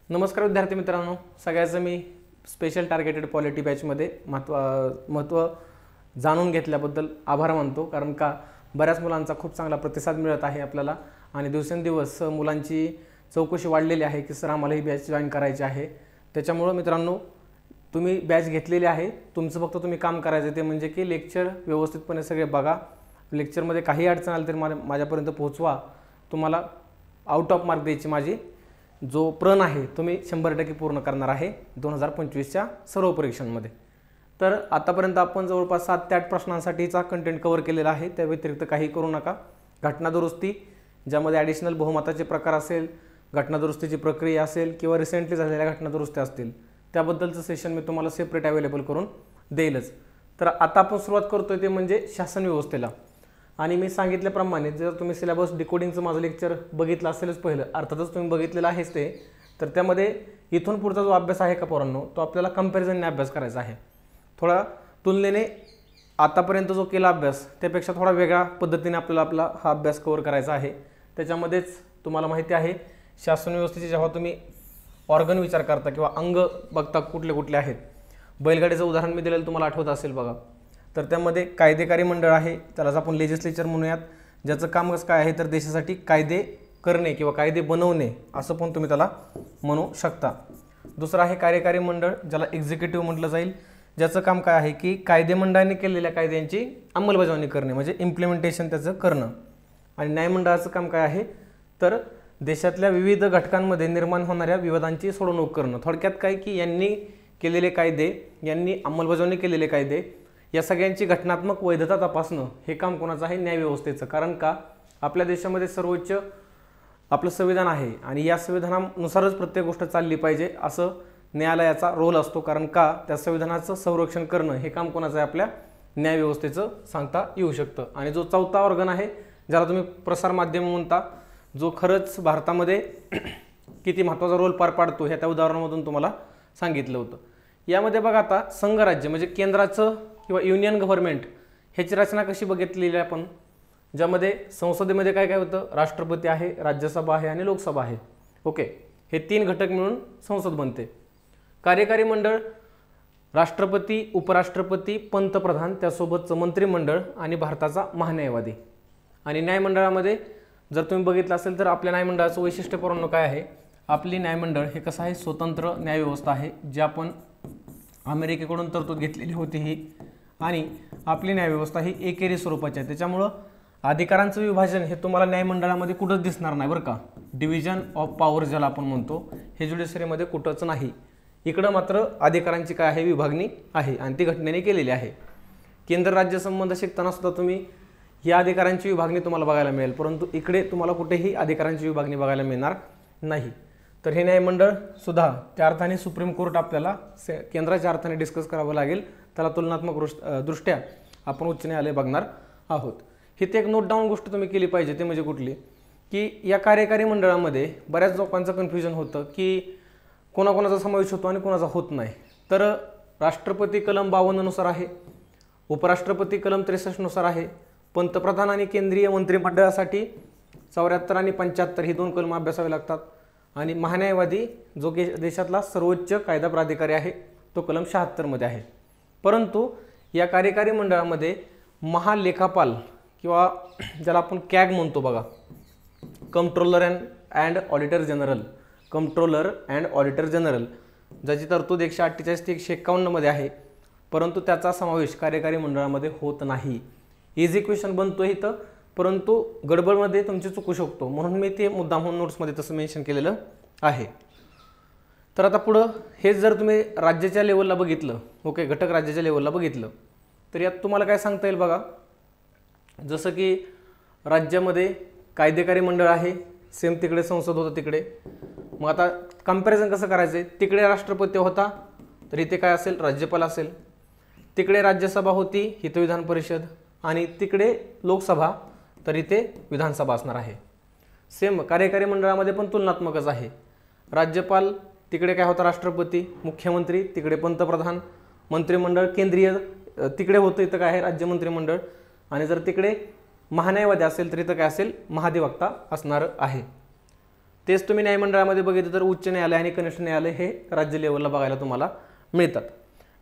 नमस्कार विद्यार्थी मित्रांनो, सगळ्याचं मी स्पेशल टार्गेटेड पॉलिटी बॅचमध्ये महत्त्व जाणून घेतल्याबद्दल आभार मानतो। कारण का बऱ्याच मुलांचा खूप चांगला प्रतिसाद मिळत आहे आपल्याला आणि दिवसेंदिवस मुलांची चौकशी वाढलेली आहे की सर आम्हाला ही बॅच जॉईन करायची आहे। त्याच्यामुळे मित्रांनो, तुम्ही बॅच घेतलेली आहे, तुमचं फक्त तुम्ही काम करायचं ते म्हणजे की लेक्चर व्यवस्थितपणे सगळे बघा। लेक्चरमध्ये काही अडचण आली तर माझ्यापर्यंत पोहोचवा। तुम्हाला आउट ऑफ मार्क द्यायची माझी जो प्रण आहे तो मी 100% पूर्ण करणार आहे 2025च्या सर्व परीक्षांमध्ये। तर आतापर्यंत आपण जवळपास 7 ते 8 प्रश्नांसाठीचा कंटेंट कव्हर केलेला आहे। त्या व्यतिरिक्त काही करू नका। घटना दुरुस्ती ज्यामध्ये ॲडिशनल बहुमताचे प्रकार असेल, घटना दुरुस्तीची प्रक्रिया असेल किंवा रिसेंटली झालेल्या घटना दुरुस्त्या असतील, त्याबद्दलचं सेशन मी तुम्हाला सेपरेट अवेलेबल करून देईलच। तर आता आपण सुरुवात करतोय ते म्हणजे शासन व्यवस्थेला। आणि मी सांगितल्याप्रमाणे जर तुम्ही सिलेबस डिकोडिंगचं माझं लेक्चर बघितलं असेलच पहिलं, अर्थातच तुम्ही बघितलेलं आहेच ते, तर त्यामध्ये इथून पुढचा जो अभ्यास आहे का पोरांनो, तो आपल्याला कंपॅरिझनने अभ्यास करायचा आहे। थोडा तुलनेने आतापर्यंत जो केला अभ्यास त्यापेक्षा थोडा वेगळ्या पद्धतीने आपला हा अभ्यास कव्हर करायचा आहे। त्याच्यामध्येच तुम्हाला माहिती आहे शासन व्यवस्थेचे जेव्हा तुम्ही ऑर्गन विचार करता किंवा अंग बघता कुठले कुठले आहेत, बैलगाडीचं उदाहरण मी दिलेलं तुम्हाला आठवत असेल बघा। तर त्यामध्ये कायदेकारी मंडळ आहे, त्यालाच आपण लेजिस्लेचर म्हणूयात, ज्याचं काम कसं काय आहे तर देशासाठी कायदे करणे किंवा कायदे बनवणे असं पण तुम्ही त्याला म्हणू शकता। दुसरं आहे कार्यकारी मंडळ, ज्याला एक्झिक्युटिव्ह म्हटलं जाईल, ज्याचं काम काय आहे की कायदे मंडळाने केलेल्या कायद्यांची अंमलबजावणी करणे म्हणजे इम्प्लिमेंटेशन त्याचं करणं। आणि न्यायमंडळाचं काम काय आहे तर देशातल्या विविध घटकांमध्ये निर्माण होणाऱ्या विवादांची सोडवणूक करणं। थोडक्यात काय की यांनी केलेले कायदे, यांनी अंमलबजावणी केलेले कायदे या सगळ्यांची घटनात्मक वैधता तपासणं हे काम कोणाचं आहे, न्यायव्यवस्थेचं। कारण का आपल्या देशामध्ये सर्वोच्च आपलं संविधान आहे आणि या संविधानानुसारच प्रत्येक गोष्ट चालली पाहिजे असं न्यायालयाचा रोल असतो। कारण का त्या संविधानाचं संरक्षण करणं हे काम कोणाचं आहे, आपल्या न्यायव्यवस्थेचं सांगता येऊ शकतं। आणि जो चौथा ऑर्गन आहे ज्याला तुम्ही प्रसार माध्यम म्हणता, जो खरंच भारतामध्ये किती महत्त्वाचा रोल पार पाडतो हे त्या उदाहरणामधून तुम्हाला सांगितलं होतं। यामध्ये बघा आता संघराज्य म्हणजे केंद्राचं किंवा युनियन गव्हर्नमेंट ह्याची रचना कशी बघितलेली आहे आपण, ज्यामध्ये संसदेमध्ये काय काय होतं, राष्ट्रपती आहे, राज्यसभा आहे आणि लोकसभा आहे। ओके, हे 3 घटक मिळून संसद बनते। कार्यकारी मंडळ राष्ट्रपती, उपराष्ट्रपती, पंतप्रधान, त्यासोबतचं मंत्रिमंडळ आणि भारताचा महान्यायवादी। आणि न्यायमंडळामध्ये जर तुम्ही बघितलं असेल तर आपल्या न्यायमंडळाचं वैशिष्ट्यपूर्ण काय आहे, आपली न्यायमंडळ हे कसं आहे, स्वतंत्र न्यायव्यवस्था आहे, जी आपण अमेरिकेकडून तरतूद घेतलेली होती ही। आणि आपली न्यायव्यवस्था ही एकेरी स्वरूपाची आहे, त्याच्यामुळं अधिकारांचं विभाजन हे तुम्हाला न्यायमंडळामध्ये कुठंच दिसणार नाही बरं का। डिव्हिजन ऑफ पॉवर ज्याला आपण म्हणतो हे ज्युडिशरीमध्ये कुठंच नाही। इकडं मात्र अधिकारांची काय आहे, विभागणी आहे आणि ती घटनेने केलेली आहे। केंद्र राज्य संबंध शिकताना सुद्धा तुम्ही या अधिकारांची विभागणी तुम्हाला बघायला मिळेल, परंतु इकडे तुम्हाला कुठेही अधिकारांची विभागणी बघायला मिळणार नाही। तर हे न्यायमंडळ सुद्धा त्या अर्थाने सुप्रीम कोर्ट आपल्याला केंद्राच्या अर्थाने डिस्कस करावं लागेल, त्याला तुलनात्मक दृष्ट्या आपण उच्च न्यायालय बघणार आहोत। इथे एक नोट डाऊन गोष्ट तुम्ही केली पाहिजे, ते म्हणजे कुठली की या कार्यकारी मंडळामध्ये बऱ्याच लोकांचं कन्फ्युजन होतं की कोणाकोणाचा समावेश होतो आणि कोणाचा होत नाही। तर राष्ट्रपती कलम 52 नुसार आहे, उपराष्ट्रपती कलम 63 नुसार आहे, पंतप्रधान आणि केंद्रीय मंत्रिमंडळासाठी 74 आणि 75 ही 2 कलम अभ्यासावे लागतात। आणि महान्यायवादी जो देशातला सर्वोच्च कायदा प्राधिकारी आहे तो कलम 76 मध्ये आहे। परंतु या कार्यकारी मंडळामध्ये महालेखापाल किंवा ज्याला आपण कॅग म्हणतो बघा, controller and auditor general, controller and auditor general, ज्याची तरतूद 148 ते 151 मध्ये आहे, परंतु त्याचा समावेश कार्यकारी मंडळामध्ये होत नाही। इझी क्वेश्चन बनतो इथं, परंतु गडबडमध्ये तुमची चुकू शकतो, म्हणून मी ते मुद्दामहून नोट्समध्ये तसं मेन्शन केलेलं आहे। तर आता पुढं हेच जर तुम्ही राज्याच्या लेवलला बघितलं, ओके, घटक राज्याच्या लेवलला बघितलं, तर यात तुम्हाला काय सांगता येईल बघा। जसं की राज्यामध्ये कायदेकारी मंडळ आहे, सेम तिकडे संसद होतं तिकडे। मग आता कंपॅरिझन कसं करायचं आहे, तिकडे राष्ट्रपती होता तर इथे काय असेल, राज्यपाल असेल, तिकडे राज्यसभा होती, इथं विधान परिषद, आणि तिकडे लोकसभा तर इथे विधानसभा असणार आहे। सेम कार्यकारी मंडळामध्ये पण तुलनात्मकच आहे। राज्यपाल तिकडे काय होता, राष्ट्रपती, मुख्यमंत्री तिकडे पंतप्रधान, मंत्रिमंडळ केंद्रीय तिकडे होतं, इथं काय आहे, राज्य मंत्रिमंडळ। आणि जर तिकडे महान्यायवादी असेल तर इथं काय असेल, महाधिवक्ता असणार आहे। तेच तुम्ही न्यायमंडळामध्ये बघितलं तर उच्च न्यायालय आणि कनिष्ठ न्यायालय हे राज्य लेवलला बघायला तुम्हाला मिळतात.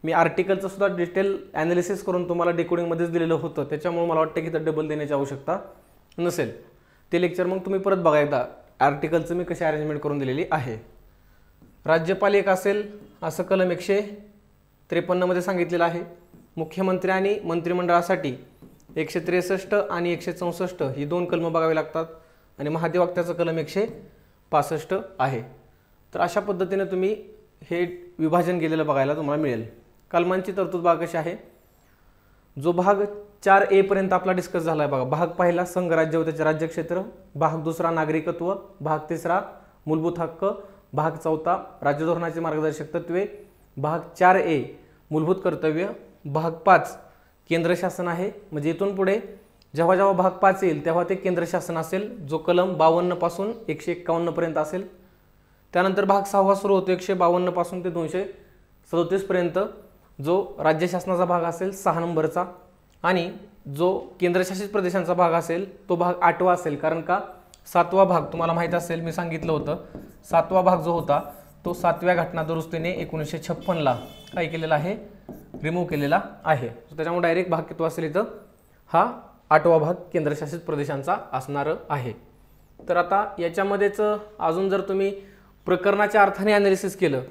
मी आर्टिकलचं सुद्धा डिटेल ॲनालिसिस करून तुम्हाला डेकोडिंगमध्येच दिलेलं होतं, त्याच्यामुळे मला वाटतं की तर डबल देण्याची आवश्यकता नसेल. ते लेक्चर मग तुम्ही परत बघा एकदा, आर्टिकलचं मी कशी अरेंजमेंट करून दिलेली आहे. राज्यपाल एक असेल असं कलम 153 मध्ये सांगितलेलं आहे. मुख्यमंत्री आणि मंत्रिमंडळासाठी 163 आणि 164 ही 2 कलमं बघावी लागतात आणि महाधिवक्त्याचं कलम 165 आहे. तर अशा पद्धतीने तुम्ही हे विभाजन केलेलं बघायला तुम्हाला मिळेल. कलमांची तरतूद बघा कशी आहे. जो भाग 4A पर्यंत आपला डिस्कस झाला आहे बघा, भाग पहिला संघ राज्य व त्याचे राज्यक्षेत्र, भाग दुसरा नागरिकत्व, भाग तिसरा मूलभूत हक्क, भाग चौथा राज्य धोरणाचे मार्गदर्शक तत्वे, भाग 4A मूलभूत कर्तव्य, भाग 5 केंद्र शासन आहे. म्हणजे इथून पुढे जेव्हा जेव्हा भाग 5 येईल तेव्हा ते केंद्र शासन असेल, जो कलम 52 पासून 151 पर्यंत असेल. त्यानंतर भाग 6 सुरू होतो 152 पासून ते 237 पर्यंत, जो राज्य शासनाचा भाग असेल 6 नंबरचा, आणि जो केंद्रशासित प्रदेशांचा भाग असेल तो भाग 8वा असेल. कारण का 7वा भाग तुम्हाला माहित असेल, मी सांगितलं होतं 7वा भाग जो होता तो 7व्या घटना दुरुस्तीने 1956ला काय केलेला आहे, रिमूव्ह केलेला आहे. त्याच्यामुळे डायरेक्ट भाग किती असेल इथं, हा 8वा भाग केंद्रशासित प्रदेशांचा असणार आहे. तर आता याच्यामध्येच अजून जर तुम्ही प्रकरणाच्या अर्थाने ॲनालिसिस केलं,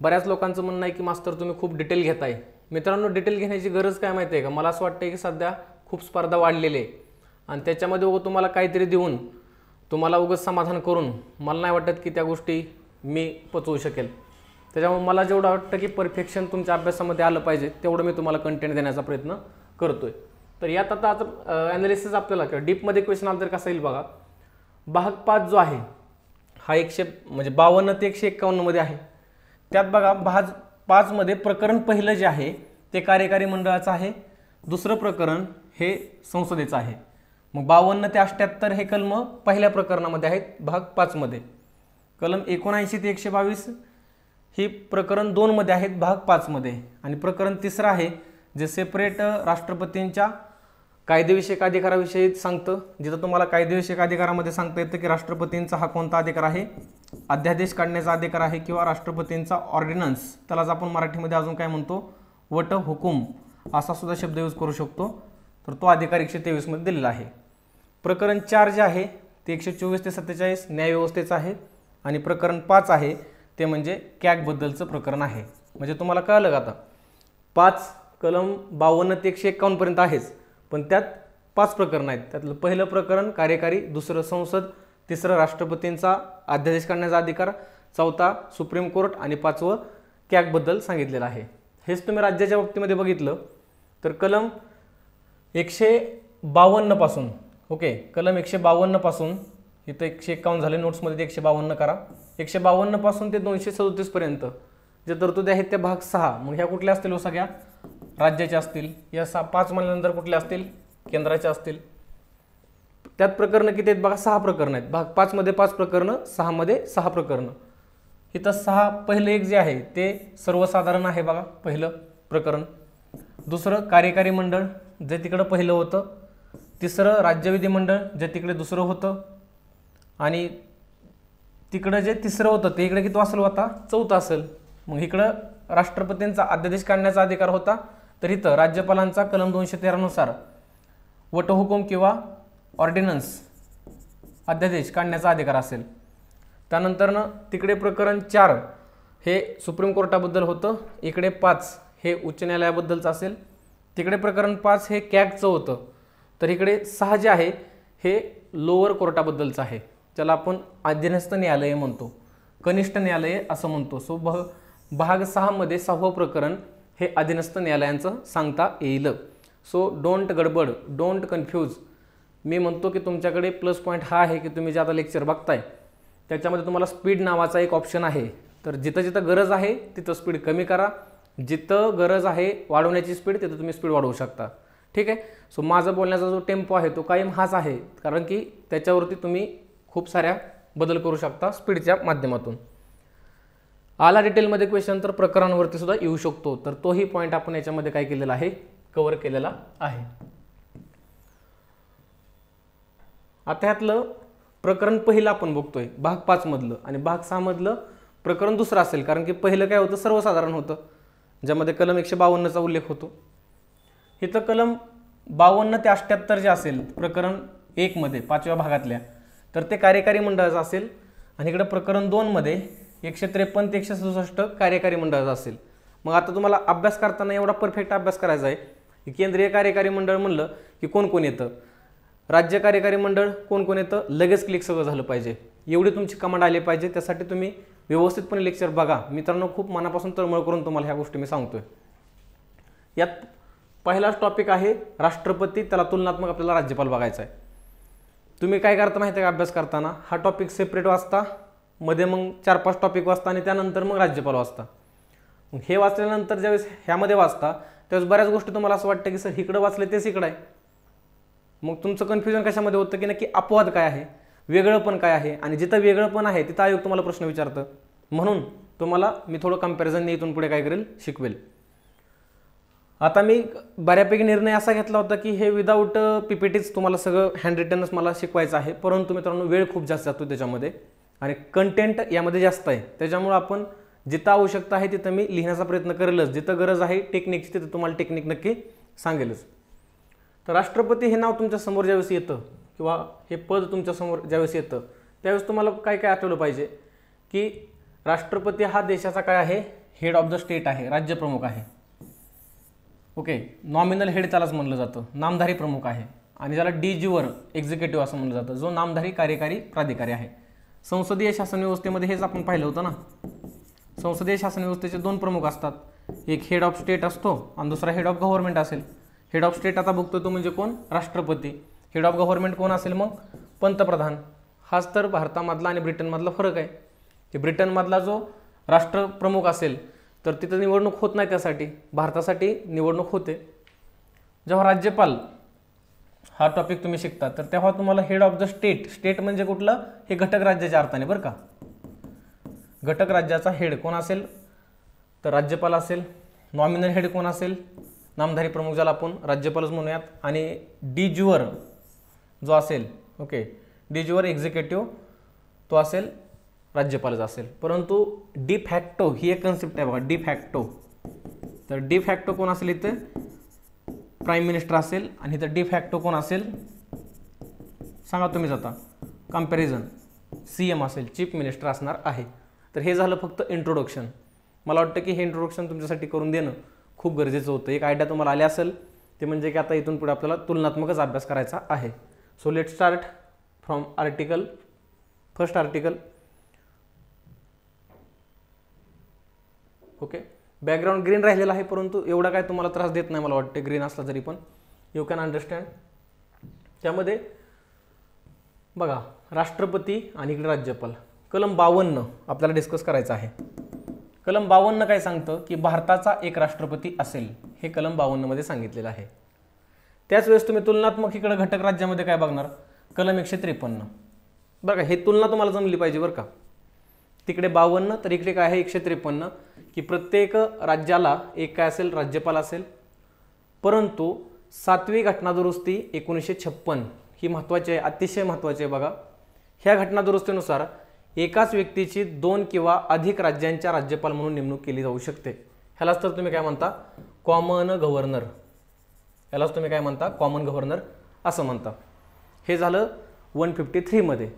बऱ्याच लोकांचं म्हणणं आहे की मास्तर तुम्ही खूप डिटेल घेताय. मित्रांनो, डिटेल घेण्याची गरज काय माहिती आहे का, मला असं वाटतं की सध्या खूप स्पर्धा वाढलेली आहे आणि त्याच्यामध्ये उगं तुम्हाला काहीतरी देऊन तुम्हाला उगाच समाधान करून मला नाही वाटत की त्या गोष्टी मी पचवू शकेल. त्याच्यामुळे मला जेवढं वाटतं की परफेक्शन तुमच्या अभ्यासामध्ये आलं पाहिजे तेवढं मी तुम्हाला कंटेंट देण्याचा प्रयत्न करतोय. तर यात आता ॲनालिसिस आपल्याला किंवा डीपमध्ये क्वेश्चन आला तर कसा येईल बघा. भाग 5 जो आहे हा 52 ते 151 मध्ये आहे. त्यात बघा भाग 5 मध्ये प्रकरण पहिलं जे आहे ते कार्यकारी मंडळाचं आहे, दुसरं प्रकरण हे संसदेचं आहे. मग 52 ते 78 हे कलम पहिल्या प्रकरणामध्ये आहेत भाग 5 मध्ये. कलम 79 ते 122 ही प्रकरण 2 मध्ये आहेत भाग 5 मध्ये. आणि प्रकरण तिसरं आहे जे सेपरेट राष्ट्रपतींच्या कायदेविषयक अधिकाराविषयी सांगतं, जिथं तुम्हाला कायदेविषयक अधिकारामध्ये सांगता येतं की राष्ट्रपतींचा हा कोणता अधिकार आहे, अध्यादेश काढण्याचा अधिकार आहे किंवा राष्ट्रपतींचा ऑर्डिनन्स, त्यालाच आपण मराठीमध्ये अजून काय म्हणतो, वट हुकूम असा सुद्धा शब्द यूज करू शकतो. तर तो अधिकार 123 मध्ये दिलेला आहे. प्रकरण 4 जे आहे ते 124 ते 47 न्यायव्यवस्थेचं आहे आणि प्रकरण 5 आहे ते म्हणजे कॅगबद्दलचं प्रकरण आहे. म्हणजे तुम्हाला कळलं का आता 5 कलम 52 ते 151 पर्यंत आहेच, पण त्यात 5 प्रकरण आहेत. त्यातलं पहिलं प्रकरण कार्यकारी, दुसरं संसद, तिसरं राष्ट्रपतींचा अध्यादेश काढण्याचा अधिकार, चौथा सुप्रीम कोर्ट आणि 5वं कॅगबद्दल सांगितलेलं आहे. हेच तुम्ही राज्याच्या बाबतीमध्ये बघितलं तर कलम 152 पासून, ओके, कलम 152 पासून इथं 151 झाले, नोट्समध्ये ते 152 करा. 152 पासून ते 237 पर्यंत जे तरतुदी आहेत ते भाग 6. मग ह्या कुठल्या असतील, सगळ्या राज्याच्या असतील. या 5 महिन्यानंतर कुठल्या असतील, केंद्राच्या असतील. त्यात प्रकरणं किती आहेत बघा, 6 प्रकरणं आहेत. भाग 5 मध्ये 5 प्रकरणं, 6 मध्ये 6 प्रकरणं. इथं 6 पहिलं एक जे आहे ते सर्वसाधारण आहे बघा, पहिलं प्रकरण. दुसरं कार्यकारी मंडळ जे तिकडं पहिलं होतं. तिसरं राज्य विधिमंडळ जे तिकडे दुसरं होतं. आणि तिकडं जे तिसरं होतं ते इकडे किती असेल, आता 4थं असेल. मग इकडं राष्ट्रपतींचा अध्यादेश काढण्याचा अधिकार होता, तर इथं राज्यपालांचा कलम 213 नुसार वटहुकूम किंवा ऑर्डिनन्स अध्यादेश काढण्याचा अधिकार असेल. त्यानंतर तिकडे प्रकरण 4 हे सुप्रीम कोर्टाबद्दल होतं, इकडे 5 हे उच्च न्यायालयाबद्दलचं असेल. तिकडे प्रकरण 5 हे कॅगचं होतं, तर इकडे 6 जे आहे हे लोअर कोर्टाबद्दलचं आहे, ज्याला आपण अधीनस्थ न्यायालय म्हणतो, कनिष्ठ न्यायालय असं म्हणतो. सो भाग 6 मध्ये 6वं प्रकरण हे अधीनस्थ न्यायालयांचं सांगता येईल. सो डोंट गडबड, डोंट कन्फ्यूज. मी म्हणतो की तुमच्याकडे प्लस पॉईंट हा आहे की तुम्ही जे आता लेक्चर बघताय त्याच्यामध्ये तुम्हाला स्पीड नावाचा एक ऑप्शन आहे. तर जिथं जिथं गरज आहे तिथं स्पीड कमी करा, जिथं गरज आहे वाढवण्याची स्पीड तिथं तुम्ही स्पीड वाढवू शकता. ठीक आहे. सो माझा बोलण्याचा जो टेम्पो आहे तो कायम हाच आहे, कारण की त्याच्यावरती तुम्ही खूप साऱ्या बदल करू शकता स्पीडच्या माध्यमातून. आला डिटेलमध्ये क्वेश्चन तर प्रकरणांवरती सुद्धा येऊ शकतो, तर तोही पॉईंट आपण याच्यामध्ये काय केलेला आहे, कव्हर केलेला आहे. आता ह्यातलं प्रकरण पहिलं आपण बघतोय भाग 5 मधलं, आणि भाग 6 मधलं प्रकरण दुसरं असेल, कारण की पहिलं काय होतं, सर्वसाधारण होतं, ज्यामध्ये कलम 152चा उल्लेख होतो. इथं कलम 52 ते 78 जे असेल प्रकरण 1 मध्ये 5व्या भागातल्या, तर ते कार्यकारी मंडळाचं असेल, आणि इकडे प्रकरण 2 मध्ये 153 ते 167 कार्यकारी मंडळाचं असेल. मग आता तुम्हाला अभ्यास करताना एवढा परफेक्ट अभ्यास करायचा आहे की केंद्रीय कार्यकारी मंडळ म्हणलं की कोण कोण येतं, राज्य कार्यकारी मंडळ कोण कोण येतं, लगेच क्लिक सगळं झालं पाहिजे, एवढी तुमची कमांड आली पाहिजे. त्यासाठी तुम्ही व्यवस्थितपणे लेक्चर बघा मित्रांनो, खूप मनापासून तळमळ करून तुम्हाला ह्या गोष्टी मी सांगतोय. यात पहिलाच टॉपिक आहे राष्ट्रपती, त्याला तुलनात्मक आपल्याला राज्यपाल बघायचा आहे. तुम्ही काय करता माहिती आहे का, अभ्यास करताना हा टॉपिक सेपरेट वाचता, मध्ये मग 4-5 टॉपिक वाचता, आणि त्यानंतर मग राज्यपाल वाचता. मग हे वाचल्यानंतर ज्यावेळेस ह्यामध्ये वाचता त्यावेळेस बऱ्याच गोष्टी तुम्हाला असं वाटतं की सर इकडं वाचले तेच इकडं आहे. मग तुमचं कन्फ्युजन कशामध्ये होतं की नक्की अपवाद काय आहे, वेगळं पण काय आहे, आणि जिथं वेगळं पण आहे तिथं आयोग तुम्हाला प्रश्न विचारतं. म्हणून तुम्हाला मी थोडं कंपॅरिझन इथून पुढे काय करेल, शिकवेल. आता मी बऱ्यापैकी निर्णय असा घेतला होता की हे विदाऊट पीपीटीच तुम्हाला सगळं हँड रिटनच मला शिकवायचं आहे, परंतु मित्रांनो वेळ खूप जास्त जातो त्याच्यामध्ये, आणि कंटेंट यामध्ये जास्त आहे. त्याच्यामुळे आपण जिथं आवश्यकता आहे तिथं मी लिहिण्याचा प्रयत्न करेलच, जिथं गरज आहे टेक्निकची तिथं तुम्हाला टेक्निक नक्की सांगेलच. तर राष्ट्रपती हे नाव तुमच्या समोर ज्यावेळेस येतं किंवा हे पद तुमच्या समोर ज्यावेळेस येतं त्यावेळेस तुम्हाला काय काय आठवलं पाहिजे की राष्ट्रपती हा देशाचा काय आहे, हेड ऑफ द स्टेट आहे, राज्यप्रमुख आहे. ओके, नॉमिनल हेड त्यालाच म्हणलं जातं, नामधारी प्रमुख आहे, आणि ज्याला डीजीवर एक्झिक्युटिव्ह असं म्हणलं जातं, जो नामधारी कार्यकारी प्राधिकारी आहे. संसदीय शासन व्यवस्थेमध्ये हेच आपण पाहिलं होतं ना. संसदीय शासन व्यवस्थेचे 2 प्रमुख असतात, एक हेड ऑफ स्टेट असतो आणि दुसरा हेड ऑफ गव्हर्नमेंट असेल. हेड ऑफ स्टेट आता बघतो तो म्हणजे कोण, राष्ट्रपती. हेड ऑफ गव्हर्नमेंट कोण असेल मग, पंतप्रधान. हाच तर भारतामधला आणि ब्रिटनमधला फरक आहे की ब्रिटनमधला जो राष्ट्रप्रमुख असेल तर तिथं निवडणूक होत नाही, त्यासाठी भारतासाठी निवडणूक होते. जेव्हा राज्यपाल हा टॉपिक तुम्ही शिकता तर तेव्हा तुम्हाला head of the state, state म्हणजे कुठलं, हे घटक राज्याच्या अर्थाने बरं का. घटक राज्याचा हेड कोण असेल तर राज्यपाल असेल. नॉमिनल हेड कोण असेल, नामधारी प्रमुख ज्याला आपण राज्यपालच म्हणूयात, आणि डीजीवर जो असेल, ओके, डीजीवर एक्झिक्युटिव्ह तो असेल राज्यपालच असेल. परंतु डी फॅक्टो ही एक कन्सेप्ट आहे बघा, डी फॅक्टो. तर डी फॅक्टो कोण असेल इथे, प्राईम मिनिस्टर असेल, आणि इथं डी फॅक्टो कोण असेल सांगा तुम्हीच आता, कंपॅरिझन CM असेल, चीफ मिनिस्टर असणार आहे. तर हे झालं फक्त इंट्रोडक्शन. मला वाटतं की हे इंट्रोडक्शन तुमच्यासाठी करून देणं खूप गरजेचं होतं. एक आयडिया तुम्हाला आली असेल ते म्हणजे की आता इथून पुढे आपल्याला तुलनात्मकच अभ्यास करायचा आहे. So let start from article, first article. Okay, background green राहिलेला आहे परंतु एवढा काय तुम्हाला त्रास देत नाही मला वाटते, ग्रीन असला तरी पण यू कॅन अंडरस्टँड. त्यामध्ये बघा राष्ट्रपती आणि इकडे राज्यपाल. कलम 52 आपल्याला डिस्कस करायचं आहे. कलम 52 काय सांगतं की भारताचा एक राष्ट्रपती असेल, हे कलम 52 मध्ये सांगितलेलं आहे. त्याच वेळेस तुम्ही तुलनात्मक इकडे घटक राज्यामध्ये काय बघणार, कलम 153. बघा हे तुलना तुम्हाला जमली पाहिजे बरं का. तिकडे 52 तर इकडे काय आहे 153, की प्रत्येक राज्याला एक काय असेल, राज्यपाल असेल. परंतु 7वी घटनादुरुस्ती 1956 ही महत्त्वाची आहे, अतिशय महत्त्वाची आहे. बघा ह्या घटनादुरुस्तीनुसार एकाच व्यक्तीची 2 किंवा अधिक राज्यांच्या राज्यपाल म्हणून नेमणूक केली जाऊ शकते. ह्यालाच तर तुम्ही काय म्हणता, कॉमन गव्हर्नर. ह्यालाच तुम्ही काय म्हणता, कॉमन गव्हर्नर असं म्हणता. हे झालं 153 मध्ये.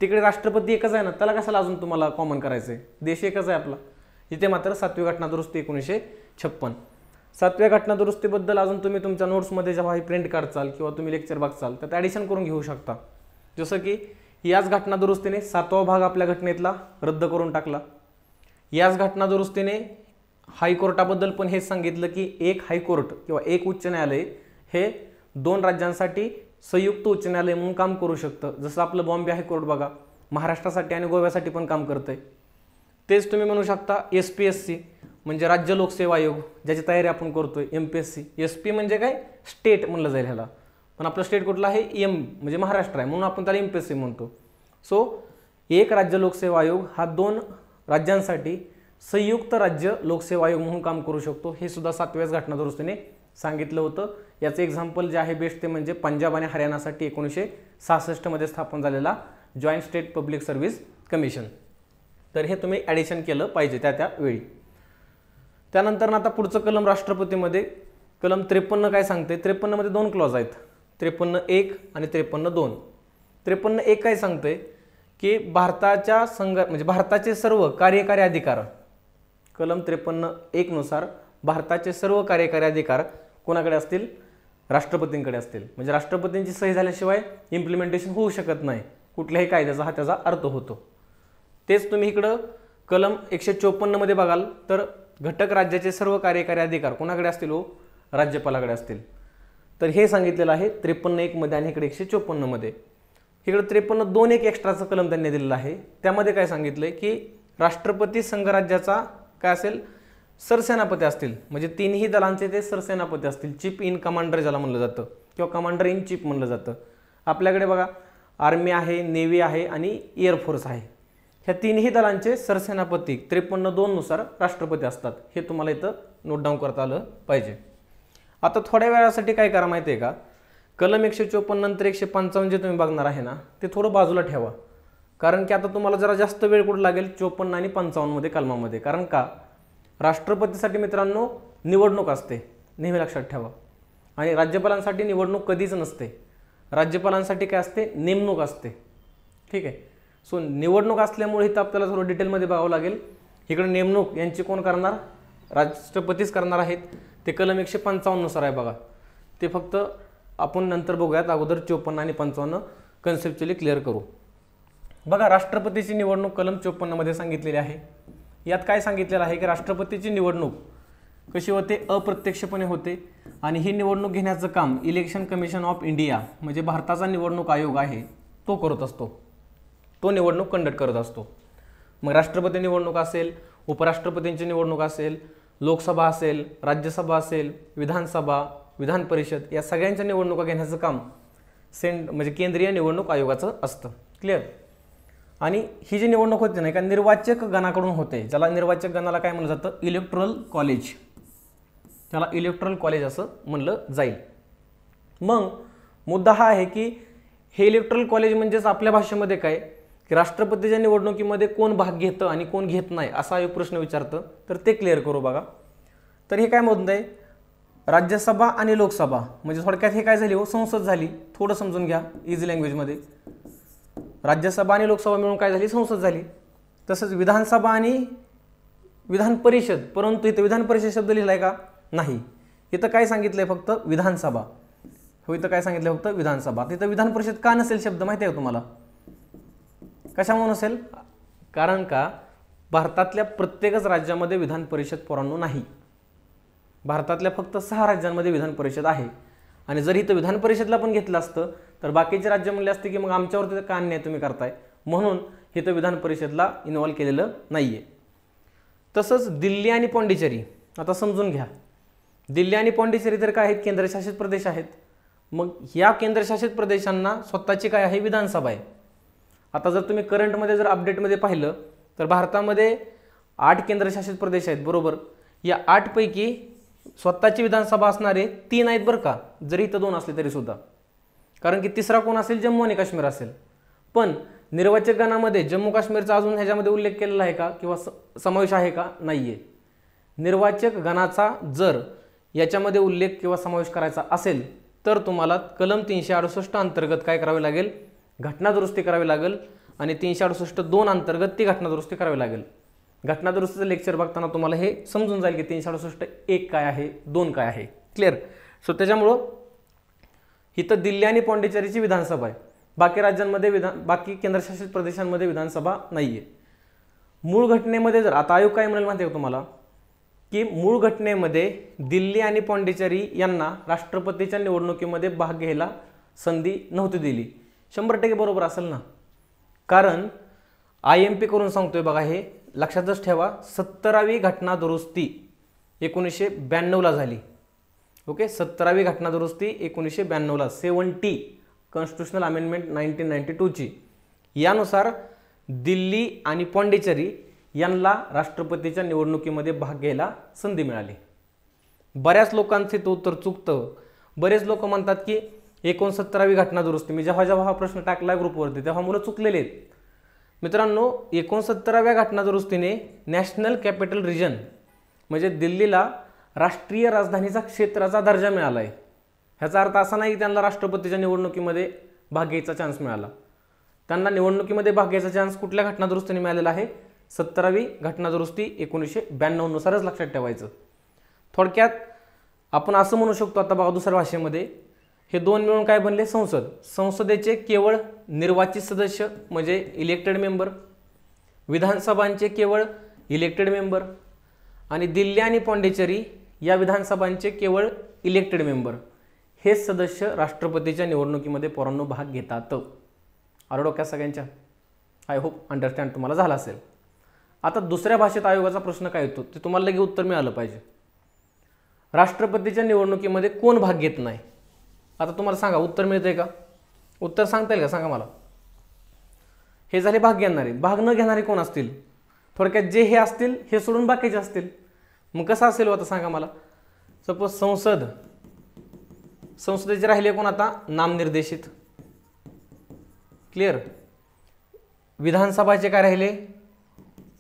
तिकडे राष्ट्रपती एकच आहे ना, त्याला कशाला अजून तुम्हाला कॉमन करायचं आहे, देश एकच आहे आपला. इथे मात्र 7वी घटनादुरुस्ती 1956. 7व्या घटनादुरुस्तीबद्दल अजून तुम्ही तुमच्या नोट्समध्ये जेव्हा प्रिंट काढचाल किंवा तुम्ही लेक्चर बघचाल त्यात ॲडिशन करून घेऊ शकता. जसं की याच घटनादुरुस्तीने 7वा भाग आपल्या घटनेतला रद्द करून टाकला. याच घटनादुरुस्तीने हायकोर्टाबद्दल पण हेच सांगितलं की एक हायकोर्ट किंवा एक उच्च न्यायालय हे 2 राज्यांसाठी संयुक्त उच्च न्यायालय म्हणून काम करू शकतं. जसं आपलं बॉम्बे हायकोर्ट बघा महाराष्ट्रासाठी आणि गोव्यासाठी पण काम करतंय. तेच तुम्ही म्हणू शकता SPSC म्हणजे राज्य लोकसेवा आयोग, ज्याची तयारी आपण करतोय. MPSC, SP म्हणजे काय, स्टेट म्हणलं जाईल ह्याला, पण आपलं स्टेट कुठलं आहे, M म्हणजे महाराष्ट्र आहे म्हणून आपण त्याला MPSC म्हणतो. सो एक राज्य लोकसेवा आयोग हा 2 राज्यांसाठी संयुक्त राज्य लोकसेवा आयोग म्हणून काम करू शकतो. हे सुद्धा 7व्याच घटनादुरुस्तीने सांगितलं होतं. याचं एक्झाम्पल जे आहे बेस्ट ते म्हणजे पंजाब आणि हरियाणासाठी 1966 मध्ये स्थापन झालेला joint state public service commission. तर हे तुम्ही ॲडिशन केलं पाहिजे त्या वेळी. त्यानंतर आता पुढचं कलम राष्ट्रपतीमध्ये कलम 53 काय सांगते, 53 मध्ये 2 क्लॉज आहेत, 53(1) आणि 53(2). 53(1) काय सांगते की भारताच्या म्हणजे भारताचे सर्व कार्यकारी अधिकार, कलम 53(1) नुसार भारताचे सर्व कार्यकारी अधिकार कोणाकडे असतील, राष्ट्रपतींकडे असतील. म्हणजे राष्ट्रपतींची सही झाल्याशिवाय इम्प्लिमेंटेशन होऊ शकत नाही कुठल्याही कायद्याचा, हा त्याचा अर्थ होतो. तेच तुम्ही इकडं कलम 154 मध्ये बघाल तर घटक राज्याचे सर्व कार्यकारी अधिकार कोणाकडे असतील हो, राज्यपालाकडे असतील. तर हे सांगितलेलं आहे 53(1) मध्ये आणि इकडे 154 मध्ये. इकडे 53(2) एक एक्स्ट्राचं कलम त्यांनी दिलेलं आहे. त्यामध्ये काय सांगितलंय की राष्ट्रपती संघराज्याचा काय असेल, सरसेनापती असतील. म्हणजे तिन्ही दलांचे ते सरसेनापती असतील, चीफ इन कमांडर ज्याला म्हणलं जातं किंवा कमांडर इन चीफ म्हणलं जातं. आपल्याकडे बघा आर्मी आहे, नेव्ही आहे आणि एअरफोर्स आहे. ह्या तिन्ही दलांचे सरसेनापती 53(2) नुसार राष्ट्रपती असतात. हे तुम्हाला इथं नोट डाऊन करता आलं पाहिजे. आता थोड्या वेळासाठी काय करा माहिती आहे का, कलम 154 नंतर 155 जे तुम्ही बघणार आहे ना ते थोडं बाजूला ठेवा. कारण की आता तुम्हाला जरा जास्त वेळ कुठं लागेल 54 आणि 55 मध्ये कलमामध्ये. कारण का, राष्ट्रपतीसाठी मित्रांनो निवडणूक असते, नेहमी लक्षात ठेवा. आणि राज्यपालांसाठी निवडणूक कधीच नसते. राज्यपालांसाठी काय असते, नेमणूक असते. ठीक आहे. सो निवडणूक असल्यामुळे इथं आपल्याला थोडं डिटेलमध्ये बघावं लागेल. इकडे नेमणूक यांची कोण करणार, राष्ट्रपतीच करणार आहेत. ते कलम 155 नुसार आहे बघा. ते फक्त आपण नंतर बघूयात, अगोदर 54 आणि 55 कन्सेप्च्युअली क्लिअर करू. बघा राष्ट्रपतीची निवडणूक कलम 54 मध्ये सांगितलेली आहे. यात काय सांगितलेलं आहे की राष्ट्रपतीची निवडणूक कशी होते, अप्रत्यक्षपणे होते. आणि ही निवडणूक घेण्याचं काम इलेक्शन कमिशन ऑफ इंडिया म्हणजे भारताचा निवडणूक आयोग आहे तो करत असतो, तो निवडणूक कंडक्ट करत असतो. मग राष्ट्रपती निवडणूक असेल, उपराष्ट्रपतींची निवडणूक असेल, लोकसभा असेल, राज्यसभा असेल, विधानसभा, विधान परिषद या सगळ्यांच्या निवडणुका घेण्याचं काम म्हणजे केंद्रीय निवडणूक आयोगाचं असतं. क्लिअर. आणि ही जी निवडणूक होते ना एका निर्वाचक गणाकडून होते, ज्याला निर्वाचक गणाला काय म्हणलं जातं, इलेक्टोरल कॉलेज. त्याला इलेक्टोरल कॉलेज असं म्हणलं जाईल. मग मुद्दा हा आहे की हे इलेक्टोरल कॉलेज म्हणजेच आपल्या भाषेमध्ये काय की राष्ट्रपतीच्या निवडणुकीमध्ये कोण भाग घेतं आणि कोण घेत नाही असा एक प्रश्न विचारतं. तर ते क्लिअर करू बघा. तर हे काय म्हणत आहे, राज्यसभा आणि लोकसभा म्हणजे थोडक्यात हे काय झाली हो, संसद झाली. थोडं समजून घ्या इझी लँग्वेजमध्ये. राज्यसभा आणि लोकसभा मिळून काय झाली, संसद झाली. तसंच विधानसभा आणि विधान परिषद, परंतु इथं विधान परिषद शब्द लिहिलाय का, नाही. इथं काय सांगितलंय, फक्त विधानसभा. हो, इथं काय सांगितलं, फक्त विधानसभा. तिथं विधान परिषद का नसेल शब्द माहिती आहे तुम्हाला, कशामुळे नसेल, कारण का भारतातल्या प्रत्येकच राज्यामध्ये विधान परिषद पोरांनो नाही. भारतातल्या फक्त 6 राज्यांमध्ये विधान परिषद आहे. आणि जर इथं विधान परिषदला पण घेतलं असतं तर बाकीचे राज्य म्हणले असते की मग आमच्यावरती का अन्याय तुम्ही करताय, म्हणून इथं विधान परिषदला इन्व्हॉल्व केलेलं नाहीये. तसंच दिल्ली आणि पॉंडिचेरी, आता समजून घ्या, दिल्ली आणि पॉंडिचेरी तर काय आहेत, केंद्रशासित प्रदेश आहेत. मग या केंद्रशासित प्रदेशांना स्वतःची काय आहे, विधानसभा आहे. आता जर तुम्ही करंटमध्ये जर अपडेटमध्ये पाहिलं तर भारतामध्ये 8 केंद्रशासित प्रदेश आहेत बरोबर. या 8 पैकी स्वतःची विधानसभा असणारे 3 आहेत बरं का, जरी इथं 2 असले तरी सुद्धा. कारण की तिसरा कोण असेल, जम्मू आणि काश्मीर असेल. पण निर्वाचक गणामध्ये जम्मू काश्मीरचा अजून ह्याच्यामध्ये उल्लेख केलेला आहे का किंवा समावेश आहे का, नाहीये. निर्वाचक गणाचा जर याच्यामध्ये उल्लेख किंवा समावेश करायचा असेल तर तुम्हाला कलम 368 अंतर्गत काय करावे लागेल, घटना दुरुस्ती करावी लागेल. आणि 368(2) अंतर्गत ती घटना दुरुस्ती करावी लागेल. घटना दुरुस्तीचं लेक्चर बघताना तुम्हाला हे समजून जाईल की 368(1) काय आहे, 2 काय आहे. क्लिअर. सो त्याच्यामुळं इथं दिल्ली आणि पॉंडिचेरीची विधानसभा आहे, बाकी राज्यांमध्ये बाकी केंद्रशासित प्रदेशांमध्ये विधानसभा नाहीये. मूळ घटनेमध्ये जर आता आयोग काय म्हणेल माहिती आहे तुम्हाला की मूळ घटनेमध्ये दिल्ली आणि पॉंडिचेरी यांना राष्ट्रपतीच्या निवडणुकीमध्ये भाग घ्यायला संधी नव्हती दिली. 100% बरोबर असेल ना, कारण IMP करून सांगतोय बघा, हे लक्षातच ठेवा. 17वी घटना दुरुस्ती 1992ला झाली. ओके, 17वी घटना दुरुस्ती 1992ला, 70 कॉन्स्टिट्युशनल अमेंडमेंट 1992ची. यानुसार दिल्ली आणि पॉंडिचेरी यांना राष्ट्रपतीच्या निवडणुकीमध्ये भाग घ्यायला संधी मिळाली. बऱ्याच लोकांचे तो उत्तर चुकतं. बरेच लोक म्हणतात की 69वी घटना दुरुस्ती. मी जेव्हा जेव्हा हा प्रश्न टाकला ग्रुपवरती तेव्हा मुलं चुकलेले आहेत मित्रांनो. 69व्या घटना दुरुस्तीने नॅशनल कॅपिटल रिजन म्हणजे दिल्लीला राष्ट्रीय राजधानीचा क्षेत्राचा दर्जा मिळाला आहे. ह्याचा अर्थ असा नाही की त्यांना राष्ट्रपतीच्या निवडणुकीमध्ये भाग घ्यायचा चान्स मिळाला. त्यांना निवडणुकीमध्ये भाग घ्यायचा चान्स कुठल्या घटना दुरुस्तीने मिळालेला आहे? 70वी घटना दुरुस्ती 1992 नुसारच लक्षात ठेवायचं. थोडक्यात आपण असं म्हणू शकतो आता बघा दुसऱ्या भाषेमध्ये हे दोन मिळून काय बनले? संसद. संसदेचे केवळ निर्वाचित सदस्य म्हणजे इलेक्टेड मेंबर, विधानसभांचे केवळ इलेक्टेड मेंबर आणि दिल्ली आणि पॉंडिचेरी या विधानसभांचे केवळ इलेक्टेड मेंबर हे सदस्य राष्ट्रपतीच्या निवडणुकीमध्ये पोरांनो भाग घेतात. आलं डोक्यात सगळ्यांच्या? आय होप अंडरस्टँड तुम्हाला झाला असेल. आता दुसऱ्या भाषेत आयोगाचा प्रश्न काय येतो ते तुम्हाला लगेच उत्तर मिळालं पाहिजे. राष्ट्रपतीच्या निवडणुकीमध्ये कोण भाग घेत नाही? आता तुम्हाला सांगा उत्तर मिळतंय का? उत्तर सांगता येईल का? सांगा मला. हे झाले भाग घेणारे. भाग न घेणारे कोण असतील? थोडक्यात जे हे असतील हे सोडून बाकीचे असतील. मग कसं असेल आता सांगा मला. सपोज संसदेचे राहिले कोण आता? नामनिर्देशित. क्लिअर. विधानसभाचे काय राहिले?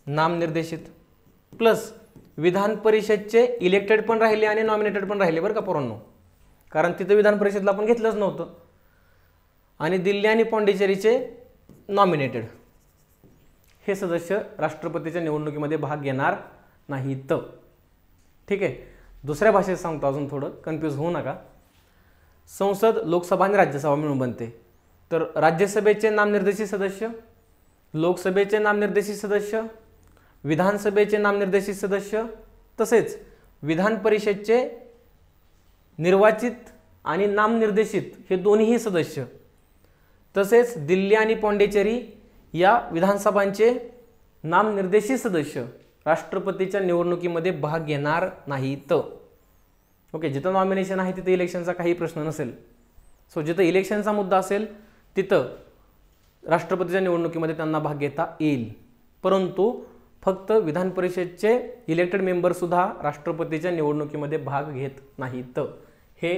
नामनिर्देशित. प्लस विधान परिषदचे इलेक्टेड पण राहिले आणि नॉमिनेटेड पण राहिले बरं का पोरांनो, कारण तिथं विधान परिषदला आपण घेतलंच नव्हतं. आणि दिल्ली आणि पॉंडिचेरीचे नॉमिनेटेड हे सदस्य राष्ट्रपतीच्या निवडणुकीमध्ये भाग घेणार नाहीत. ठीक आहे. दुसऱ्या भाषेत सांगतो अजून थोडं कन्फ्यूज होऊ नका. संसद लोकसभा आणि राज्यसभा मिळून बनते. तर राज्यसभेचे नामनिर्देशित सदस्य, लोकसभेचे नामनिर्देशित सदस्य, विधानसभेचे नामनिर्देशित सदस्य तसेच विधान परिषदचे निर्वाचित आणि नामनिर्देशित हे दोन्हीही सदस्य तसेच दिल्ली आणि पॉंडिचेरी या विधानसभांचे नामनिर्देशित सदस्य राष्ट्रपतीच्या निवडणुकीमध्ये भाग घेणार नाहीत. ओके. जिथं नॉमिनेशन आहे तिथं इलेक्शनचा काही प्रश्न नसेल. सो जिथं इलेक्शनचा मुद्दा असेल तिथं राष्ट्रपतीच्या निवडणुकीमध्ये त्यांना भाग घेता येईल. परंतु फक्त विधान परिषदचे इलेक्टेड मेंबरसुद्धा राष्ट्रपतीच्या निवडणुकीमध्ये भाग घेत नाहीत. हे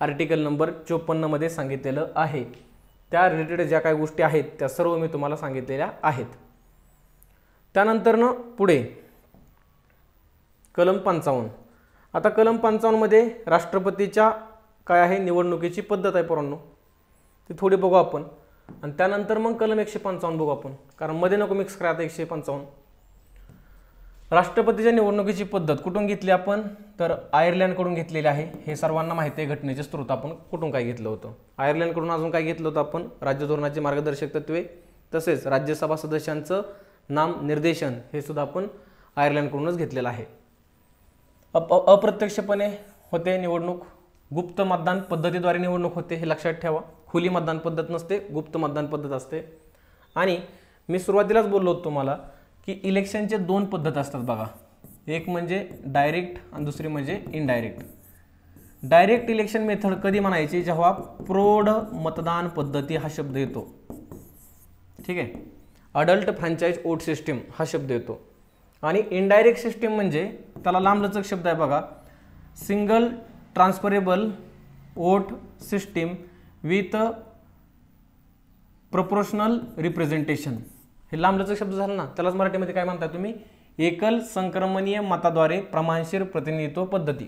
आर्टिकल नंबर 54 मध्ये सांगितलेलं आहे. त्या रिलेटेड ज्या काही गोष्टी आहेत त्या सर्व मी तुम्हाला सांगितलेल्या आहेत. त्यानंतर पुढे कलम 55. आता कलम 55 मध्ये राष्ट्रपतीच्या काय आहे निवडणुकीची पद्धत आहे पोरांनो, ती थोडी बघू आपण आणि त्यानंतर मग कलम 155 बघू आपण, कारण मध्ये नको मिक्स करा. आता 155 राष्ट्रपतीच्या निवडणुकीची पद्धत कुठून घेतली आपण? तर आयर्लंडकडून घेतलेली आहे. हे सर्वांना माहिती आहे घटनेचे स्रोत आपण कुठून काय घेतलं होतं. आयर्लंडकडून अजून काय घेतलं होतं आपण? राज्य धोरणाचे मार्गदर्शक तत्वे तसेच राज्यसभा सदस्यांचं नाम निर्देशन हे सुद्धा आपण आयर्लंडकडूनच घेतलेलं आहे. अप्रत्यक्षपणे होते निवडणूक, गुप्त मतदान पद्धतीद्वारे निवडणूक होते हे लक्षात ठेवा. खुली मतदान पद्धत नसते, गुप्त मतदान पद्धत असते. आणि मी सुरुवातीलाच बोललो होतो तुम्हाला की इलेक्शनचे दोन पद्धत असतात बघा. एक म्हणजे डायरेक्ट आणि दुसरी म्हणजे इनडायरेक्ट. डायरेक्ट इलेक्शन मेथड कधी म्हणायची? जेव्हा प्रौढ मतदान पद्धती हा शब्द येतो. ठीक आहे. अडल्ट फ्रँचाइज वोट सिस्टीम हा शब्द येतो. आणि इनडायरेक्ट सिस्टीम म्हणजे त्याला लांबलचक शब्द आहे बघा, single transferable vote system with proportional representation. हे लांबलचक शब्द झाला ना, त्यालाच मराठीमध्ये काय म्हणता तुम्ही? एकल संक्रमणीय मताद्वारे प्रमाणशीर प्रतिनिधित्व पद्धती.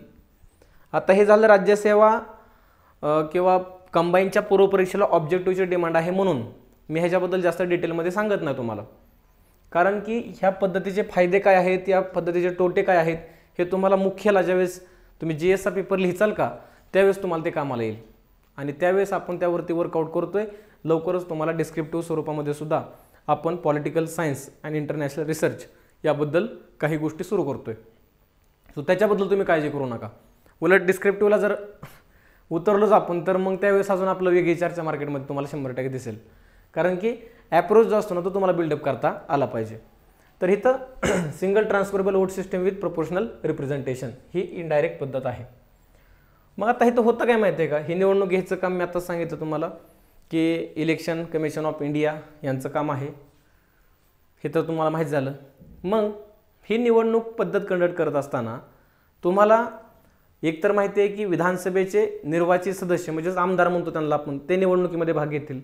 आता हे झालं राज्यसेवा किंवा कंबाईनच्या पूर्वपरीक्षेला ऑब्जेक्टिव्हची डिमांड आहे म्हणून मी ह्याच्याबद्दल जास्त डिटेलमध्ये सांगत नाही तुम्हाला, कारण की ह्या पद्धतीचे फायदे काय आहेत, या पद्धतीचे तोटे काय आहेत हे तुम्हाला मुख्यला ज्यावेळेस तुम्ही GS पेपर लिहिचाल का त्यावेळेस तुम्हाला ते कामाला येईल. आणि त्यावेळेस आपण त्यावरती वर्कआउट करतोय. लवकरच तुम्हाला डिस्क्रिप्टिव्ह स्वरूपामध्ये सुद्धा आपण political science and international research याबद्दल काही गोष्टी सुरू करतोय. सो त्याच्याबद्दल तुम्ही काळजी करू नका. उलट डिस्क्रिप्टिव्हला जर उतरलोच आपण तर मग त्यावेळेस अजून आपलं वेगळी चर्चा मार्केटमध्ये तुम्हाला 100% दिसेल, कारण की ॲप्रोच जो असतो ना तो तुम्हाला बिल्डअप करता आला पाहिजे. तर इथं single transferable vote system with proportional representation he indirect पद्धत आहे. मग आता इथं होतं काय माहिती आहे का? ही निवडणूक घ्यायचं काम मी आताच सांगितलं तुम्हाला की इलेक्शन कमिशन ऑफ इंडिया यांचं काम आहे, हे तर तुम्हाला माहीत झालं. मग ही निवडणूक पद्धत कंडक्ट करत असताना तुम्हाला एक तर माहिती आहे की विधानसभेचे निर्वाचित सदस्य म्हणजेच आमदार म्हणतो त्यांना आपण, ते निवडणुकीमध्ये भाग घेतील,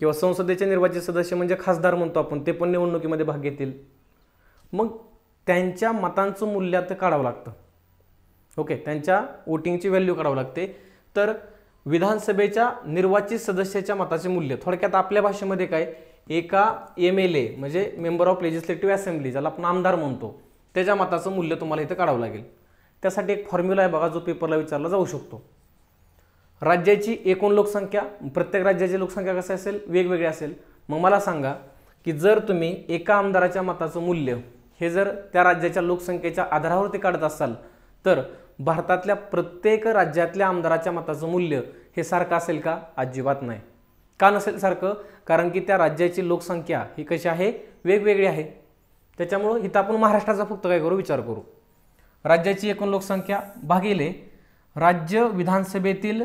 किंवा संसदेचे निर्वाचित सदस्य म्हणजे खासदार म्हणतो आपण, ते पण निवडणुकीमध्ये भाग घेतील. मग त्यांच्या मतांचं मूल्य आता काढावं लागतं. ओके, त्यांच्या वोटिंगची व्हॅल्यू काढावं लागते. तर विधानसभेच्या निर्वाचित सदस्याच्या मताचे मूल्य, थोडक्यात आपल्या भाषेमध्ये काय, एका MLA म्हणजे मेंबर ऑफ लेजिस्लेटिव्ह असेंब्ली, ज्याला आपण आमदार म्हणतो, त्याच्या मताचं मूल्य तुम्हाला इथं काढावं लागेल. त्यासाठी एक फॉर्म्युला आहे बघा, जो पेपरला विचारला जाऊ शकतो. राज्याची एकूण लोकसंख्या, प्रत्येक राज्याची लोकसंख्या कसं असेल, वेगवेगळी असेल. मग मला सांगा की जर तुम्ही एका आमदाराच्या मताचं मूल्य हे जर त्या राज्याच्या लोकसंख्येच्या आधारावरती काढत असाल, तर भारतातल्या प्रत्येक राज्यातल्या आमदाराच्या मताचं मूल्य हे सारखं असेल का? अजिबात नाही. का नसेल सारखं? कारण की त्या राज्याची लोकसंख्या ही कशी आहे, वेगवेगळी आहे. त्याच्यामुळं इथं आपण महाराष्ट्राचा फक्त काय करू, विचार करू. राज्याची एकूण लोकसंख्या भागिले राज्य विधानसभेतील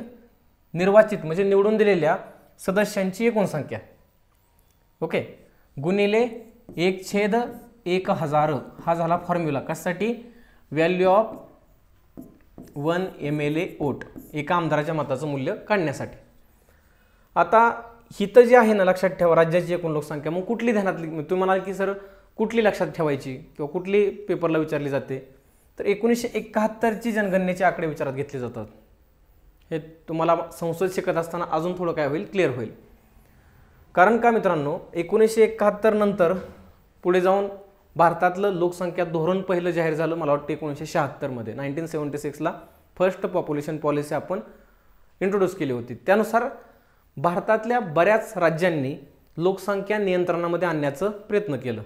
निर्वाचित म्हणजे निवडून दिलेल्या सदस्यांची एकूण संख्या, ओके, गुणिले 1/1000 हा झाला फॉर्म्युला. कशासाठी? व्हॅल्यू ऑफ 1 MLA वोट, एका आमदाराच्या मताचं मूल्य काढण्यासाठी. आता हिथं जे आहे ना, लक्षात ठेवा राज्याची एकूण लोकसंख्या. मग कुठली ध्यानातली, तुम्ही म्हणाल की सर कुठली लक्षात ठेवायची किंवा कुठली पेपरला विचारली जाते, तर 1971ची जनगणनेचे आकडे विचारात घेतले जातात. हे तुम्हाला संसद शिकत असताना अजून थोडं काय होईल, क्लिअर होईल. कारण का मित्रांनो, 1971 नंतर पुढे जाऊन भारतातलं लोकसंख्या धोरण पहिलं जाहीर झालं, मला वाटतं 1976 मध्ये. 1976ला फर्स्ट पॉप्युलेशन पॉलिसी आपण इंट्रोड्यूस केली होती. त्यानुसार भारतातल्या बऱ्याच राज्यांनी लोकसंख्या नियंत्रणामध्ये आणण्याचा प्रयत्न केलं,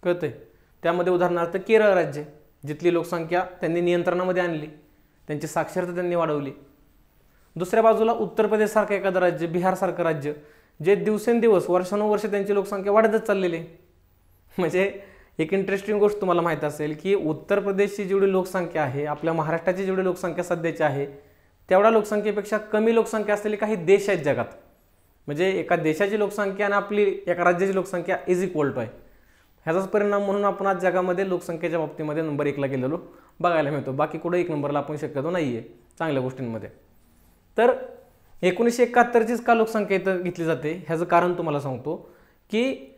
कळतंय. त्यामध्ये उदाहरणार्थ केरळ राज्य, जिथली लोकसंख्या त्यांनी नियंत्रणामध्ये आणली, त्यांची साक्षरता त्यांनी वाढवली. दुसऱ्या बाजूला उत्तर प्रदेशसारखं एखादं राज्य, बिहारसारखं राज्य, जे दिवसेंदिवस वर्षानुवर्ष त्यांची लोकसंख्या वाढतच चाललेली. म्हणजे एक इंटरेस्टिंग गोष्ट तुम्हाला माहीत असेल की उत्तर प्रदेशची जेवढी लोकसंख्या आहे, आपल्या महाराष्ट्राची जेवढी लोकसंख्या सध्याची आहे, तेवढ्या लोकसंख्येपेक्षा कमी लोकसंख्या असलेले काही देश आहेत जगात. म्हणजे एका देशाची लोकसंख्या आणि आपली एका राज्याची लोकसंख्या इज इक्वल टू आहे. ह्याचाच परिणाम म्हणून आपण आज जगामध्ये लोकसंख्येच्या बाबतीमध्ये नंबर 1ला गेलेलो बघायला मिळतो. बाकी कुठे 1 नंबरला आपण शक्यतो नाही आहे चांगल्या गोष्टींमध्ये. तर 1971चीच का लोकसंख्या इथं घेतली जाते, ह्याचं कारण तुम्हाला सांगतो की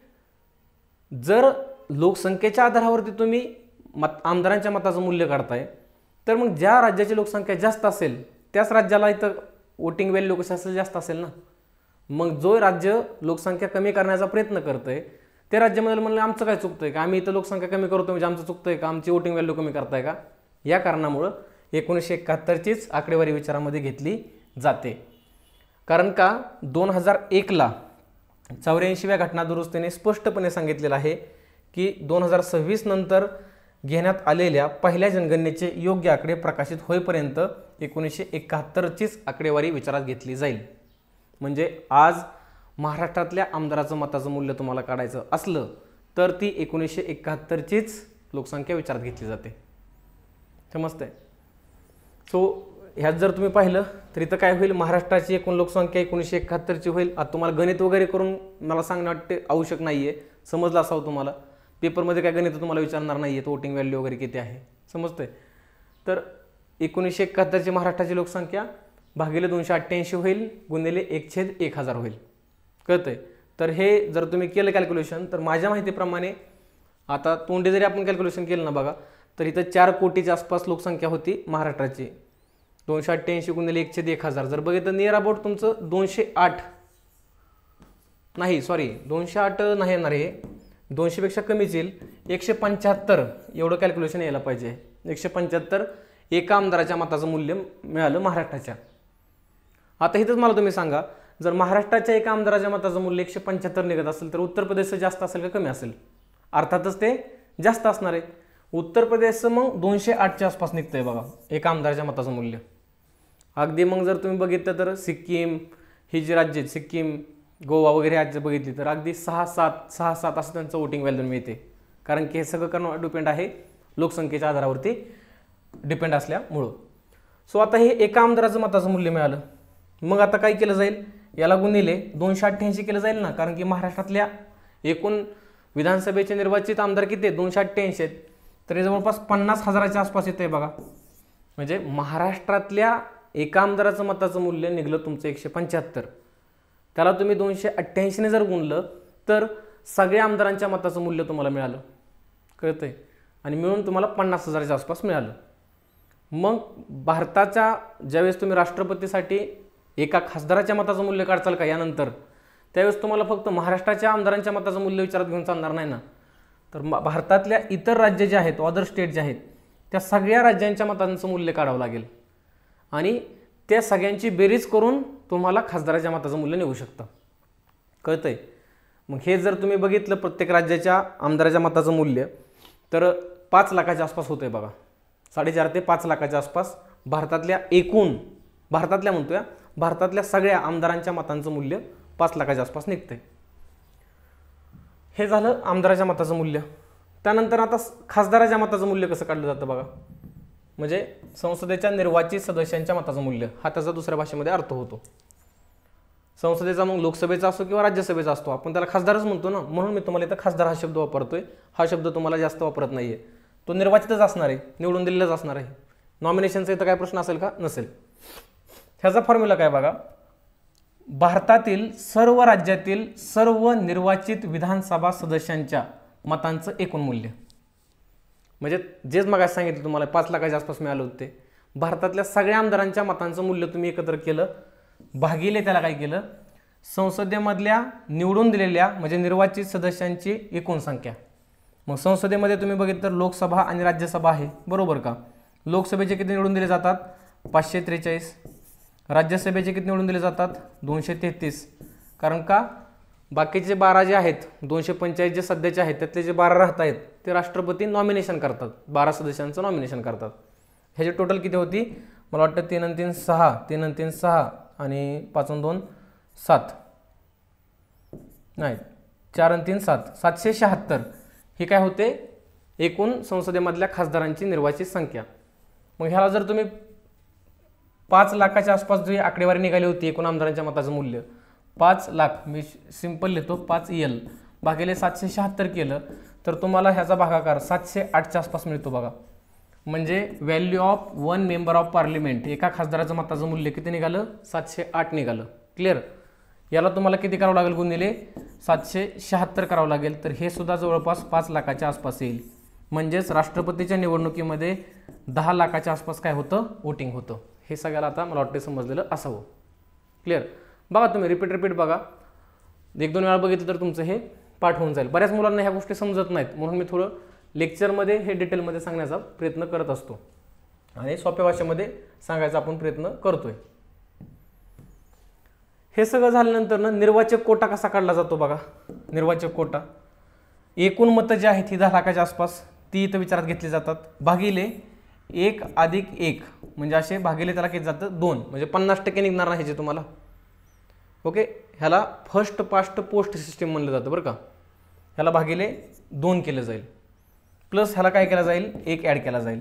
जर लोकसंख्येच्या आधारावरती तुम्ही आमदारांच्या मताचं मूल्य काढताय, तर मग ज्या राज्याची लोकसंख्या जास्त असेल त्याच राज्याला इथं वोटिंग व्हॅल्यू कशी असेल, जास्त असेल ना. मग जो राज्य लोकसंख्या कमी करण्याचा प्रयत्न करतंय ते राज्यामध्ये म्हणलं आमचं काय चुकतंय का, आम्ही इथं लोकसंख्या कमी करतो म्हणजे आमचं चुकतंय का, आमची वोटिंग व्हॅल्यू कमी करताय का. या कारणामुळं 1971चीच आकडेवारी विचारामध्ये घेतली जाते. कारण का 2001ला 84व्या घटना दुरुस्तीने स्पष्टपणे सांगितलेलं आहे की 2026 नंतर घेण्यात आलेल्या पहिल्या जनगणनेचे योग्य आकडे प्रकाशित होईपर्यंत 1971चीच आकडेवारी विचारात घेतली जाईल. म्हणजे आज महाराष्ट्रातल्या आमदाराचं मताचं मूल्य तुम्हाला काढायचं असलं तर ती 1971चीच लोकसंख्या विचारात घेतली जाते. समजतंय? सो ह्यात जर तुम्ही पाहिलं तर इथं काय होईल, महाराष्ट्राची एकूण लोकसंख्या 1971ची होईल. आता तुम्हाला गणित वगैरे करून मला सांगणं वाटते आवश्यक नाही आहे, समजलं असावं तुम्हाला. पेपरमध्ये काय गणित तुम्हाला विचारणार नाही आहेत, वोटिंग व्हॅल्यू वगैरे किती आहे, समजतंय. तर 1971ची महाराष्ट्राची लोकसंख्या भागिले 288 होईल, गुणिले 1/1000 होईल, कळतंय. तर हे जर तुम्ही केलं कॅल्क्युलेशन, तर माझ्या माहितीप्रमाणे आता तोंडी जरी आपण कॅल्क्युलेशन केलं ना बघा, तर इथं 4 कोटीच्या आसपास लोकसंख्या होती महाराष्ट्राची. 288 गुणिले 1/1000 जर बघितलं, नियर अबाउट तुमचं 208 नाही, सॉरी 208 नाही येणार, हे 200पेक्षा कमीच येईल. 175 एवढं कॅल्क्युलेशन यायला पाहिजे. 175 एका आमदाराच्या मताचं मूल्य मिळालं महाराष्ट्राच्या. आता इथंच मला तुम्ही सांगा, जर महाराष्ट्राच्या एका आमदाराच्या मताचं मूल्य 175 निघत असेल तर उत्तर प्रदेशचं जास्त असेल का कमी असेल? अर्थातच ते जास्त असणार आहे. उत्तर प्रदेशचं मग 208च्या आसपास निघतंय बघा एका आमदाराच्या मताचं मूल्य. अगदी मग जर तुम्ही बघितलं तर सिक्कीम ही जी राज्य आहेत, सिक्कीम, गोवा वगैरे राज्य बघितली तर अगदी 6-7 असं त्यांचं वोटिंग व्हॅल्यू मिळते. कारण की हे सगळं करणं डिपेंड आहे लोकसंख्येच्या आधारावरती डिपेंड असल्यामुळं. सो आता हे एका आमदाराचं मताचं मूल्य मिळालं. मग आता काय केलं जाईल, याला गुणिले 288 केलं जाईल ना, कारण की महाराष्ट्रातल्या एकूण विधानसभेचे निर्वाचित आमदार किती आहेत, 288 आहेत. तर हे जवळपास 50,000च्या आसपास येते बघा. म्हणजे महाराष्ट्रातल्या एका आमदाराचं मताचं मूल्य निघलं तुमचं 175, त्याला तुम्ही 288ने जर गुणलं तर सगळ्या आमदारांच्या मताचं मूल्य तुम्हाला मिळालं, कळतंय, आणि मिळून तुम्हाला 50,000च्या आसपास मिळालं. मग भारताच्या ज्यावेळेस तुम्ही राष्ट्रपतीसाठी एका खासदाराच्या मताचं मूल्य काढचाल का यानंतर, त्यावेळेस तुम्हाला फक्त महाराष्ट्राच्या आमदारांच्या मताचं मूल्य विचारात घेऊन चालणार नाही ना, तर भारतातल्या इतर राज्य जे आहेत, अदर स्टेट जे आहेत, त्या सगळ्या राज्यांच्या मतांचं मूल्य काढावं लागेल आणि त्या सगळ्यांची बेरीज करून तुम्हाला खासदाराच्या मताचं मूल्य निघू शकतं, कळतंय. मग हे जर तुम्ही बघितलं प्रत्येक राज्याच्या आमदाराच्या मताचं मूल्य तर 5 लाखाच्या आसपास होतं आहे बघा. 4.5 ते 5 लाखाच्या आसपास भारतातल्या एकूण, भारतातल्या म्हणतोय, भारतातल्या सगळ्या आमदारांच्या मतांचं मूल्य 5 लाखाच्या आसपास निघतंय. हे झालं आमदाराच्या मताचं मूल्य. त्यानंतर आता खासदाराच्या मताचं मूल्य कसं काढलं जातं बघा, म्हणजे संसदेच्या निर्वाचित सदस्यांच्या मताचं मूल्य, हा त्याचा दुसऱ्या भाषेमध्ये अर्थ होतो. संसदेचा मग लोकसभेचा असो किंवा राज्यसभेचा असतो, आपण त्याला खासदारच म्हणतो ना, म्हणून मी तुम्हाला इथं खासदार हा शब्द वापरतोय. हा शब्द तुम्हाला जास्त वापरत नाहीये, तो निर्वाचितच असणार आहे, निवडून दिलेलाच असणार आहे. नॉमिनेशनचा इथं काय प्रश्न असेल का? नसेल. ह्याचा फॉर्म्युला काय बघा, भारतातील सर्व राज्यातील सर्व निर्वाचित विधानसभा सदस्यांच्या मतांचं एकूण मूल्य, म्हणजे जेच मग सांगितलं तुम्हाला 5 लाखाच्या आसपास मिळालं होते, भारतातल्या सगळ्या आमदारांच्या मतांचं मूल्य तुम्ही एकत्र केलं, भागिले त्याला काय केलं, संसदेमधल्या निवडून दिलेल्या म्हणजे निर्वाचित सदस्यांची एकूण संख्या. मग संसदेमध्ये तुम्ही बघितलं तर लोकसभा आणि राज्यसभा आहे, बरोबर का. लोकसभेचे किती निवडून दिले जातात? 543. राज्यसभेचे किती निवडून दिले जातात? 233. कारण का बाकीचे 12 जे आहेत, 245 जे सध्याचे आहेत, त्यातले जे 12 राहत आहेत ते राष्ट्रपती नॉमिनेशन करतात, 12 सदस्यांचं नॉमिनेशन करतात. ह्याची टोटल किती होती? मला वाटतं 3 आणि 3 6, 3 आणि 3 6 आणि 5 आणि 2 7, नाही 4 आणि 3 7, 776 हे काय होते एकूण संसदेमधल्या खासदारांची निर्वाचित संख्या. मग ह्याला जर तुम्ही 5 लाखाच्या आसपास जी आकडेवारी निघाली होती एकूण आमदारांच्या मताचं मूल्य 5 लाख, मी सिंपल लिहितो 5L भागिले 776 केलं तर तुम्हाला ह्याचा भागाकार 708च्या आसपास मिळतो बघा. म्हणजे value of 1 member of parliament, एका खासदाराचं मताचं मूल्य किती निघालं? 708 निघालं. क्लिअर. याला तुम्हाला किती करावं लागेल गुणिले? 776 करावं लागेल. तर हे सुद्धा जवळपास 5 लाखाच्या आसपास येईल. म्हणजेच राष्ट्रपतीच्या निवडणुकीमध्ये 10 लाखाच्या आसपास काय होतं? वोटिंग होतं. हे सगळ्याला आता मला वाटतं समजलेलं असावं. क्लिअर. बघा तुम्ही रिपीट बघा, 1-2 वेळा बघितलं तर तुमचं हे पाठ होऊन जाईल. बऱ्याच मुलांना ह्या गोष्टी समजत नाहीत, म्हणून मी थोडं लेक्चरमध्ये हे डिटेलमध्ये सांगण्याचा प्रयत्न करत असतो आणि सोप्या भाषेमध्ये सांगायचा आपण प्रयत्न करतोय. हे सगळं झाल्यानंतर ना निर्वाचक कोटा कसा काढला जातो बघा. निर्वाचक कोटा एकूण मतं जी आहेत ही 10 लाखाच्या आसपास ती इथं विचारात घेतली जातात, भागिले 1 अधिक 1 म्हणजे असे भागिले त्याला किती जातं? 2, म्हणजे 50% निघणार नाही ह्याचे तुम्हाला. ओके. ह्याला फर्स्ट पास्ट पोस्ट सिस्टीम म्हणलं जातं बरं का. ह्याला भागिले 2 केलं जाईल, प्लस ह्याला काय केलं जाईल? 1 ॲड केला जाईल.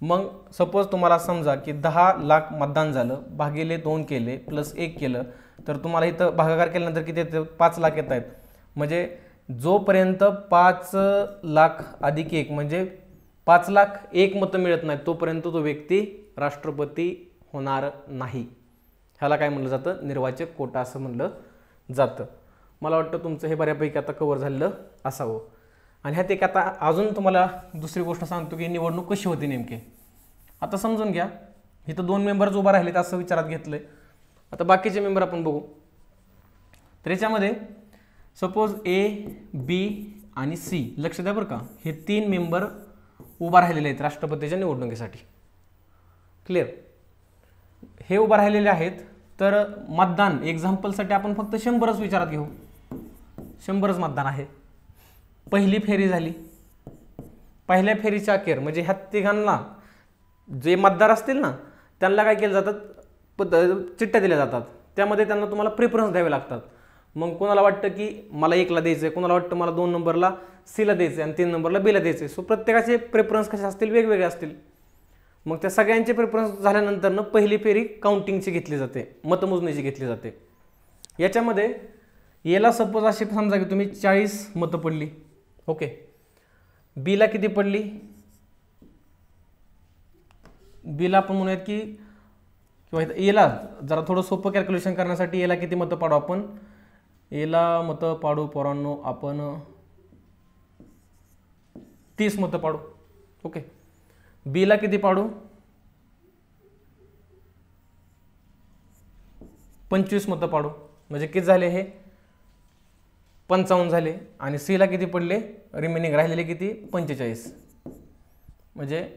मग सपोज तुम्हाला समजा की 10 लाख मतदान झालं, भागिले 2 केले प्लस 1 केलं तर तुम्हाला इथं भागाकार केल्यानंतर किती येतं? 5 लाख येत आहेत. म्हणजे जोपर्यंत 5 लाख अधिक 1 म्हणजे 5 लाख 1 मतं मिळत नाहीत तोपर्यंत तो व्यक्ती राष्ट्रपती होणार नाही. ह्याला काय म्हणलं जातं? निर्वाचक कोटा असं म्हणलं जातं. मला वाटतं तुमचं हे बऱ्यापैकी आता कव्हर झालेलं असावं. आणि ह्यात एक आता अजून तुम्हाला दुसरी गोष्ट सांगतो की निवडणूक कशी होती नेमकी. आता समजून घ्या, इथं 2 मेंबर्स उभा राहिलेत असं विचारात घेतलंय. आता बाकीचे मेंबर आपण बघू. तर याच्यामध्ये सपोज A, B आणि C, लक्ष द्या बरं का, हे 3 मेंबर उभा राहिलेले आहेत राष्ट्रपतीच्या निवडणुकीसाठी. क्लिअर. हे उभा राहिलेले आहेत. तर मतदान एक्झाम्पलसाठी आपण फक्त 100च विचारात घेऊ. 100च मतदान आहे. पहिली फेरी झाली. पहिल्या फेरीच्या अखेर म्हणजे ह्या तिघांना जे मतदार असतील ना त्यांना काय केलं जातात? चिठ्ठ्या दिल्या जातात. त्यामध्ये त्यांना तुम्हाला प्रेफरन्स द्यावे लागतात. मग कोणाला वाटतं की मला 1ला द्यायचं आहे, कोणाला वाटतं मला 2 नंबरला Cला द्यायचं आहे आणि 3 नंबरला Bला द्यायचं आहे. सो प्रत्येकाचे प्रेफरन्स कसे असतील? वेगवेगळे असतील. मग त्या सगळ्यांचे प्रेफरन्स झाल्यानंतर ना पहिली फेरी काउंटिंगची घेतली जाते, मतमोजणीची घेतली जाते. याच्यामध्ये Aला सपोज अशी समजा की तुम्ही 40 मतं पडली. ओके. Bला किती पडली? बीला आपण म्हणूयात की किंवा एला जरा थोडं सोपं कॅल्क्युलेशन करण्यासाठी एला किती मतं पाडू आपण, एला मतं पाडू पोरांनो आपण 30 मतं पाडू. ओके. बीला किती पाडू, 25 मतं पाडू. म्हणजे किती झाले हे 55 झाले. आणि सीला किती पडले, रिमेनिंग राहिलेले किती 45. म्हणजे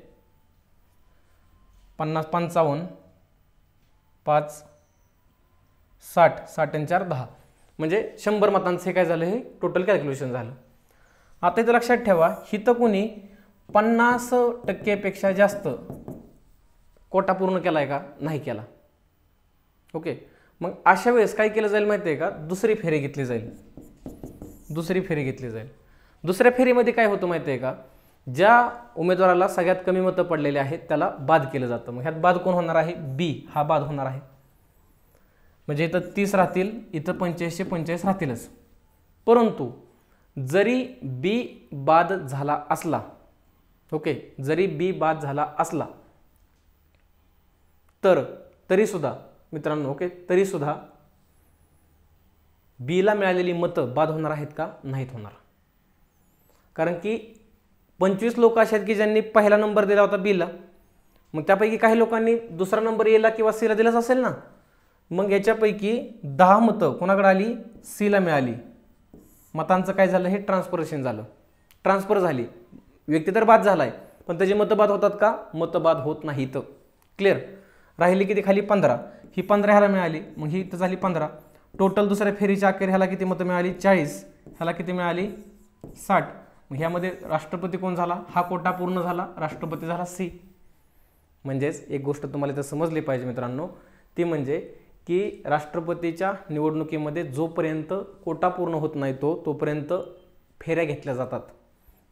50 55 5 60 60 आणि 4 10 म्हणजे 100 मतांचं हे काय झालं, हे टोटल कॅल्क्युलेशन झालं. आता इथं लक्षात ठेवा, हिथं कोणी 50% जास्त कोटा पूर्ण केलाय का, नाही केला. ओके. मग अशा वेळेस काय केलं जाईल माहिती आहे का, दुसरी फेरी घेतली जाईल. दुसरी फेरी घेतली जाईल. दुसऱ्या फेरीमध्ये काय होतं माहिती आहे का, ज्या उमेदवाराला सगळ्यात कमी मतं पडलेले आहेत त्याला बाद केलं जातं. मग ह्यात बाद कोण होणार आहे, बी हा बाद होणार आहे. म्हणजे इथं 30 राहतील, इथं 45 राहतीलच. परंतु जरी बी बाद झाला असला, ओके, जरी बी बाद झाला असला तरी सुद्धा मित्रांनो, ओके, तरी सुद्धा बीला मिळालेली मतं बाद होणार आहेत का, नाहीत होणार. कारण की 25 लोक असे आहेत की ज्यांनी पहिला नंबर दिला होता बीला, मग त्यापैकी काही लोकांनी दुसरा नंबर एला किंवा सीला दिलाच असेल ना. मग याच्यापैकी 10 मतं कोणाकडे आली, सीला मिळाली. मतांचं काय झालं, हे ट्रान्सफरेशन झालं, ट्रान्सफर झाली. व्यक्ती तर बाद झालाय, पण त्याची मतं बाद होतात का, मतं बाद होत नाहीत. क्लिअर. राहिली किती खाली 15, ही 15 ह्याला मिळाली, मग ही इथं झाली 15. टोटल दुसऱ्या फेरीच्या अखेर ह्याला किती मतं मिळाली, 40, ह्याला किती मिळाली 60. मग ह्यामध्ये राष्ट्रपती कोण झाला, हा कोटा पूर्ण झाला, राष्ट्रपती झाला सी. म्हणजेच एक गोष्ट तुम्हाला इथं समजली पाहिजे मित्रांनो, ती म्हणजे की राष्ट्रपतीच्या निवडणुकीमध्ये जोपर्यंत कोटा पूर्ण होत नाही तोपर्यंत फेऱ्या घेतल्या जातात.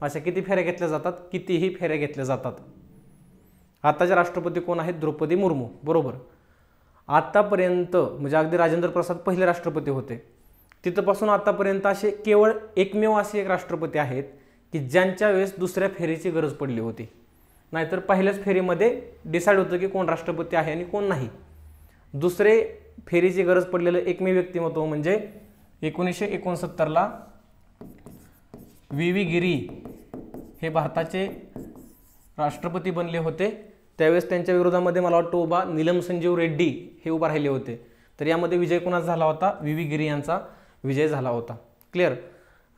अशा किती फेऱ्या घेतल्या जातात, कितीही फेऱ्या घेतल्या जातात. आताचे राष्ट्रपती कोण आहेत, द्रौपदी मुर्मू, बरोबर. आतापर्यंत म्हणजे अगदी राजेंद्र प्रसाद पहिले राष्ट्रपती होते, तिथपासून आतापर्यंत असे केवळ एकमेव असे एक राष्ट्रपती आहेत की ज्यांच्या वेळेस दुसऱ्या फेरीची गरज पडली होती. नाहीतर पहिल्याच फेरीमध्ये डिसाईड होतं की कोण राष्ट्रपती आहे आणि कोण नाही. दुसरे फेरीची गरज पडलेलं एकमेव व्यक्तिमत्व म्हणजे 1969ला व्ही गिरी हे भारताचे राष्ट्रपती बनले होते. त्यावेळेस त्यांच्या विरोधामध्ये मला वाटतं उभा नीलम संजीव रेड्डी हे उभा राहिले होते. तर यामध्ये विजय कोणाचा झाला होता, व्ही गिरी यांचा विजय झाला होता. क्लिअर.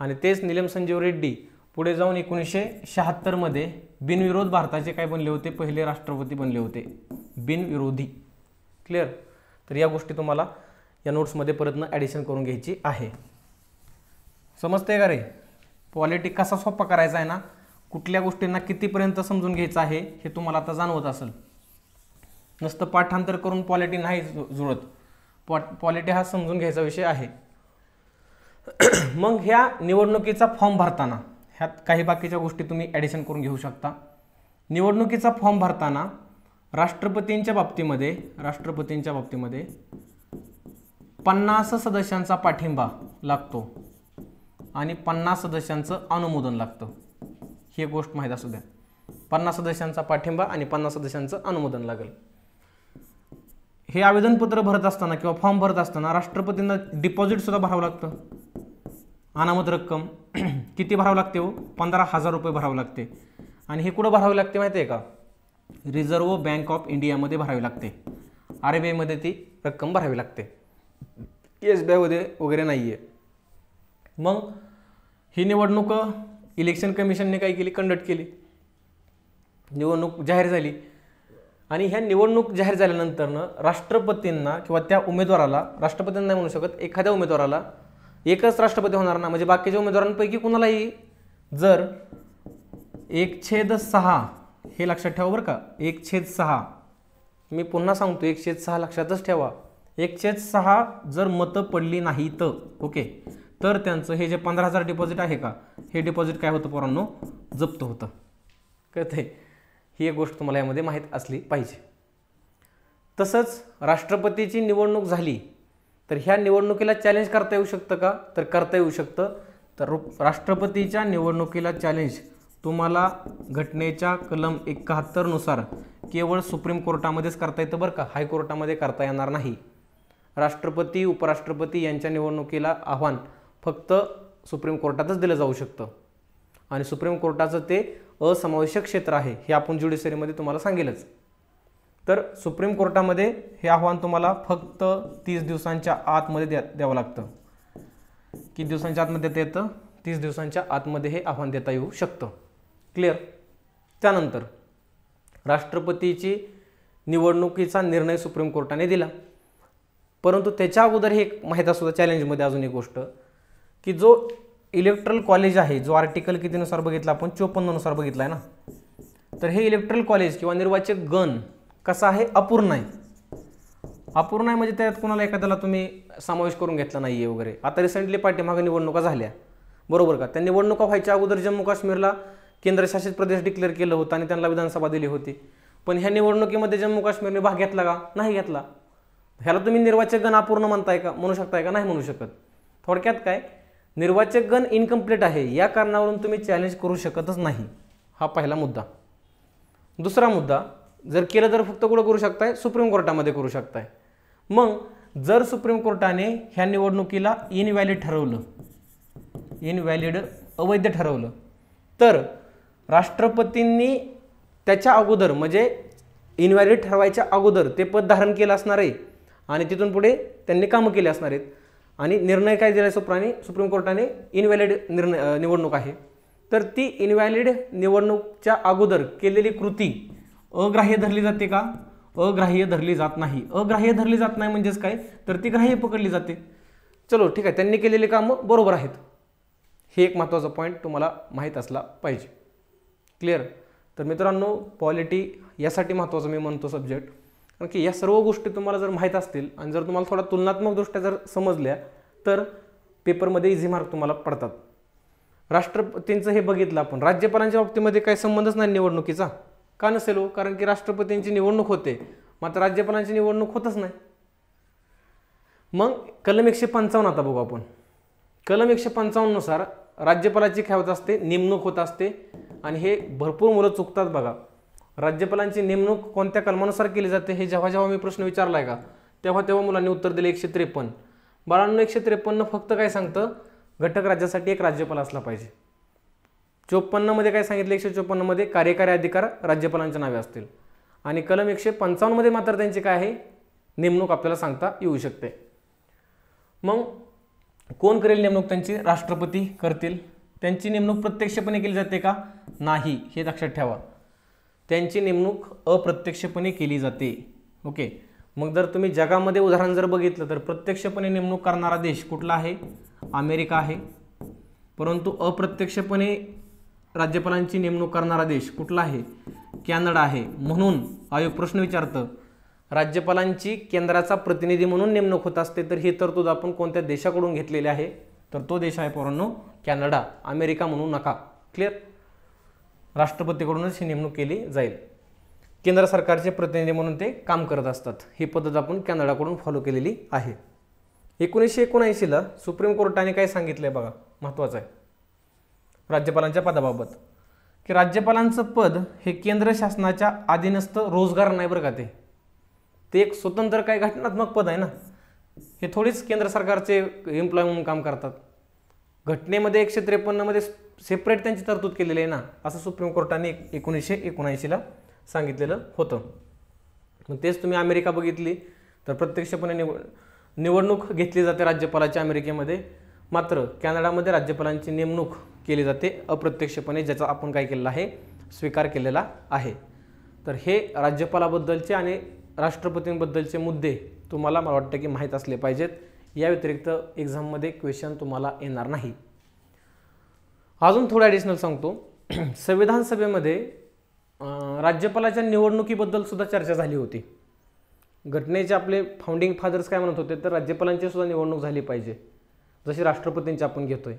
आणि तेच नीलम संजीव रेड्डी पुढे जाऊन 1976 मध्ये बिनविरोध भारताचे काय बनले होते, पहिले राष्ट्रपती बनले होते, बिनविरोधी. क्लिअर. तर या गोष्टी तुम्हाला या नोट्समध्ये परतनं ॲडिशन करून घ्यायची आहे. समजते का रे, पॉलिटी कसा सोपा करायचा आहे ना, कुठल्या गोष्टींना कितीपर्यंत समजून घ्यायचं आहे हे तुम्हाला आता जाणवत असेल. नुसतं पाठांतर करून पॉलिटी नाही जुळत, पॉलिटी हा समजून घ्यायचा विषय आहे. मग ह्या निवडणुकीचा फॉर्म भरताना ह्यात काही बाकीच्या गोष्टी तुम्ही ॲडिशन करून घेऊ शकता. निवडणुकीचा फॉर्म भरताना राष्ट्रपतींच्या बाबतीमध्ये 50 सदस्यांचा पाठिंबा लागतो आणि 50 सदस्यांचं अनुमोदन लागतं. ही गोष्ट माहीत असू द्या. 50 सदस्यांचा पाठिंबा आणि 50 सदस्यांचं अनुमोदन लागेल. हे आवेदनपत्र भरत असताना किंवा फॉर्म भरत असताना राष्ट्रपतींना डिपॉझिट सुद्धा भरावं लागतं. अनामत रक्कम किती भरावं लागते हो, 15,000 रुपये भरावं लागते. आणि हे कुठं भरावे लागते माहिती आहे का, रिझर्व्ह बँक ऑफ इंडियामध्ये भरावी लागते. RBI मध्ये ती रक्कम भरावी लागते, SBI मध्ये वगैरे नाही आहे. मग ही निवडणूक इलेक्शन कमिशनने काय केली, कंडक्ट केली. निवडणूक जाहीर झाली आणि ह्या निवडणूक जाहीर झाल्यानंतरनं राष्ट्रपतींना किंवा त्या उमेदवाराला, राष्ट्रपतींना नाही म्हणू शकत, एखाद्या उमेदवाराला एकच राष्ट्रपती होणार ना. म्हणजे बाकीच्या उमेदवारांपैकी कुणालाही जर 1/6 हे लक्षात ठेवा बरं का, 1/6, मी पुन्हा सांगतो 1/6 लक्षातच ठेवा. 1/6 जर मतं पडली नाही तर ओके, तर त्यांचं हे जे 15,000 डिपॉझिट आहे का, हे डिपॉझिट काय होतं पोरांनो, जप्त होतं. कळतंय. ही एक गोष्ट तुम्हाला यामध्ये माहीत असली पाहिजे. तसंच राष्ट्रपतीची निवडणूक झाली तर ह्या निवडणुकीला चॅलेंज करता येऊ शकतं का, तर करता येऊ शकतं. तर राष्ट्रपतीच्या निवडणुकीला चॅलेंज तुम्हाला घटनेच्या कलम 71 नुसार केवळ सुप्रीम कोर्टामध्येच करता येतं बरं का, हायकोर्टामध्ये करता येणार नाही. राष्ट्रपती उपराष्ट्रपती यांच्या निवडणुकीला आव्हान फक्त सुप्रीम कोर्टातच दिलं जाऊ शकतं आणि सुप्रीम कोर्टाचं ते असमावेशक क्षेत्र आहे हे आपण ज्युडिशरीमध्ये तुम्हाला सांगेलच. तर सुप्रीम कोर्टामध्ये हे आव्हान तुम्हाला फक्त 30 दिवसांच्या आतमध्ये द्यावं लागतं. किती दिवसांच्या आतमध्ये देता येतं? 30 दिवसांच्या आतमध्ये हे आव्हान देता येऊ शकतं. क्लिअर. त्यानंतर राष्ट्रपतीची निवडणुकीचा निर्णय सुप्रीम कोर्टाने दिला, परंतु त्याच्या अगोदर हे माहीत असू द्या चॅलेंजमध्ये अजून एक गोष्ट की जो इलेक्ट्रल कॉलेज आहे, जो आर्टिकल कितीनुसार बघितला आपण 54 नुसार बघितला आहे ना, तर हे इलेक्ट्रल कॉलेज किंवा निर्वाचक गण कसा आहे? अपूर्ण आहे. अपूर्ण आहे म्हणजे त्यात कोणाला एखाद्याला तुम्ही समावेश करून घेतला नाही आहे वगैरे. आता रिसेंटली पाठीमागे निवडणुका झाल्या बरोबर का, त्या निवडणुका व्हायच्या अगोदर जम्मू काश्मीरला केंद्रशासित प्रदेश डिक्लेअर केलं होतं आणि त्यांना विधानसभा दिली होती. पण ह्या निवडणुकीमध्ये जम्मू काश्मीरने भाग घेतला का? नाही घेतला. ह्याला तुम्ही निर्वाचक गण अपूर्ण म्हणताय का? म्हणू शकताय का? नाही म्हणू शकत. थोडक्यात काय, निर्वाचक गण इनकम्प्लीट आहे या कारणावरून तुम्ही चॅलेंज करू शकतच नाही. हा पहिला मुद्दा. दुसरा मुद्दा, जर केलं तर फक्त कुठं करू शकताय? सुप्रीम कोर्टामध्ये करू शकताय. मग जर सुप्रीम कोर्टाने ह्या निवडणुकीला इनव्हॅलिड ठरवलं, इनव्हॅलिड अवैध ठरवलं, तर राष्ट्रपतींनी त्याच्या अगोदर म्हणजे इनव्हॅलिड ठरवायच्या अगोदर ते पद धारण केलं असणार आहे आणि तिथून पुढे त्यांनी कामं केली असणार आहेत आणि निर्णय काय दिला सुप्रीम कोर्टाने? इनव्हॅलिड निवडणूक आहे. तर ती इनव्हॅलिड निवडणूकच्या अगोदर केलेली कृती अग्राह्य धरली जाते का? अग्राह्य धरली जात नाही. अग्राह्य धरली जात नाही म्हणजेच काय? तर ती ग्राह्य पकडली जाते. चलो ठीक आहे, त्यांनी केलेली कामं बरोबर आहेत. हे एक महत्त्वाचा पॉईंट तुम्हाला माहीत असला पाहिजे. क्लिअर. तर मित्रांनो, पॉलिटी यासाठी महत्त्वाचा मी म्हणतो सब्जेक्ट, कारण की या सर्व गोष्टी तुम्हाला जर माहीत असतील आणि जर तुम्हाला थोडा तुलनात्मकदृष्ट्या जर समजल्या तर पेपरमध्ये इझी मार्क तुम्हाला पडतात. राष्ट्रपतींचं हे बघितलं आपण, राज्यपालांच्या बाबतीमध्ये काही संबंधच नाही निवडणुकीचा. का नसेल हो? कारण की राष्ट्रपतींची निवडणूक होते मात्र राज्यपालांची निवडणूक होतच नाही. मग कलम 155 आता बघू आपण. कलम 155 नुसार राज्यपालाची काय होत असते? नेमणूक होत असते. आणि हे भरपूर मुलं चुकतात बघा. राज्यपालांची नेमणूक कोणत्या कलमानुसार केली जाते हे जेव्हा मी प्रश्न विचारलाय का तेव्हा मुलांनी उत्तर दिले 153. बाळांनो, 153 फक्त काय सांगतं? घटक राज्यासाठी एक राज्यपाल असला पाहिजे. 54 मध्ये काय सांगितलं? 154 मध्ये कार्यकारी अधिकार राज्यपालांच्या नावे असतील आणि कलम 155 मध्ये मात्र त्यांची काय आहे? नेमणूक आपल्याला सांगता येऊ शकते. मग कोण करेल नेमणूक त्यांची? राष्ट्रपती करतील. त्यांची नेमणूक प्रत्यक्षपणे केली जाते का? नाही, हे लक्षात ठेवा. त्यांची नेमणूक अप्रत्यक्षपणे केली जाते. ओके. मग जर तुम्ही जगामध्ये उदाहरण जर बघितलं तर प्रत्यक्षपणे नेमणूक करणारा देश कुठला आहे? अमेरिका आहे. परंतु अप्रत्यक्षपणे राज्यपालांची नेमणूक करणारा देश कुठला आहे? कॅनडा आहे. म्हणून आयोग प्रश्न विचारतं, राज्यपालांची केंद्राचा प्रतिनिधी म्हणून नेमणूक होत असते तर ही तरतूद आपण कोणत्या देशाकडून घेतलेली आहे? तर तो देश आहे पोरांनो कॅनडा. अमेरिका म्हणू नका. क्लिअर. राष्ट्रपतीकडूनच ही नेमणूक केली जाईल. केंद्र सरकारचे प्रतिनिधी म्हणून ते काम करत असतात. ही पद्धत आपण कॅनडाकडून फॉलो केलेली आहे. 1979ला सुप्रीम कोर्टाने काय सांगितलंय बघा, महत्त्वाचं आहे राज्यपालांच्या पदाबाबत, की राज्यपालांचं पद हे केंद्र शासनाच्या अधीनस्थ रोजगार नाही बरं का. ते एक स्वतंत्र काय घटनात्मक पद आहे ना. हे थोडीच केंद्र सरकारचे एम्प्लॉय म्हणून काम करतात. घटनेमध्ये 153 मध्ये सेपरेट त्यांची तरतूद केलेली आहे ना, असं सुप्रीम कोर्टाने 1979ला सांगितलेलं होतं. मग तेच तुम्ही अमेरिका बघितली तर प्रत्यक्षपणे निवडणूक घेतली जाते राज्यपालाची अमेरिकेमध्ये, मात्र कॅनडामध्ये राज्यपालांची नेमणूक केली जाते अप्रत्यक्षपणे, ज्याचा आपण काय केलेला आहे? स्वीकार केलेला आहे. तर हे राज्यपालाबद्दलचे आणि राष्ट्रपतींबद्दलचे मुद्दे तुम्हाला मला वाटतं की माहीत असले पाहिजेत. या व्यतिरिक्त एक्झाममध्ये क्वेश्चन तुम्हाला येणार नाही. अजून थोडं ॲडिशनल सांगतो. संविधान सभेमध्ये राज्यपालाच्या निवडणुकीबद्दल सुद्धा चर्चा झाली होती. घटनेचे आपले फाउंडिंग फादर्स काय म्हणत होते तर राज्यपालांची सुद्धा निवडणूक झाली पाहिजे जशी राष्ट्रपतींची आपण घेतोय.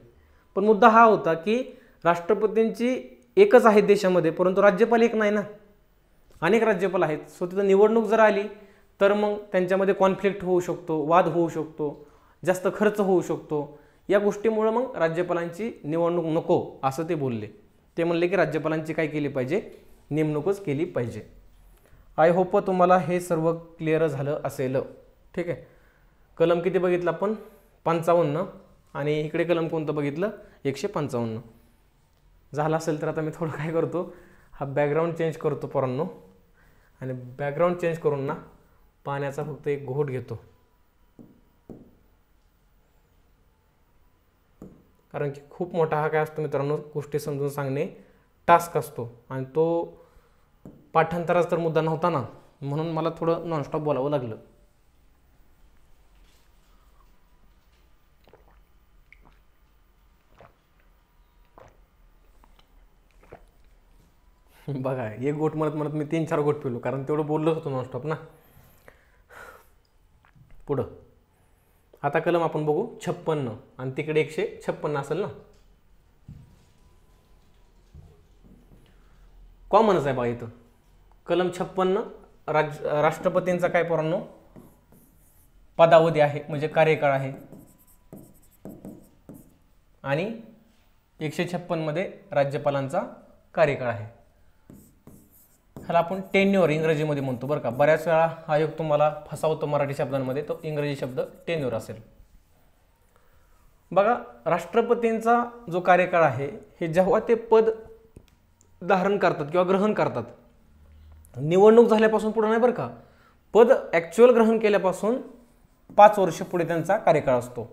पण मुद्दा हा होता की राष्ट्रपतींची एकच आहे देशामध्ये, परंतु राज्यपाल एक नाही ना, अनेक राज्यपाल आहेत. सो तिथं निवडणूक जर आली तर मग त्यांच्यामध्ये कॉन्फ्लिक्ट होऊ शकतो, वाद होऊ शकतो, जास्त खर्च होऊ शकतो. या गोष्टीमुळे मग राज्यपालांची निवडणूक नको असं ते बोलले. ते म्हणले की राज्यपालांची काय केली पाहिजे? नेमणूकच केली पाहिजे. आय होप तुम्हाला हे सर्व क्लिअर झालं असेल. ठीक आहे. कलम किती बघितलं आपण? 55. आणि इकडे कलम कोणतं बघितलं? 155. झालं असेल तर आता मी थोडं काय करतो, हा बॅकग्राऊंड चेंज करतो पोरांनो. आणि बॅकग्राऊंड चेंज करून ना पाण्याचा फक्त एक घोट घेतो, कारण की खूप मोठा हा काय असतो मित्रांनो, गोष्टी समजून सांगणे टास्क असतो. आणि तो पाठांतराचा तर मुद्दा नव्हता ना, म्हणून मला थोडं नॉनस्टॉप बोलावं लागलं. बघा, एक गोट म्हणत म्हणत मी 3-4 गोट पिलो, कारण तेवढं बोललोच होतो नॉनस्टॉप ना. पुढं आता कलम आपण बघू 56. आणि तिकडे 156 असेल ना, कॉमनच आहे बघा इथं. कलम 56 राष्ट्रपतींचा काय पोरांनो? पदावधी आहे, म्हणजे कार्यकाळ आहे. आणि 156 मध्ये राज्यपालांचा कार्यकाळ आहे. ह्याला आपण टेन्युअर इंग्रजीमध्ये म्हणतो बरं का. बऱ्याच वेळा हा योग तुम्हाला फसावतो मराठी शब्दांमध्ये, तो इंग्रजी शब्द टेन्युअर असेल. बघा, राष्ट्रपतींचा जो कार्यकाळ आहे हे जेव्हा ते पद धारण करतात किंवा ग्रहण करतात, निवडणूक झाल्यापासून पुढे नाही बरं का, पद ॲक्च्युअल ग्रहण केल्यापासून 5 वर्ष पुढे त्यांचा कार्यकाळ असतो.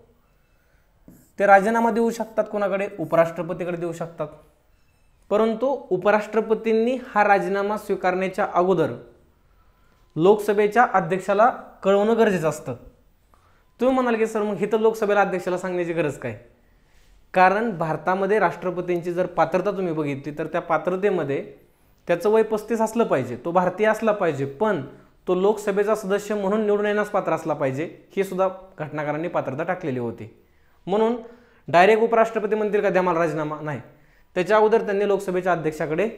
ते राजीनामा देऊ शकतात, कोणाकडे? उपराष्ट्रपतीकडे देऊ शकतात. परंतु उपराष्ट्रपतींनी हा राजीनामा स्वीकारण्याच्या अगोदर लोकसभेच्या अध्यक्षाला कळवणं गरजेचं असतं. तुम्ही म्हणाल की सर मग इथं लोकसभेला अध्यक्षाला सांगण्याची गरज काय? कारण भारतामध्ये राष्ट्रपतींची जर पात्रता तुम्ही बघितली तर त्या पात्रतेमध्ये त्याचं वय 35 असलं पाहिजे, तो भारतीय असला पाहिजे, पण तो लोकसभेचा सदस्य म्हणून निवडून येण्यास पात्र असला पाहिजे, ही सुद्धा घटनाकारांनी पात्रता टाकलेली होती. म्हणून डायरेक्ट उपराष्ट्रपती म्हणतील का द्या मला राजीनामा? नाही, त्याच्या अगोदर त्यांनी लोकसभेच्या अध्यक्षाकडे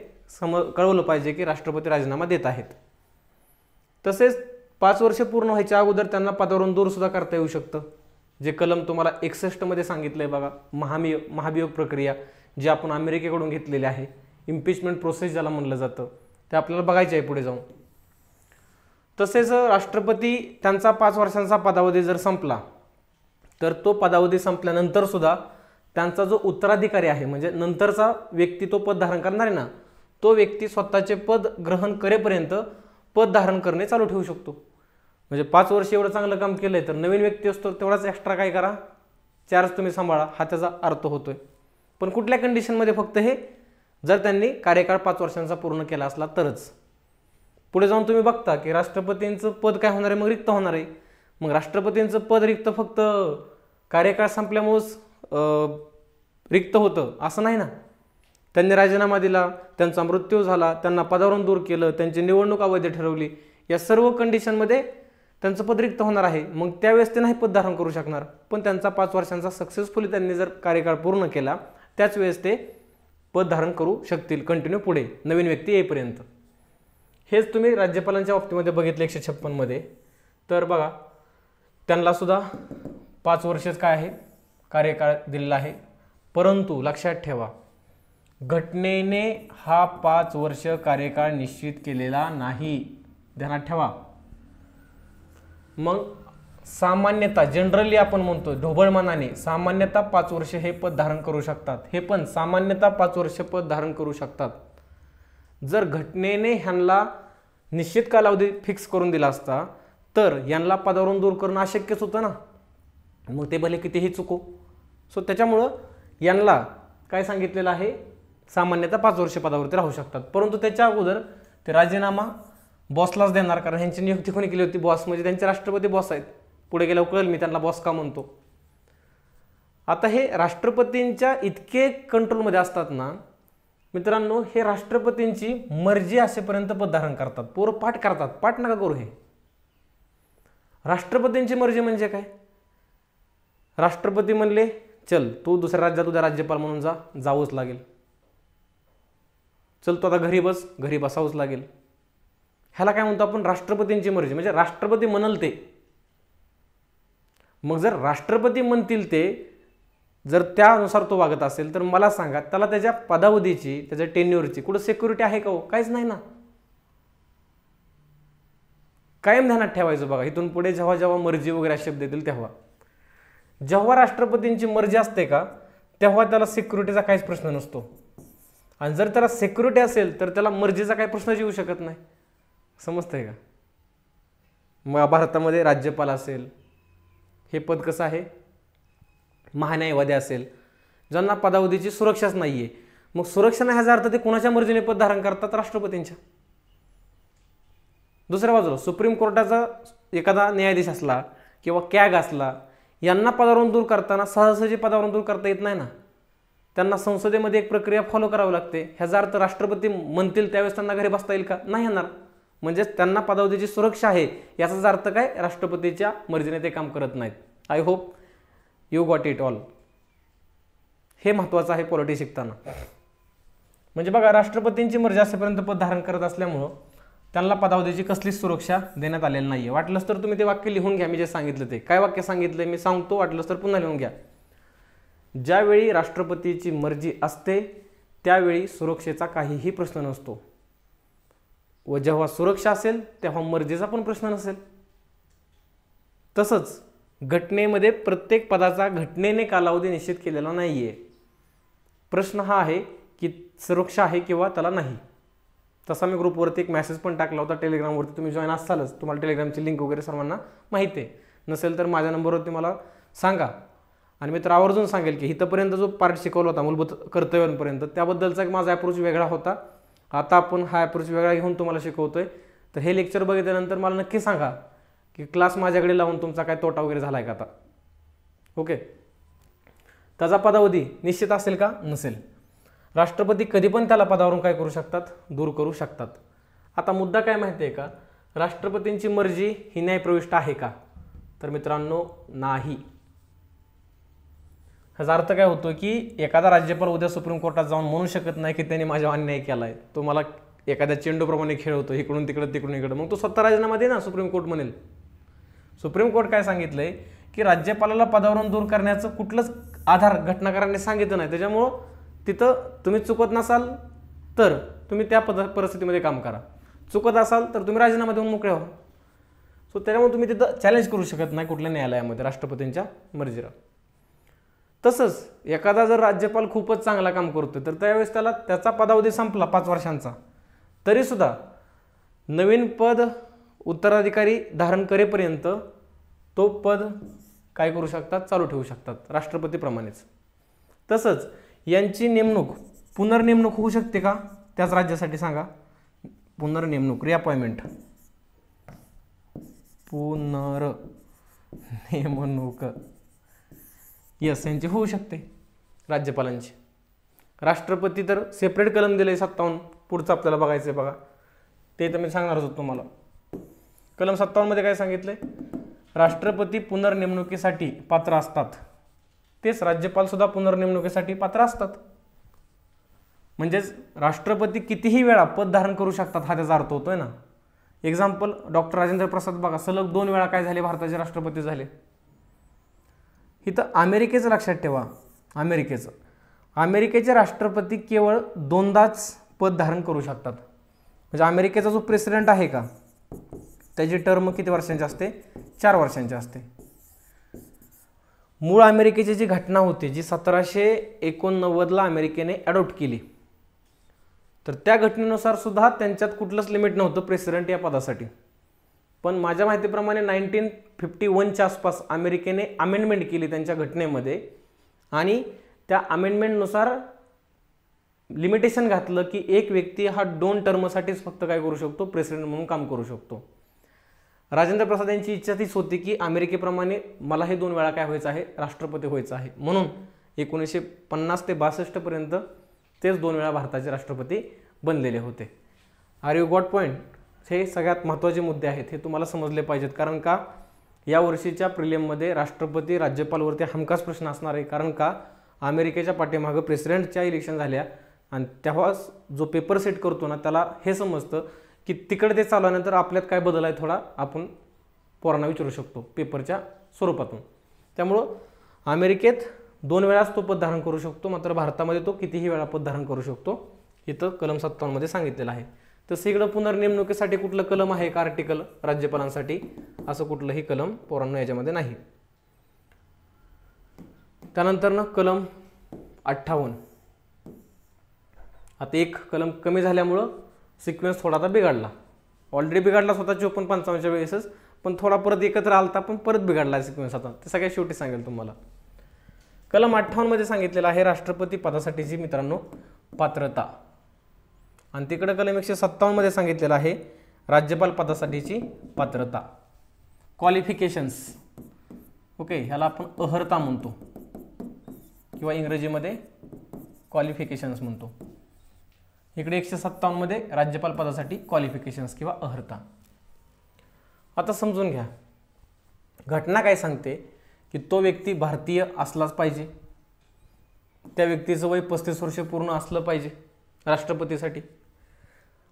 कळवलं पाहिजे की राष्ट्रपती राजीनामा देत आहेत. तसेच 5 वर्ष पूर्ण व्हायच्या अगोदर त्यांना पदावरून दूर सुद्धा करता येऊ शकतं, जे कलम तुम्हाला 61 मध्ये सांगितलंय बघा. महाभियोग प्रक्रिया जी आपण अमेरिकेकडून घेतलेली आहे, इम्पिचमेंट प्रोसेस ज्याला म्हणलं जातं, ते आपल्याला बघायचे आहे पुढे जाऊन. तसेच राष्ट्रपती त्यांचा 5 वर्षांचा पदावधी जर संपला तर तो पदावधी संपल्यानंतर सुद्धा त्यांचा जो उत्तराधिकारी आहे, म्हणजे नंतरचा व्यक्ती तो पद धारण करणार आहे ना, तो व्यक्ती स्वतःचे पद ग्रहण करेपर्यंत पद धारण करणे चालू ठेवू शकतो. म्हणजे 5 वर्ष एवढं चांगलं काम केलंय तर नवीन व्यक्ती असतो तेवढाच एक्स्ट्रा काय करा, चार्ज तुम्ही सांभाळा, हा त्याचा अर्थ होतोय. पण कुठल्या कंडिशनमध्ये? फक्त हे जर त्यांनी कार्यकाळ 5 वर्षांचा पूर्ण केला असला तरच. पुढे जाऊन तुम्ही बघता की राष्ट्रपतींचं पद काय होणार आहे? मग रिक्त होणार आहे. मग राष्ट्रपतींचं पद रिक्त फक्त कार्यकाळ संपल्यामुळेच रिक्त होतं असं नाही ना. त्यांनी राजीनामा दिला, त्यांचा मृत्यू झाला, त्यांना पदावरून दूर केलं, त्यांची निवडणूक अवैध ठरवली, या सर्व कंडिशनमध्ये त्यांचं पद रिक्त होणार आहे. मग त्यावेळेस ते नाही पद धारण करू शकणार. पण त्यांचा 5 वर्षांचा सक्सेसफुली त्यांनी जर कार्यकाळ पूर्ण केला त्याच वेळेस ते पद धारण करू शकतील कंटिन्यू पुढे नवीन व्यक्ती येईपर्यंत. हेच तुम्ही राज्यपालांच्या बाबतीमध्ये बघितलं 156 मध्ये. तर बघा, त्यांना सुद्धा 5 वर्षच काय आहे कार्यकाळ दिलेला आहे. परंतु लक्षात ठेवा, घटनेने हा 5 वर्ष कार्यकाळ निश्चित केलेला नाही, ध्यानात ठेवा. मग सामान्यतः जनरली आपण म्हणतो ढोबळ मनाने सामान्यतः 5 वर्ष हे पद धारण करू शकतात. हे पण सामान्यतः 5 वर्ष पद धारण करू शकतात. जर घटनेने ह्यांना निश्चित कालावधी फिक्स करून दिला असता तर यांना पदावरून दूर करणं अशक्यच होतं ना. मग ते भले कितीही चुको. सो त्याच्यामुळं यांना काय सांगितलेलं आहे, सामान्यतः 5 वर्ष पदावरती राहू शकतात. परंतु त्याच्या अगोदर ते राजीनामा बॉसलाच देणार, कारण ह्यांची नियुक्ती कोणी केली होती? बॉस, म्हणजे त्यांचे राष्ट्रपती बॉस आहेत. पुढे गेल्यावर कळेल मी त्यांना बॉस का म्हणतो. आता हे राष्ट्रपतींच्या इतके कंट्रोलमध्ये असतात ना मित्रांनो, हे राष्ट्रपतींची मर्जी असेपर्यंत पद धारण करतात. पोरं पाठ करतात, पाठ नका करू. हे राष्ट्रपतींची मर्जी म्हणजे काय? राष्ट्रपती म्हणले चल तू दुसऱ्या राज्यात उद्या राज्यपाल म्हणून जावंच लागेल. चल तू आता घरी बस, घरी बसावंच लागेल. ह्याला काय म्हणतो आपण? राष्ट्रपतींची मर्जी. म्हणजे राष्ट्रपती म्हणल ते. मग जर राष्ट्रपती म्हणतील ते जर त्यानुसार तो वागत असेल तर मला सांगा, त्याला त्याच्या पदावधीची, त्याच्या टेन्युअरची कुठं सिक्युरिटी आहे का हो? काहीच नाही ना. कायम ध्यानात ठेवायचं बघा. इथून पुढे जेव्हा जेव्हा मर्जी वगैरे शब्द येतील तेव्हा, जेव्हा राष्ट्रपतींची मर्जी असते का तेव्हा त्याला सिक्युरिटीचा काहीच प्रश्न नसतो. आणि जर त्याला सिक्युरिटी असेल तर त्याला मर्जीचा काही प्रश्नच येऊ शकत नाही. समजतंय का? मग भारतामध्ये राज्यपाल असेल, हे पद कसं आहे, महान्यायवादी असेल, ज्यांना पदावधीची सुरक्षाच नाहीये. मग सुरक्षा नाही ह्याचा अर्थ ते कोणाच्या मर्जीने पद धारण करतात? राष्ट्रपतींच्या. दुसऱ्या बाजूला सुप्रीम कोर्टाचा एखादा न्यायाधीश असला किंवा कॅग असला, यांना पदावरून दूर करताना सहजासहजी पदावरून दूर करता येत नाही ना. त्यांना संसदेमध्ये एक प्रक्रिया फॉलो करावी लागते. ह्याचा अर्थ राष्ट्रपती म्हणतील त्यावेळेस त्यांना घरी बसता येईल का? नाही येणार. म्हणजेच त्यांना पदावधीची सुरक्षा आहे याचाच अर्थ काय? राष्ट्रपतीच्या मर्जीने ते काम करत नाहीत. I hope you got it all. हे महत्त्वाचं आहे पॉलिटी शिकताना. म्हणजे बघा, राष्ट्रपतींची मर्जी असेपर्यंत पद धारण करत असल्यामुळं त्यांना पदावधीची कसलीच सुरक्षा देण्यात आलेली नाही आहे. वाटलंच तर तुम्ही ते वाक्य लिहून घ्या. मी जे सांगितलं ते काय वाक्य सांगितलं मी सांगतो, वाटलंच तर पुन्हा लिहून घ्या. ज्यावेळी राष्ट्रपतीची मर्जी असते त्यावेळी सुरक्षेचा काहीही प्रश्न नसतो, व जेव्हा सुरक्षा असेल तेव्हा मर्जीचा पण प्रश्न नसेल. तसंच घटनेमध्ये प्रत्येक पदाचा घटनेने कालावधी निश्चित केलेला नाही आहे. प्रश्न हा आहे की सुरक्षा आहे किंवा त्याला नाही. तसा मी ग्रुपवरती एक मेसेज पण टाकला होता टेलिग्रामवरती. तुम्ही जॉईन असालच, तुम्हाला टेलिग्रामची लिंक वगैरे सर्वांना माहिती आहे. नसेल तर माझ्या नंबरवरती मला सांगा आणि मी तर आवर्जून सांगेल की इथंपर्यंत जो पार्ट शिकवला होता मूलभूत कर्तव्यांपर्यंत, त्याबद्दलचा माझा अप्रोच वेगळा होता. आता आपण हा अप्रोच वेगळा घेऊन तुम्हाला शिकवतोय. तर हे लेक्चर बघितल्यानंतर मला नक्की सांगा की क्लास माझ्याकडे लावून तुमचा काय तोटा वगैरे झाला आहे का आता. ओके. त्याचा पदावधी निश्चित असेल का? नसेल. राष्ट्रपती कधी पण त्याला पदावरून काय करू शकतात? दूर करू शकतात. आता मुद्दा काय माहिती आहे का? राष्ट्रपतींची मर्जी ही न्यायप्रविष्ट आहे का? तर मित्रांनो, नाही. ह्याचा अर्थ काय होतो की एखादा राज्यपाल उद्या सुप्रीम कोर्टात जाऊन म्हणू शकत नाही की त्यांनी माझ्यावर अन्याय केला आहे, तो मला एखाद्या चेंडूप्रमाणे खेळवतो इकडून तिकडं तिकडून इकडं. मग तो स्वतः राजीनामा दे ना, सुप्रीम कोर्ट म्हणेल. सुप्रीम कोर्ट काय सांगितलंय की राज्यपालाला पदावरून दूर करण्याचं कुठलंच आधार घटनाकारांनी सांगितलं नाही. त्याच्यामुळं तिथं तुम्ही चुकत नसाल तर तुम्ही त्या परिस्थितीमध्ये काम करा, चुकत असाल तर तुम्ही राजीनामा देऊन मोकळे व्हा. सो त्याच्यामुळे तुम्ही तिथं चॅलेंज करू शकत नाही कुठल्या न्यायालयामध्ये राष्ट्रपतींच्या मर्जीला. तसंच एखादा जर राज्यपाल खूपच चांगला काम करतोय तर त्यावेळेस त्याला त्याचा पदावधी संपला 5 वर्षांचा तरीसुद्धा नवीन पद उत्तराधिकारी धारण करेपर्यंत तो पद काय करू शकतात? चालू ठेवू शकतात, राष्ट्रपतीप्रमाणेच. तसंच यांची नेमणूक पुनर्नेमणूक होऊ शकते का त्याच राज्यासाठी? सांगा. पुनर्नेमणूक, रिअपॉइंटमेंट, पुनर्नेमणूक, यस, यांची होऊ शकते राज्यपालांची. राष्ट्रपती तर सेपरेट कलम दिले 57. पुढचं आपल्याला बघायचं आहे बघा, ते तर मी सांगणारच होतो तुम्हाला. कलम 57 मध्ये काय सांगितलंय? राष्ट्रपती पुनर्नेमणुकीसाठी पात्र असतात. तेच राज्यपाल सुद्धा पुनर्नेमणुकीसाठी पात्र असतात. म्हणजेच राष्ट्रपती कितीही वेळा पद धारण करू शकतात हा त्याचा अर्थ होतोय ना. एक्झाम्पल, डॉक्टर राजेंद्र प्रसाद बघा, सलग 2 वेळा काय झाले? भारताचे राष्ट्रपती झाले. इथं अमेरिकेचं लक्षात ठेवा. अमेरिकेचे राष्ट्रपती केवळ 2दाच पद धारण करू शकतात. म्हणजे अमेरिकेचा जो प्रेसिडेंट आहे का त्याची टर्म किती वर्षांची असते? 4 वर्षांची असते. मूळ अमेरिकेची जी घटना होती जी 1789ला अमेरिकेने अडॉप्ट केली, तर त्या घटनेनुसार सुद्धा त्यांच्यात कुठलंच लिमिट नव्हतं प्रेसिडेंट या पदासाठी. पण माझ्या माहितीप्रमाणे 1951च्या आसपास अमेरिकेने अमेंडमेंट केली त्यांच्या घटनेमध्ये आणि त्या अमेंडमेंटनुसार लिमिटेशन घातलं की एक व्यक्ती हा 2 टर्मसाठीच फक्त काय करू शकतो? प्रेसिडेंट म्हणून काम करू शकतो. राजेंद्र प्रसाद यांची इच्छा तीच होती की अमेरिकेप्रमाणे मला हे 2 वेळा काय व्हायचं आहे? राष्ट्रपती व्हायचं आहे. म्हणून 1950 ते 62 पर्यंत तेच 2 वेळा भारताचे राष्ट्रपती बनलेले होते. Are you got point? हे सगळ्यात महत्त्वाचे मुद्दे आहेत, हे तुम्हाला समजले पाहिजेत. कारण का या वर्षीच्या प्रिलिममध्ये राष्ट्रपती राज्यपालवरती हमखास प्रश्न असणार आहे. कारण का अमेरिकेच्या पाठीमागं प्रेसिडेंटच्या इलेक्शन झाल्या आणि तेव्हा जो पेपर सेट करतो ना त्याला हे समजतं की तिकडे ते चालवल्यानंतर आपल्यात काय बदल आहे थोडा आपण पोरांना विचारू शकतो पेपरच्या स्वरूपातून. त्यामुळं अमेरिकेत 2 वेळाच तो पद धारण करू शकतो, मात्र भारतामध्ये तो कितीही वेळा पद धारण करू शकतो, इथं कलम 57 मध्ये सांगितलेलं आहे. तसं इकडं पुनर्नेमणुकीसाठी कुठलं कलम आहे का आर्टिकल राज्यपालांसाठी? असं कुठलंही कलम पोरांनो याच्यामध्ये नाही. त्यानंतर ना कलम 58. आता एक कलम कमी झाल्यामुळं सिक्वेन्स थोडा आता बिघडला. ऑलरेडी बिघडला स्वतः 54-55च्या वेळेसच, पण थोडा परत एकत्र आलता पण परत बिघडला सिक्वेन्स. आता ते सगळ्यात शेवटी सांगेल तुम्हाला. कलम 58 मध्ये सांगितलेलं आहे राष्ट्रपती पदासाठीची मित्रांनो पात्रता, आणि तिकडे कलम 157 मध्ये सांगितलेलं आहे राज्यपाल पदासाठीची पात्रता, क्वालिफिकेशन्स. ओके, ह्याला आपण अर्हता म्हणतो किंवा इंग्रजीमध्ये क्वालिफिकेशन्स म्हणतो. इकडे 157 मध्ये राज्यपाल पदासाठी क्वालिफिकेशन्स किंवा अर्हता. आता समजून घ्या, घटना काय सांगते की तो व्यक्ती भारतीय असलाच पाहिजे, त्या व्यक्तीचं वय 35 वर्ष पूर्ण असलं पाहिजे राष्ट्रपतीसाठी,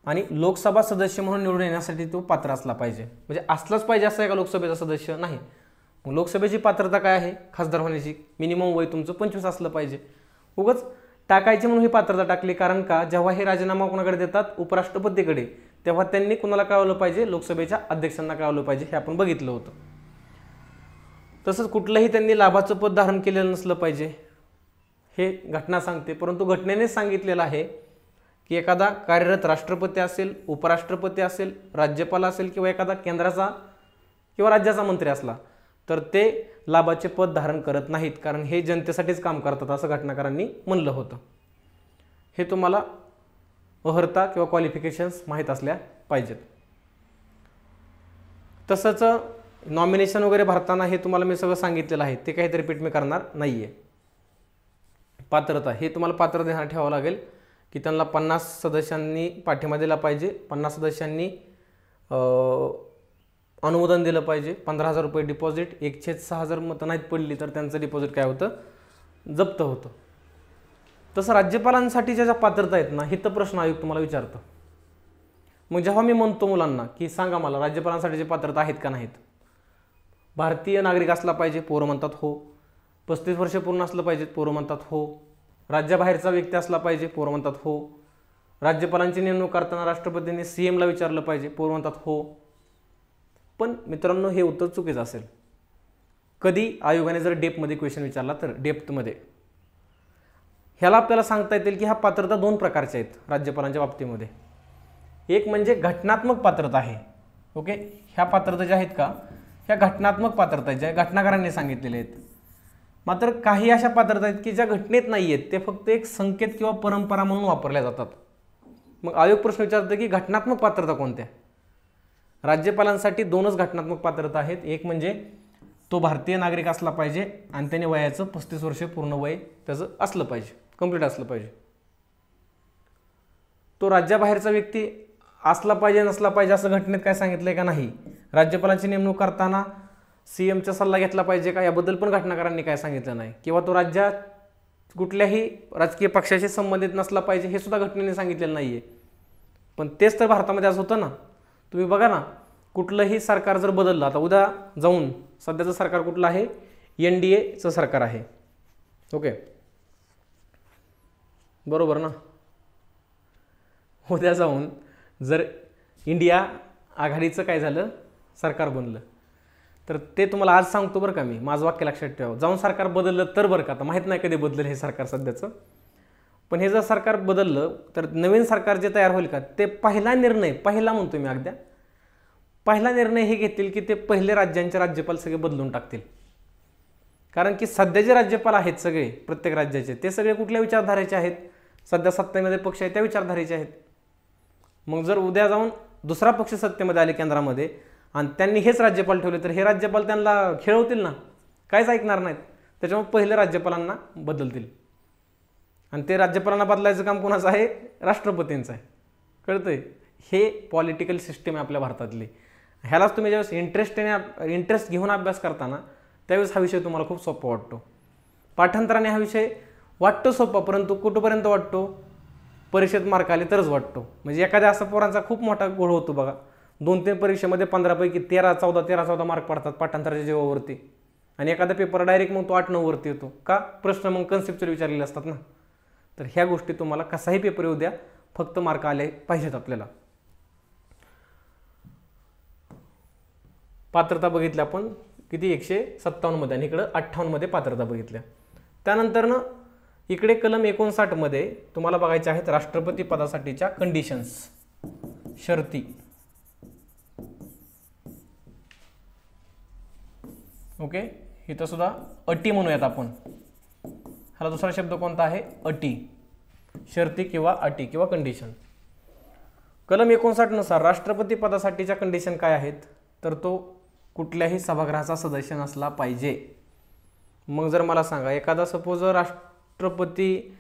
आणि लोकसभा सदस्य म्हणून निवडून येण्यासाठी तो पात्र असला पाहिजे. म्हणजे असलाच पाहिजे असं आहे का लोकसभेचा सदस्य? नाही. मग लोकसभेची पात्रता काय आहे? खासदार होण्याची मिनिमम वय तुमचं 25 असलं पाहिजे. उगाच टाकायची म्हणून ही पात्रता टाकली, कारण का जेव्हा हे राजीनामा कोणाकडे देतात? उपराष्ट्रपतीकडे, तेव्हा त्यांनी कुणाला कळवलं पाहिजे? लोकसभेच्या अध्यक्षांना कळवलं पाहिजे. हे आपण बघितलं होतं. तसंच कुठलंही त्यांनी लाभाचं पद धारण केलेलं नसलं पाहिजे, हे घटना सांगते. परंतु घटनेनेच सांगितलेलं आहे की एखादा कार्यरत राष्ट्रपती असेल, उपराष्ट्रपती असेल, राज्यपाल असेल किंवा एखादा केंद्राचा किंवा राज्याचा मंत्री असला तर ते लाभाचे पद धारण करत नाहीत, कारण हे जनतेसाठीच काम करतात असं घटनाकारांनी म्हणलं होतं. हे तुम्हाला अर्हता किंवा क्वालिफिकेशन्स माहीत असल्या पाहिजेत. तसंच नॉमिनेशन वगैरे भरताना हे तुम्हाला मी सगळं सांगितलेलं आहे, ते काही रिपीट मी करणार नाही आहे. पात्रता हे तुम्हाला पात्र ध्यानात ठेवावं लागेल की त्यांना 50 सदस्यांनी पाठिंबा दिला पाहिजे, 50 सदस्यांनी अनुमोदन दिलं पाहिजे, 15,000 रुपये डिपॉझिट, 1/6 जर मतं नाहीत पडली तर त्यांचं डिपॉझिट काय होतं? जप्त होतं. तसं राज्यपालांसाठीच्या ज्या पात्रता आहेत ना, हे तर प्रश्न आयोग तुम्हाला विचारतं. मग जेव्हा मी म्हणतो मुलांना की सांगा मला राज्यपालांसाठीची पात्रता आहेत का नाहीत? भारतीय नागरिक असला पाहिजे, पोरं म्हणतात हो. 35 वर्ष पूर्ण असलं पाहिजे, पोरं म्हणतात हो. राज्याबाहेरचा व्यक्ती असला पाहिजे, पोरं म्हणतात हो. राज्यपालांची नेमणूक करताना राष्ट्रपतींनी CM ला विचारलं पाहिजे, पोरं म्हणतात हो. पण मित्रांनो हे उत्तर चुकीचं असेल. कधी आयोगाने जर डेप्थमध्ये क्वेश्चन विचारला तर डेप्थमध्ये ह्याला आपल्याला सांगता येतील की ह्या पात्रता 2 प्रकारच्या आहेत राज्यपालांच्या बाबतीमध्ये. एक म्हणजे घटनात्मक पात्रता आहे. ओके, ह्या पात्रता ज्या आहेत का ह्या घटनात्मक पात्रता आहेत, ज्या घटनाकारांनी सांगितलेल्या आहेत. मात्र काही अशा पात्रता आहेत की ज्या घटनेत नाही आहेत, ते फक्त एक संकेत किंवा परंपरा म्हणून वापरल्या जातात. मग आयोग प्रश्न विचारतो की घटनात्मक पात्रता कोणत्या? राज्यपालांसाठी 2च घटनात्मक पात्रता आहेत. एक म्हणजे तो भारतीय नागरिक असला पाहिजे आणि त्याने वयाचं 35 वर्ष पूर्ण वय त्याचं असलं पाहिजे, कंप्लीट असलं पाहिजे. तो राज्याबाहेरचा व्यक्ती असला पाहिजे नसला पाहिजे असं घटनेत काय सांगितलंय का? नाही. राज्यपालांची नेमणूक करताना CMचा सल्ला घेतला पाहिजे का? याबद्दल पण घटनाकारांनी काय सांगितलं नाही. किंवा तो राज्यात कुठल्याही राजकीय पक्षाशी संबंधित नसला पाहिजे हे सुद्धा घटनेने सांगितलेलं नाही आहे. पण तेच तर भारतामध्ये आज होतं ना. तुम्ही बघा ना, कुठलंही सरकार जर बदललं, आता उद्या जाऊन सध्याचं सरकार कुठलं आहे? NDAचं सरकार आहे. ओके, बरोबर ना. उद्या जाऊन जर इंडिया आघाडीचं काय झालं सरकार बनलं तर ते तुम्हाला आज सांगतो बरं का मी, माझं वाक्य लक्षात ठेवा. जाऊन सरकार बदललं तर बरं का, आता माहीत नाही कधी बदललं हे सरकार सध्याचं, पण हे जर सरकार बदललं तर नवीन सरकार जे तयार होईल का ते पहिला म्हणतो मी अगद्या पहिला निर्णय हे घेतील की ते पहिले राज्यांचे राज्यपाल सगळे बदलून टाकतील. कारण की सध्या जे राज्यपाल आहेत सगळे प्रत्येक राज्याचे ते सगळे कुठल्या विचारधारेचे आहेत? सध्या सत्तेमध्ये पक्ष आहे त्या विचारधारेचे आहेत. मग जर उद्या जाऊन दुसरा पक्ष सत्तेमध्ये आले केंद्रामध्ये आणि त्यांनी हेच राज्यपाल ठेवले तर हे राज्यपाल त्यांना खेळवतील ना, काहीच ऐकणार नाहीत. त्याच्यामुळे पहिले राज्यपालांना बदलतील आणि ते राज्यपालांना बदलायचं काम कोणाचं आहे? राष्ट्रपतींचं आहे. कळतंय? हे पॉलिटिकल सिस्टीम आहे आपल्या भारतातली. ह्यालाच तुम्ही ज्यावेळेस इंटरेस्ट घेऊन अभ्यास करताना त्यावेळेस हा विषय तुम्हाला खूप सोपा वाटतो. पाठांतराने हा विषय वाटतो सोपा, परंतु कुठंपर्यंत वाटतो? परीक्षेत मार्क आले तरच वाटतो. म्हणजे एखाद्या असा पोरांचा खूप मोठा गोळ होतो बघा, 2-3 परीक्षेमध्ये 15 पैकी 13-14 मार्क पडतात पाठांतराच्या जीवावरती, आणि एखादा पेपर डायरेक्ट मग तो 8-9 वरती येतो का? प्रश्न मग कन्सेप्च्युअल विचारलेले असतात ना. तर ह्या गोष्टी तुम्हाला कसाही पेपर येऊ द्या, फक्त मार्क आले पाहिजेत आपल्याला. पात्रता बघितल्या आपण किती 157 मध्ये आणि इकडं 58 मध्ये पात्रता बघितल्या. त्यानंतर ना इकडे कलम 59 मध्ये तुम्हाला बघायचे आहेत राष्ट्रपती पदासाठीच्या कंडिशन्स, शर्ती. ओके, इथं सुद्धा अटी म्हणूयात आपण. ह्याला दुसरा शब्द कोणता आहे? अटी, शर्ती किंवा अटी किंवा कंडिशन. कलम 59 नुसार राष्ट्रपती पदासाठीच्या कंडिशन काय आहेत? तर तो कुठल्याही सभागृहाचा सदस्य नसला पाहिजे. मग जर मला सांगा, एखादा सपोज राष्ट्रपती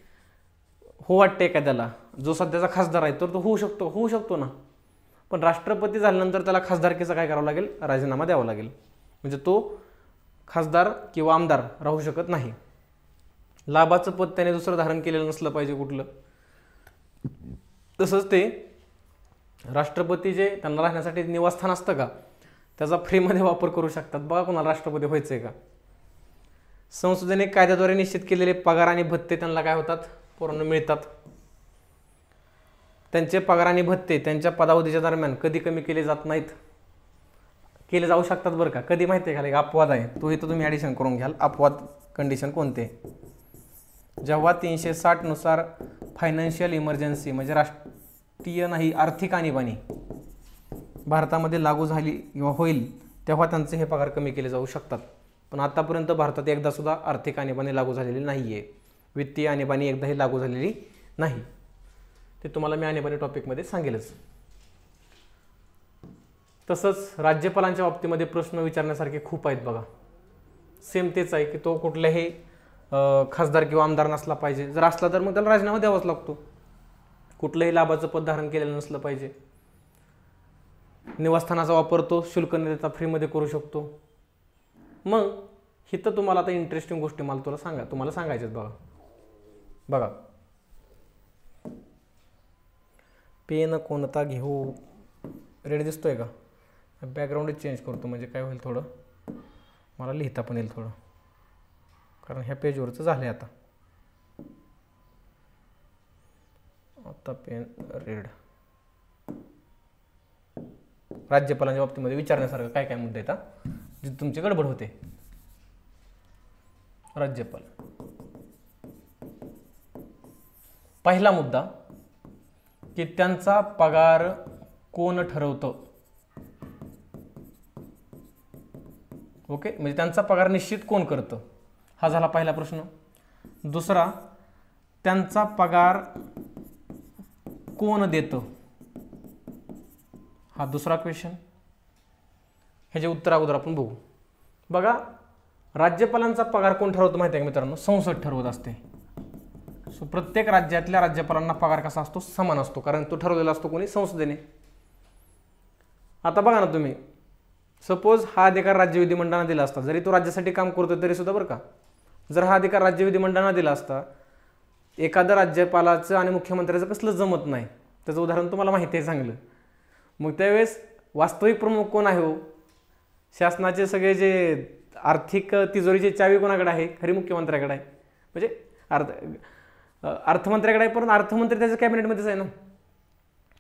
हो वाटते एखाद्याला, जो सध्याचा खासदार आहे, तर तो होऊ शकतो ना. पण राष्ट्रपती झाल्यानंतर त्याला खासदारकीचा काय करावं लागेल? राजीनामा द्यावा लागेल. म्हणजे तो खासदार किंवा आमदार राहू शकत नाही. लाभाचं पद त्याने दुसरं धारण केलेलं नसलं पाहिजे कुठलं. तसंच ते राष्ट्रपती जे त्यांना राहण्यासाठी निवासस्थान असतं का, त्याचा फ्रीमध्ये वापर करू शकतात. बघा कोणाला राष्ट्रपती व्हायचं आहे का. संसदेने कायद्याद्वारे निश्चित केलेले पगार आणि भत्ते त्यांना काय होतात? पूर्ण मिळतात. त्यांचे पगार आणि भत्ते त्यांच्या पदावधीच्या दरम्यान कधी कमी केले जात नाहीत, केले जाऊ शकतात बरं का. कधी माहिती आहे का? अपवाद आहे तो, इथं तुम्ही ॲडिशन करून घ्याल. अपवाद कंडिशन कोणते? जेव्हा 360 नुसार फायनान्शियल इमर्जन्सी म्हणजे राष्ट्रीय नाही आर्थिक आणीबाणी भारतामध्ये लागू झाली किंवा होईल, तेव्हा त्यांचे हे पगार कमी केले जाऊ शकतात. पण आतापर्यंत भारतात एकदा सुद्धा आर्थिक आणीबाणी लागू झालेली नाही आहे. वित्तीय आणीबाणी एकदाही लागू झालेली नाही. ते तुम्हाला मी आणीबाणी टॉपिकमध्ये सांगेलच. तसंच राज्यपालांच्या बाबतीमध्ये प्रश्न विचारण्यासारखे खूप आहेत बघा. सेम तेच आहे की तो कुठल्याही खासदार किंवा आमदार नसला पाहिजे. जर असला तर मग त्याला राजीनामा द्यावाच लागतो. कुठलंही लाभाचं पद धारण केलेलं नसलं पाहिजे. निवासस्थानाचा वापर तो शुल्क न देता फ्रीमध्ये करू शकतो. मग हिथं तुम्हाला आता इंटरेस्टिंग गोष्टी मला तुम्हाला सांगायच्यात बघा. पेन कोणता घेऊ? रेड दिसतोय का? बॅकग्राऊंड चेंज करतो म्हणजे काय होईल, थोडं मला लिहिता पण येईल थोडं, कारण ह्या पेजवरचं झालं आहे आता पेन रेड. राज्यपालांच्या बाबतीमध्ये विचारण्यासारखं काय काय मुद्दे आहेत जे तुमची गडबड होते. राज्यपाल, पहिला मुद्दा की त्यांचा पगार कोण ठरवतं? ओके, म्हणजे त्यांचा पगार निश्चित कोण करतं? हा झाला पहिला प्रश्न. दुसरा, त्यांचा पगार कोण देतं? हा दुसरा क्वेश्चन. ह्याचे उत्तर अगोदर आपण बघू. बघा, राज्यपालांचा पगार कोण ठरवतं माहिती आहे का मित्रांनो? संसद ठरवत असते. सो प्रत्येक राज्यातल्या राज्यपालांना पगार कसा असतो? समान असतो, कारण तो ठरवलेला असतो कोणी? संसदेने. आता बघा ना तुम्ही, सपोज हा अधिकार राज्य विधिमंडळाने दिला असता, जरी तो राज्यासाठी काम करतो तरी सुद्धा बरं का, जर हा अधिकार राज्य विधिमंडळाने दिला असता, एखाद्या राज्यपालाचं आणि मुख्यमंत्र्याचं कसलं जमत नाही, त्याचं उदाहरण तुम्हाला माहिती आहे चांगलं. मग त्यावेळेस वास्तविक प्रमुख कोण आहे हो? शासनाचे सगळे जे आर्थिक तिजोरीची चावी कोणाकडे आहे? खरी मुख्यमंत्र्याकडे आहे. म्हणजे अर्थमंत्र्याकडे आहे, पण अर्थमंत्री त्याच्या कॅबिनेटमध्येच आहे ना.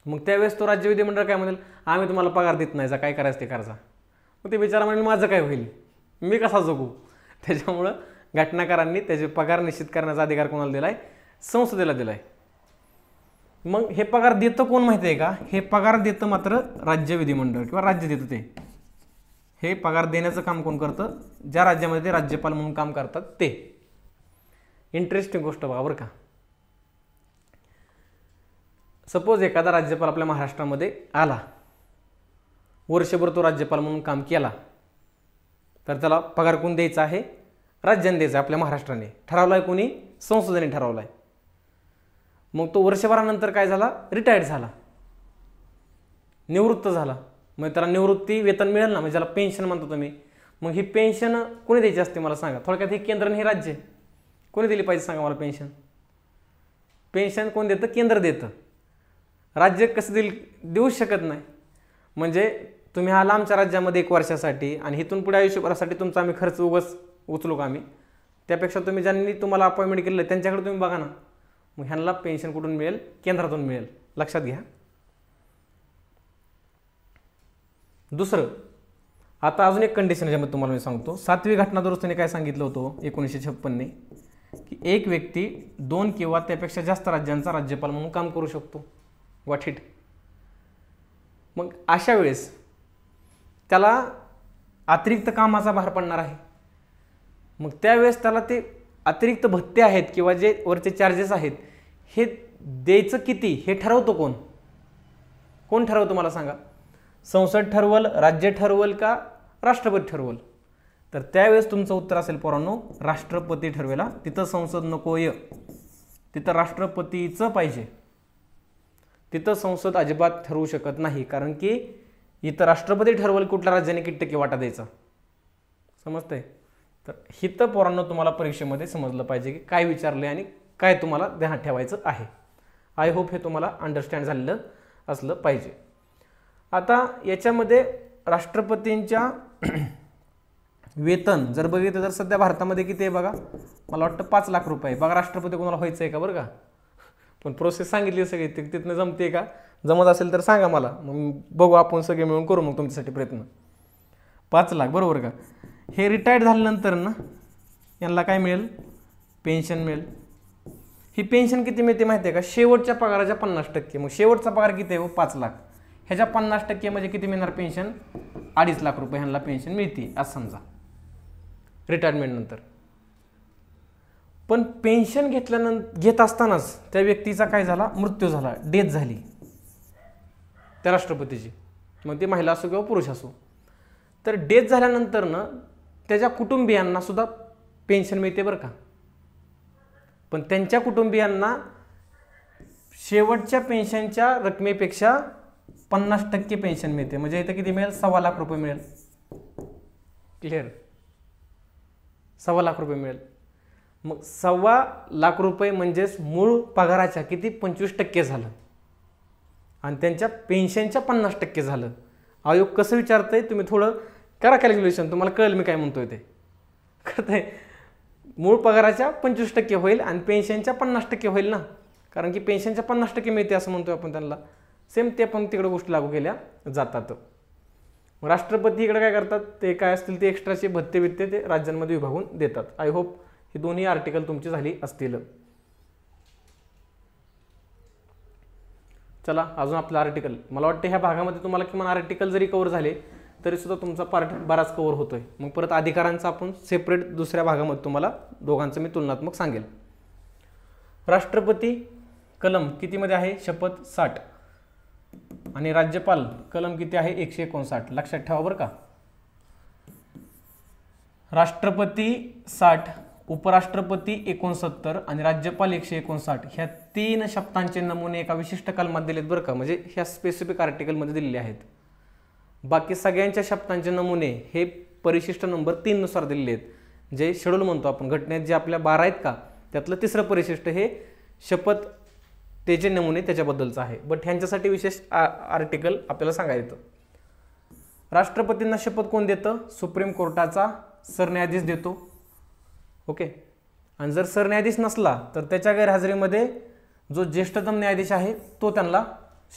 मग त्यावेळेस तो राज्य विधिमंडळ काय म्हणेल? आम्ही तुम्हाला पगार देत नाही, जा काय करायचं ते करायचा. मग ते बिचारा म्हणेल माझं काय होईल, मी कसा जगू? त्याच्यामुळं घटनाकारांनी त्याचे पगार निश्चित करण्याचा अधिकार कोणाला दिलाय? संसदेला दिलाय. मग हे पगार देतं कोण माहिती आहे का? हे पगार देतं मात्र राज्य विधिमंडळ किंवा राज्य देतं. ते हे पगार देण्याचं काम कोण करतं? ज्या राज्यामध्ये ते राज्यपाल म्हणून काम करतात ते. इंटरेस्टिंग गोष्ट बघा बरं का. सपोज एखादा राज्यपाल आपल्या महाराष्ट्रामध्ये आला, वर्षभर तो राज्यपाल म्हणून काम केला, तर त्याला पगार कोण द्यायचा आहे? राज्याने द्यायचा. आपल्या महाराष्ट्राने ठरवलाय. कोणी? संसदेने ठरवलाय. मग तो वर्षभरानंतर काय झाला? रिटायर्ड झाला, निवृत्त झाला. मग त्याला निवृत्ती वेतन मिळेल ना, म्हणजे ज्याला पेन्शन म्हणतो तुम्ही. मग ही पेन्शन कोणी द्यायची असते मला सांगा? थोडक्यात हे केंद्र आणि हे राज्य कोणी दिली पाहिजे सांगा मला? पेन्शन कोण देतं? केंद्र देतं. राज्य कसं देऊ शकत नाही. म्हणजे तुम्ही हा लांबच्या राज्यामध्ये 1 वर्षासाठी आणि इथून पुढे आयुष्यभरासाठी तुमचा आम्ही खर्च उचलू का आम्ही? त्यापेक्षा तुम्ही ज्यांनी तुम्हाला अपॉइंटमेंट केलेलं आहे त्यांच्याकडे तुम्ही बघा ना. मग ह्यांना पेन्शन कुठून मिळेल? केंद्रातून मिळेल. लक्षात घ्या. दुसरं, आता अजून एक कंडिशन ज्यामध्ये तुम्हाला मी सांगतो, 7वी घटना दुरुस्तीने काय सांगितलं होतं 1956 की एक व्यक्ती 2 किंवा त्यापेक्षा जास्त राज्यांचा राज्यपाल म्हणून काम करू शकतो. What it. मग अशा वेळेस त्याला अतिरिक्त कामाचा भार पडणार आहे. मग त्यावेळेस त्याला ते अतिरिक्त भत्ते आहेत किंवा जे वरचे चार्जेस आहेत हे द्यायचं किती हे ठरवतो कोण? कोण ठरवतो मला सांगा? संसद ठरवल, राज्य ठरवल का राष्ट्रपती ठरवल? तर त्यावेळेस तुमचं उत्तर असेल पोरांनो राष्ट्रपती ठरवेला. तिथं संसद नकोय, तिथं राष्ट्रपतीचं पाहिजे. तिथं संसद अजिबात ठरवू शकत नाही, कारण की इथं राष्ट्रपती ठरवल कुठल्या राज्याने किती टक्के वाटा द्यायचा. समजतंय? तर हिथं पोरांनो तुम्हाला परीक्षेमध्ये समजलं पाहिजे की काय विचारले आणि काय तुम्हाला ध्यानात ठेवायचं आहे. आय होप हे तुम्हाला अंडरस्टँड झालेलं असलं पाहिजे. आता याच्यामध्ये राष्ट्रपतींच्या वेतन जर बघितलं तर सध्या भारतामध्ये किती आहे बघा, मला वाटतं 5 लाख रुपये. बघा राष्ट्रपती कोणाला व्हायचं आहे का बरं का, पण प्रोसेस सांगितली सगळी, तिथनं जमते का? जमत असेल तर सांगा मला, मग बघू आपण सगळे मिळून करू मग तुमच्यासाठी प्रयत्न. 5 लाख बरोबर का. हे रिटायर्ड झाल्यानंतर ना यांना काय मिळेल? पेन्शन मिळेल. ही पेन्शन किती मिळते माहिती आहे का? शेवटच्या पगाराच्या 50%. मग शेवटचा पगार किती आहे? 5 लाख. ह्याच्या 50% म्हणजे किती मिळणार पेन्शन? 2.5 लाख रुपये ह्यांना पेन्शन मिळते असं समजा रिटायरमेंट नंतर. पण पेन्शन घेत असतानाच त्या व्यक्तीचा काय झाला? मृत्यू झाला, डेथ झाली त्या राष्ट्रपतीची, मग ती महिला असो किंवा पुरुष असो. तर डेथ झाल्यानंतर ना त्याच्या कुटुंबियांना सुद्धा पेन्शन मिळते बरं का. पण त्यांच्या कुटुंबियांना शेवटच्या पेन्शनच्या रकमेपेक्षा 50% पेन्शन मिळते. म्हणजे इथं किती मिळेल? 1.25 लाख रुपये मिळेल. क्लिअर? 1.25 लाख रुपये मिळेल. मग 1.25 लाख रुपये म्हणजेच मूळ पगाराच्या किती? 25% झालं आणि त्यांच्या पेन्शनच्या 50% झालं. आयोग कसं विचारतंय तुम्ही थोडं करा कॅल्क्युलेशन, तुम्हाला कळेल मी काय म्हणतोय ते. करताय? मूळ पगाराच्या 25% होईल आणि पेन्शनच्या 50% होईल ना, कारण की पेन्शनच्या 50% मिळते असं म्हणतोय आपण त्यांना. सेम ते पण तिकडे गोष्टी लागू केल्या जातात. मग राष्ट्रपती इकडे काय करतात? ते काय असतील ते एक्स्ट्राचे भत्ते बित्ते ते राज्यांमध्ये विभागून देतात. आय होप ही दोन्ही आर्टिकल तुमची झाली असतील. चला अजून आपलं आर्टिकल, मला वाटतं ह्या भागामध्ये तुम्हाला किमान आर्टिकल जरी कव्हर झाले तरी सुद्धा तुमचा पार्ट बराच कव्हर होतोय. मग परत अधिकारांचा आपण सेपरेट दुसऱ्या भागामध्ये तुम्हाला दोघांचं मी तुलनात्मक सांगेल. राष्ट्रपती कलम कितीमध्ये आहे? शपथ 60 आणि राज्यपाल कलम किती आहे? 159. लक्षात ठेवा बरं का. राष्ट्रपती 60, उपराष्ट्रपती 69 आणि राज्यपाल 159 ह्या 3 शब्दांचे नमुने एका विशिष्ट कलमात दिलेत बरं का. म्हणजे ह्या स्पेसिफिक आर्टिकलमध्ये दिलेले आहेत. बाकी सगळ्यांच्या शब्दांचे नमुने हे परिशिष्ट नंबर 3 नुसार दिलेले आहेत. जे शेड्यूल म्हणतो आपण घटनेत जे आपल्या 12 आहेत का त्यातलं 3रं परिशिष्ट हे शपथ त्याचे नमुने त्याच्याबद्दलचं आहे. बट ह्यांच्यासाठी विशेष आर्टिकल आपल्याला सांगायला येतं. राष्ट्रपतींना शपथ कोण देतं? सुप्रीम कोर्टाचा सरन्यायाधीश देतो. ओके. आणि जर सरन्यायाधीश नसला तर त्याच्या गैरहजेरीमध्ये जो ज्येष्ठतम न्यायाधीश आहे तो त्यांना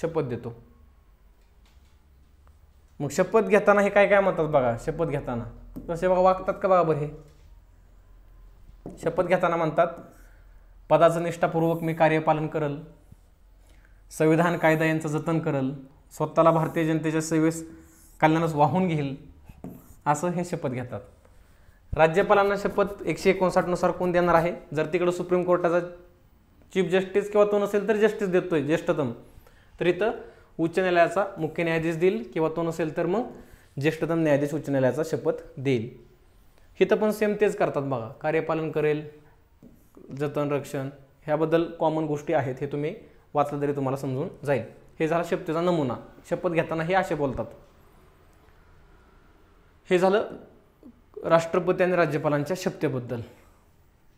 शपथ देतो. मग शपथ घेताना हे काय काय म्हणतात बघा. शपथ घेताना तसे बघा वागतात का बघा बरं. हे शपथ घेताना म्हणतात पदाचं निष्ठापूर्वक मी कार्यपालन करल, संविधान कायदा यांचं जतन करल, स्वतःला भारतीय जनतेच्या सेवेस कल्याणच वाहून घेईल, असं हे शपथ घेतात. राज्यपालांना शपथ 159 नुसार कोण देणार आहे? जर तिकडं सुप्रीम कोर्टाचा चीफ जस्टिस किंवा तो नसेल तर जस्टिस देतोय ज्येष्ठतम, तर इथं उच्च न्यायालयाचा मुख्य न्यायाधीश देईल किंवा तो नसेल तर मग ज्येष्ठतम न्यायाधीश उच्च न्यायालयाचा शपथ देईल. इथं पण सेम तेच करतात बघा. कार्यपालन करेल, जतन, रक्षण, ह्याबद्दल कॉमन गोष्टी आहेत. हे तुम्ही वाचलं तरी तुम्हाला समजून जाईल. हे झाला शपथेचा नमुना. शपथ घेताना हे असे बोलतात. हे झालं राष्ट्रपती आणि राज्यपालांच्या शपथेबद्दल.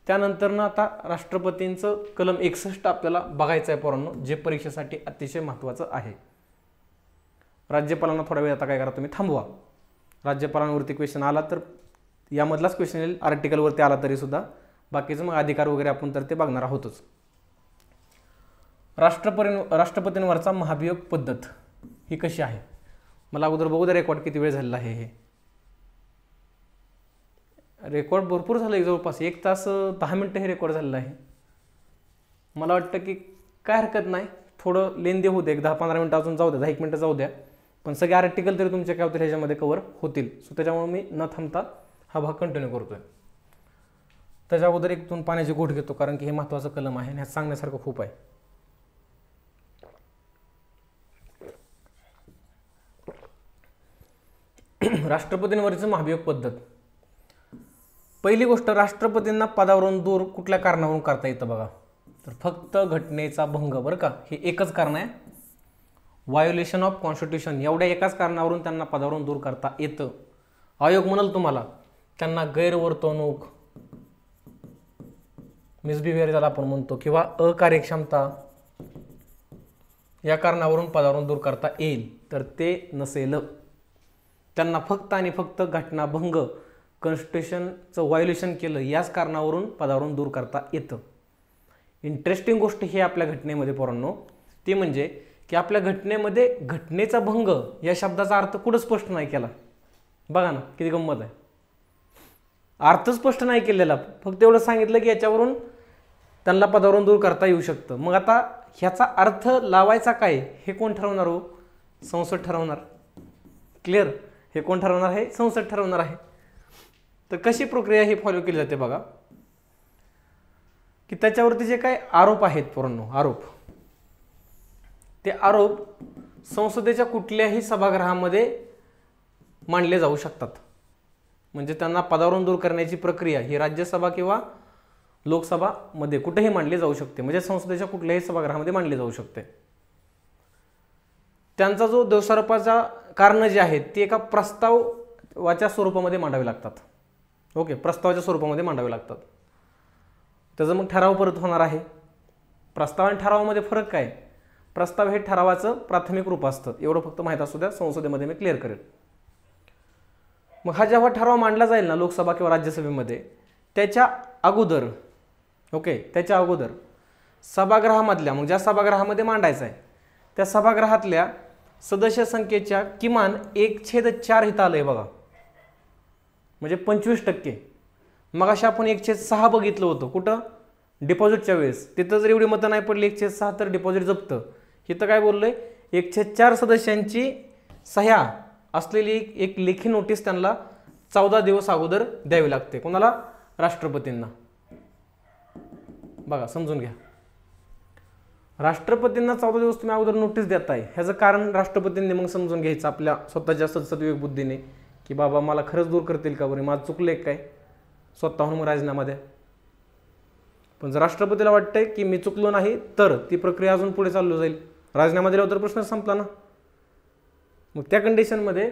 त्यानंतर ना आता राष्ट्रपतींचं कलम 61 आपल्याला बघायचं आहे पोरांनो, जे परीक्षेसाठी अतिशय महत्त्वाचं आहे. राज्यपालांना थोडा वेळ आता काय करा तुम्ही थांबवा. राज्यपालांवरती क्वेश्चन आला तर यामधलाच क्वेश्चन येईल, आर्टिकलवरती आला तरी सुद्धा. बाकीचं मग अधिकार वगैरे आपण तर ते बघणार आहोतच. राष्ट्रपतींवरचा महाभियोग पद्धत ही कशी आहे? मला अगोदर बघू द्या रेकॉर्ड किती वेळ झालेला आहे. हे रेकॉर्ड भरपूर झालं आहे, जवळपास 1 तास 10 मिनटं हे रेकॉर्ड झालेलं आहे. मला वाटतं की काय हरकत नाही, थोडं लेंदी होऊ दे, एक 10-15 मिनटं अजून जाऊ द्या, 10-1 मिनटं जाऊ द्या, पण सगळे आर्टिकल तरी तुमचे काय होतील ह्याच्यामध्ये कवर होतील. सो त्याच्यामुळे मी न थांबता हा भाग कंटिन्यू करतोय. त्याच्या अगोदर एक 2 पाण्याची घोट घेतो, कारण की हे महत्त्वाचं कलम आहे आणि ह्यात सांगण्यासारखं खूप आहे. राष्ट्रपतींवरची महाभियोग पद्धत. पहिली गोष्ट, राष्ट्रपतींना पदावरून दूर कुठल्या कारणावरून करता येतं बघा, तर फक्त घटनेचा भंग, बरं का, हे एकच कारण आहे, व्हायोलेशन ऑफ कॉन्स्टिट्यूशन, एवढ्या एकाच कारणावरून त्यांना पदावरून दूर करता येतं. आयोग म्हणाल तुम्हाला, त्यांना गैरवर्तणूक, मिसबिहेवियर ज्याला आपण म्हणतो, किंवा अकार्यक्षमता या कारणावरून पदावरून दूर करता येईल, तर ते नसेल. त्यांना फक्त आणि फक्त घटनाभंग, कॉन्स्टिट्यूशनचं व्हायोलेशन केलं याच कारणावरून पदावरून दूर करता येतं. इंटरेस्टिंग गोष्ट ही आपल्या घटनेमध्ये पोरांनो, ती म्हणजे की आपल्या घटनेमध्ये घटनेचा भंग या शब्दाचा अर्थ कुठं स्पष्ट नाही केला. बघा ना किती गंमत आहे, अर्थ स्पष्ट नाही केलेला, फक्त एवढं सांगितलं की याच्यावरून त्यांना पदावरून दूर करता येऊ शकतं. मग आता ह्याचा अर्थ लावायचा काय हे कोण ठरवणार हो? संसद ठरवणार. क्लिअर? हे कोण ठरवणार आहे? संसद ठरवणार आहे. तर कशी प्रक्रिया ही फॉलो केली जाते बघा, की त्याच्यावरती जे काही आरोप आहेत पोरांनो, आरोप, ते आरोप संसदेच्या कुठल्याही सभागृहामध्ये मांडले जाऊ शकतात. म्हणजे त्यांना पदावरून दूर करण्याची प्रक्रिया ही राज्यसभा किंवा लोकसभामध्ये कुठेही मांडली जाऊ शकते, म्हणजे संसदेच्या कुठल्याही सभागृहामध्ये मांडली जाऊ शकते. त्यांचा जो दोषारोपाचा कारण जे आहेत ते एका प्रस्तावाच्या स्वरूपामध्ये मांडावे लागतात. ओके, प्रस्तावाच्या स्वरूपामध्ये मांडावे लागतात. त्याचं मग ठराव परत होणार आहे. प्रस्ताव आणि ठरावामध्ये फरक काय? प्रस्ताव हे ठरावाचं प्राथमिक रूप असतं, एवढं फक्त माहीत असू द्या, संसदेमध्ये मी क्लिअर करेल. मग हा जेव्हा ठराव मांडला जाईल ना लोकसभा किंवा राज्यसभेमध्ये, त्याच्या अगोदर, ओके, त्याच्या अगोदर सभागृहामधल्या, मग ज्या सभागृहामध्ये मांडायचा आहे त्या सभागृहातल्या सदस्य संख्येच्या किमान 1/4 इथं आलंय बघा, म्हणजे 25%. मग अशा आपण 1/6 बघितलं होतं कुठं? डिपॉझिटच्या वेळेस. तिथं जर एवढी मतं नाही पडली 1/6 तर डिपॉझिट जप्त. इथं काय बोललंय? 1/4 सदस्यांची सह्या असलेली एक लेखी नोटीस त्यांना 14 दिवस अगोदर द्यावी लागते. कोणाला? राष्ट्रपतींना. बघा समजून घ्या, राष्ट्रपतींना 14 दिवस तुम्ही अगोदर नोटीस देताय. ह्याचं कारण राष्ट्रपतींनी मग समजून घ्यायचं आपल्या स्वतःच्या सद्विवेक बुद्धीने, की बाबा मला खरंच दूर करतील का बरं, माझं चुकलंय काय, स्वतःहून मग राजीनामा द्या. पण जर राष्ट्रपतीला वाटतंय की मी चुकलो नाही, तर ती प्रक्रिया अजून पुढे चालू जाईल. राजीनामा दिल्यावर तर प्रश्न संपला ना. मग त्या कंडिशनमध्ये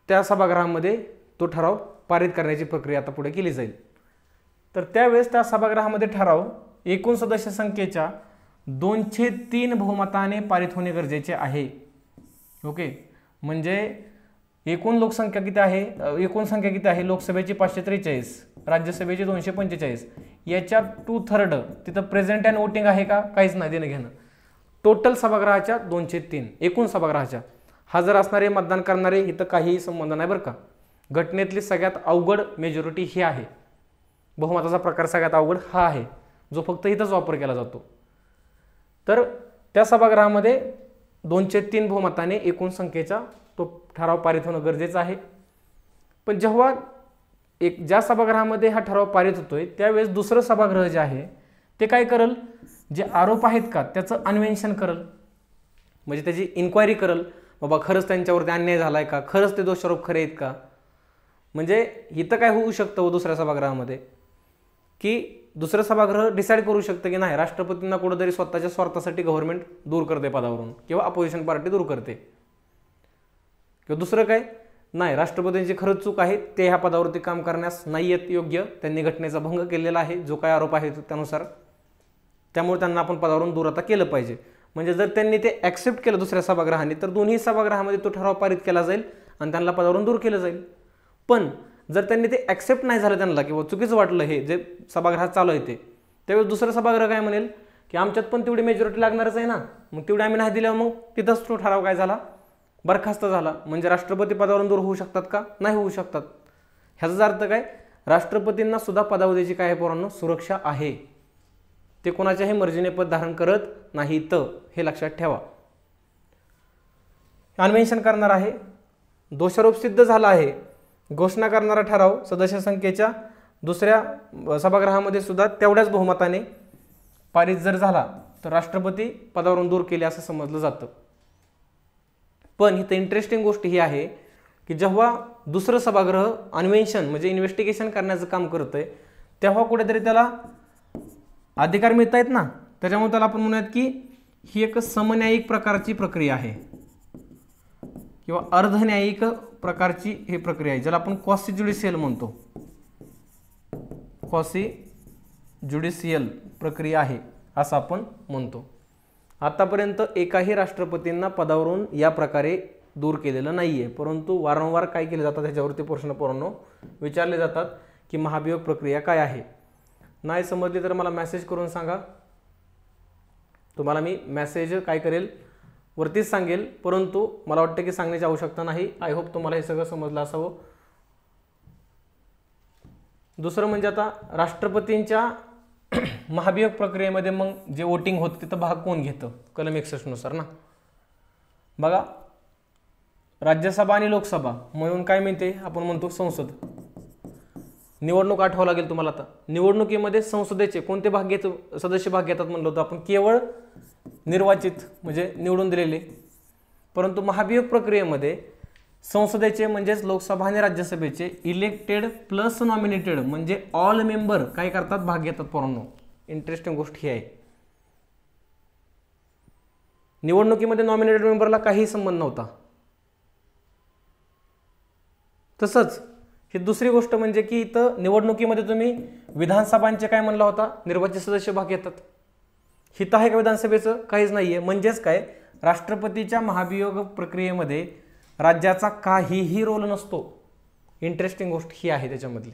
त्या सभागृहामध्ये तो ठराव पारित करण्याची प्रक्रिया आता पुढे केली जाईल. तर त्यावेळेस त्या सभागृहामध्ये ठराव एकूण सदस्य संख्येच्या 2/3 बहुमताने पारित होणे गरजेचे आहे. ओके, म्हणजे एकूण लोकसंख्या किती आहे? एकूण संख्या किती आहे? लोकसभेची 543, राज्यसभेची 245. याच्या 2/3 तिथं प्रेझेंट अँड वोटिंग आहे का? काहीच नाही देणं घेणं. टोटल सभागृहाच्या 2/3 एकूण सभागृहाच्या. हजर असणारे, मतदान करणारे इथं काहीही संबंध नाही बरं का. घटनेतली सगळ्यात अवघड मेजॉरिटी ही आहे. बहुमताचा प्रकार सगळ्यात अवघड हा आहे, जो फक्त इथंच वापर केला जातो. तर त्या सभागृहामध्ये 2/3 बहुमताने एकूण संख्येचा तो ठराव पारित होणं गरजेचं आहे. पण जेव्हा ज्या सभागृहामध्ये हा ठराव पारित होतोय त्यावेळेस दुसरं सभागृह जे आहे ते काय करल? जे आरोप आहेत का त्याचं अन्वेषण करल, म्हणजे त्याची इन्क्वायरी करल. बाबा खरंच त्यांच्यावरती अन्याय झालाय का, खरंच ते दोषारोप खरे आहेत का. म्हणजे इथं काय होऊ शकतं दुसऱ्या सभागृहामध्ये, की दुसरं सभागृह डिसाईड करू शकतं की नाही, राष्ट्रपतींना कुठंतरी स्वतःच्या स्वार्थासाठी गव्हर्नमेंट दूर करते पदावरून, किंवा अपोजिशन पार्टी दूर करते, किंवा दुसरं काय नाही, राष्ट्रपतींची खरंच चूक आहे, ते ह्या पदावरती काम करण्यास नाही येत योग्य, त्यांनी घटनेचा भंग केलेला आहे जो काय आरोप आहे त्यानुसार, त्यामुळे त्यांना आपण पदावरून दूर आता केलं पाहिजे. म्हणजे जर त्यांनी ते ॲक्सेप्ट केलं दुसऱ्या सभागृहाने, तर दोन्ही सभागृहामध्ये तो ठराव पारित केला जाईल आणि त्यांना पदावरून दूर केलं जाईल. पण जर त्यांनी ते ॲक्सेप्ट नाही झालं त्यांना, किंवा चुकीचं वाटलं हे जे सभागृहात चालू आहे ते, त्यावेळेस दुसरं सभागृह काय म्हणेल की आमच्यात पण तेवढी मेजॉरिटी लागणारच आहे ना, मग तेवढी आम्ही नाही दिल्यावर मग तिथंच तो ठराव काय झाला, बरखास्त झाला म्हणजे राष्ट्रपती पदावरून दूर होऊ शकतात का? नाही होऊ शकतात. ह्याचा अर्थ काय? राष्ट्रपतींना सुद्धा पदावधीची काय पोरांनो सुरक्षा आहे. ते कोणाच्याही मर्जीने पद धारण करत नाहीत, हे लक्षात ठेवा. अन्वेषण करणार आहे, दोषारोप सिद्ध झाला आहे, घोषणा करणारा ठराव सदस्य संख्येच्या दुसऱ्या सभागृहामध्ये सुद्धा तेवढ्याच बहुमताने पारित जर झाला तर राष्ट्रपती पदावरून दूर केले असं समजलं जातं. पण इथं इंटरेस्टिंग गोष्ट ही आहे की जेव्हा दुसरं सभागृह अन्वेषण म्हणजे इन्व्हेस्टिगेशन करण्याचं काम करतंय तेव्हा कुठेतरी त्याला अधिकार मिळत आहेत ना, त्याच्यामुळे त्याला आपण म्हणूयात की ही एक समन्यायिक प्रकारची प्रक्रिया आहे किंवा अर्धन्यायिक प्रकारची ही प्रक्रिया आहे, ज्याला आपण क्वासी ज्युडिशियल म्हणतो. क्वासी ज्युडिशियल प्रक्रिया आहे असं आपण म्हणतो. आतापर्यंत एकाही राष्ट्रपतींना पदावरून या प्रकारे दूर केलेलं नाहीये, परंतु वारंवार काय केले जातात ह्याच्यावरती प्रश्न पोरांनो विचारले जातात की महाभियोग प्रक्रिया काय आहे. नाही समजली तर मला मेसेज करून सांगा, तुम्हाला मी मेसेज काय करेल वरतीच सांगेल, परंतु मला वाटतं की सांगण्याची आवश्यकता नाही. आय होप तुम्हाला हे सगळं समजलं असावं. दुसरं म्हणजे आता राष्ट्रपतींच्या महाभियोग प्रक्रियेमध्ये मग जे वोटिंग होतं तिथं भाग कोण घेतं कलम 61 नुसार ना. बघा, राज्यसभा आणि लोकसभा म्हणून काय म्हणते आपण म्हणतो संसद. निवडणूक आठवावं लागेल तुम्हाला. आता निवडणुकीमध्ये संसदेचे कोणते भाग घेतो सदस्य भाग घेतात म्हणलं होतं आपण, केवळ निर्वाचित म्हणजे निवडून दिलेले. परंतु महाभियोग प्रक्रियेमध्ये संसदेचे म्हणजेच लोकसभा आणि राज्यसभेचे इलेक्टेड प्लस नॉमिनेटेड म्हणजे ऑल मेंबर काय करतात भाग घेतात पोरांनो. इंटरेस्टिंग गोष्ट ही आहे. निवडणुकीमध्ये नॉमिनेटेड मेंबरला काही संबंध नव्हता. तसंच ही दुसरी गोष्ट म्हणजे की इथं निवडणुकीमध्ये तुम्ही विधानसभांचे काय म्हणला होता निर्वाचित सदस्य भाग घेतात. हित आहे का विधानसभेचं? काहीच नाहीये. म्हणजेच काय, राष्ट्रपतीच्या महाभियोग प्रक्रियेमध्ये राज्याचा काहीही रोल नसतो. इंटरेस्टिंग गोष्ट ही आहे त्याच्यामधली.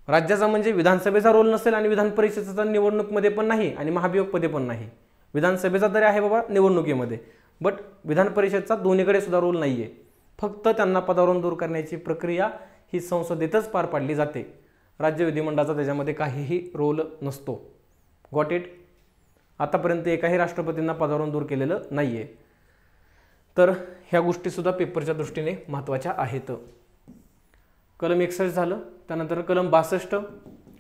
राज्याचा म्हणजे विधानसभेचा रोल नसेल आणि विधान परिषदेचा निवडणुकीमध्ये पण नाही आणि महाभियोगमध्ये पण नाही. विधानसभेचा तरी आहे बाबा निवडणुकीमध्ये, बट विधान परिषदचा दोन्हीकडे सुद्धा रोल नाहीये. फक्त त्यांना पदावरून दूर करण्याची प्रक्रिया ही संसदेतच पार पाडली जाते. राज्य विधिमंडळाचा त्याच्यामध्ये काहीही रोल नसतो. Got it? आतापर्यंत एकाही राष्ट्रपतींना पदावरून दूर केलेलं नाहीये. तर ह्या गोष्टी सुद्धा पेपरच्या दृष्टीने महत्त्वाच्या आहेत. कलम 61 झालं. त्यानंतर कलम 62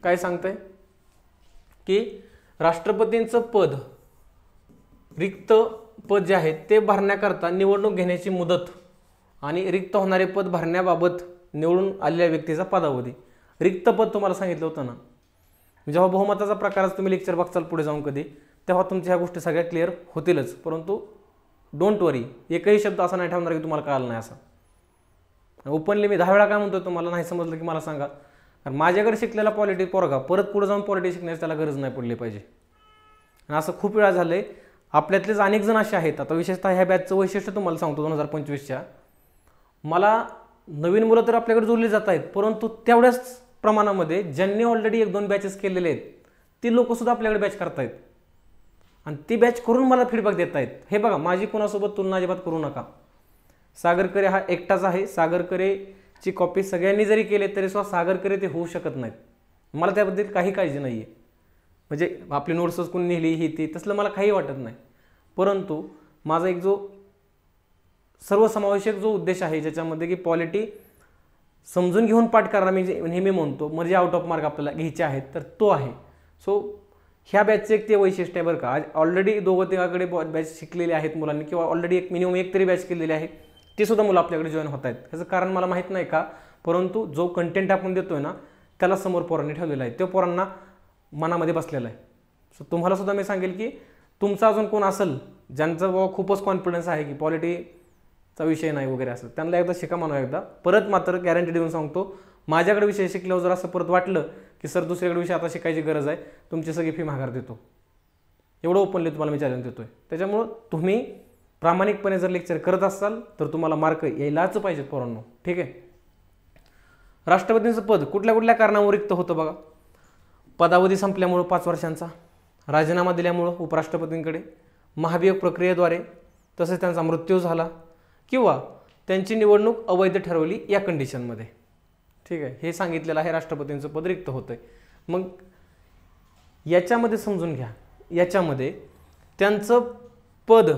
काय सांगतंय की राष्ट्रपतींचं पद रिक्त पद जे आहे ते भरण्याकरता निवडणूक घेण्याची मुदत आणि रिक्त होणारे पद भरण्याबाबत निवडून आलेल्या व्यक्तीचा पदावधी. रिक्त पद तुम्हाला सांगितलं होतं ना, जेव्हा बहुमताचा प्रकारच तुम्ही लेक्चर बघचाल पुढे जाऊन कधी, तेव्हा तुमच्या ह्या गोष्टी सगळ्या क्लिअर होतीलच. परंतु डोंट वरी, एकही शब्द असा नाही ठेवणार की तुम्हाला कळालं नाही. असं ओपनली मी 10 वेळा काय म्हणतोय, तुम्हाला नाही समजलं की मला सांगा. कारण माझ्याकडे शिकलेला पॉलिटी पोरगा परत पुढे जाऊन पॉलिटी शिकण्याची त्याला गरज नाही पडली पाहिजे. आणि असं खूप वेळा झालंय. आपल्यातलेच अनेक जण असे आहेत. आता विशेषतः ह्या बॅचचं वैशिष्ट्य तुम्हाला सांगतो 2025च्या, मला नवीन मुलं तर आपल्याकडे जोडली जात आहेत, परंतु तेवढ्याच प्रमाणामध्ये ज्यांनी ऑलरेडी 1-2 बॅचेस केलेले आहेत ती लोक सुद्धा आपल्याकडे बॅच करतायत आणि ती बॅच करून मला फीडबॅक देत आहेत. हे बघा, माझी कोणासोबत तुलना अजिबात करू नका. सागरकरे हा एकटाच आहे. सागरकरेची कॉपी सगळ्यांनी जरी केले तरी सुद्धा सागरकरे ते होऊ शकत नाहीत. मला त्याबद्दल काही काळजी नाही आहे. म्हणजे आपली नोट्सच कोणी लिहिली ही ती तसलं मला काही वाटत नाही. परंतु माझा एक जो सर्वसमावेशक जो उद्देश आहे ज्याच्यामध्ये की पॉलिटी समजून घेऊन पाठ करा, मी नेहमी म्हणतो म्हणजे आउट ऑफ मार्क आपल्याला घ्यायचे आहेत तर तो आहे. सो ह्या बॅचचे एक ते वैशिष्ट्य आहे बरं का. आज ऑलरेडी 2-3कडे बॅच शिकलेले आहेत मुलांनी किंवा ऑलरेडी एक मिनिमम एक तरी बॅच केलेली आहे, ते सुद्धा मुलं आपल्याकडे जॉईन होत आहेत. ह्याचं कारण मला माहीत नाही का, परंतु जो कंटेंट आपण देतोय ना त्याला समोर पोरांनी ठेवलेला आहे, तो पोरांना मनामध्ये बसलेला आहे. सो तुम्हाला सुद्धा मी सांगेल की तुमचा अजून कोण असेल ज्यांचं बाबा खूपच कॉन्फिडन्स आहे की पॉलिटीचा विषय नाही वगैरे असं, त्यांना एकदा शिका म्हणा. एकदा परत मात्र गॅरंटी देऊन सांगतो, माझ्याकडे विषय शिकल्यावर जर असं परत वाटलं की सर दुसरीकडे विषय आता शिकायची गरज आहे, तुमची सगळी फी माघार देतो. एवढं ओपनली तुम्हाला मी चॅलेंज देतोय. त्याच्यामुळं तुम्ही प्रामाणिकपणे जर लेक्चर करत असाल तर तुम्हाला मार्क यायलाच पाहिजेत पोरांनो. ठीक आहे. राष्ट्रपतींचं पद कुठल्या कुठल्या कारणावर रिक्त होतं बघा. पदावधी संपल्यामुळं 5 वर्षांचा, राजीनामा दिल्यामुळं उपराष्ट्रपतींकडे, महाभियोग प्रक्रियेद्वारे, तसेच त्यांचा मृत्यू झाला, किंवा त्यांची निवडणूक अवैध ठरवली या कंडिशनमध्ये. ठीक आहे, हे सांगितलेलं आहे राष्ट्रपतींचं पद रिक्त होतंय. मग याच्यामध्ये समजून घ्या, याच्यामध्ये त्यांचं पद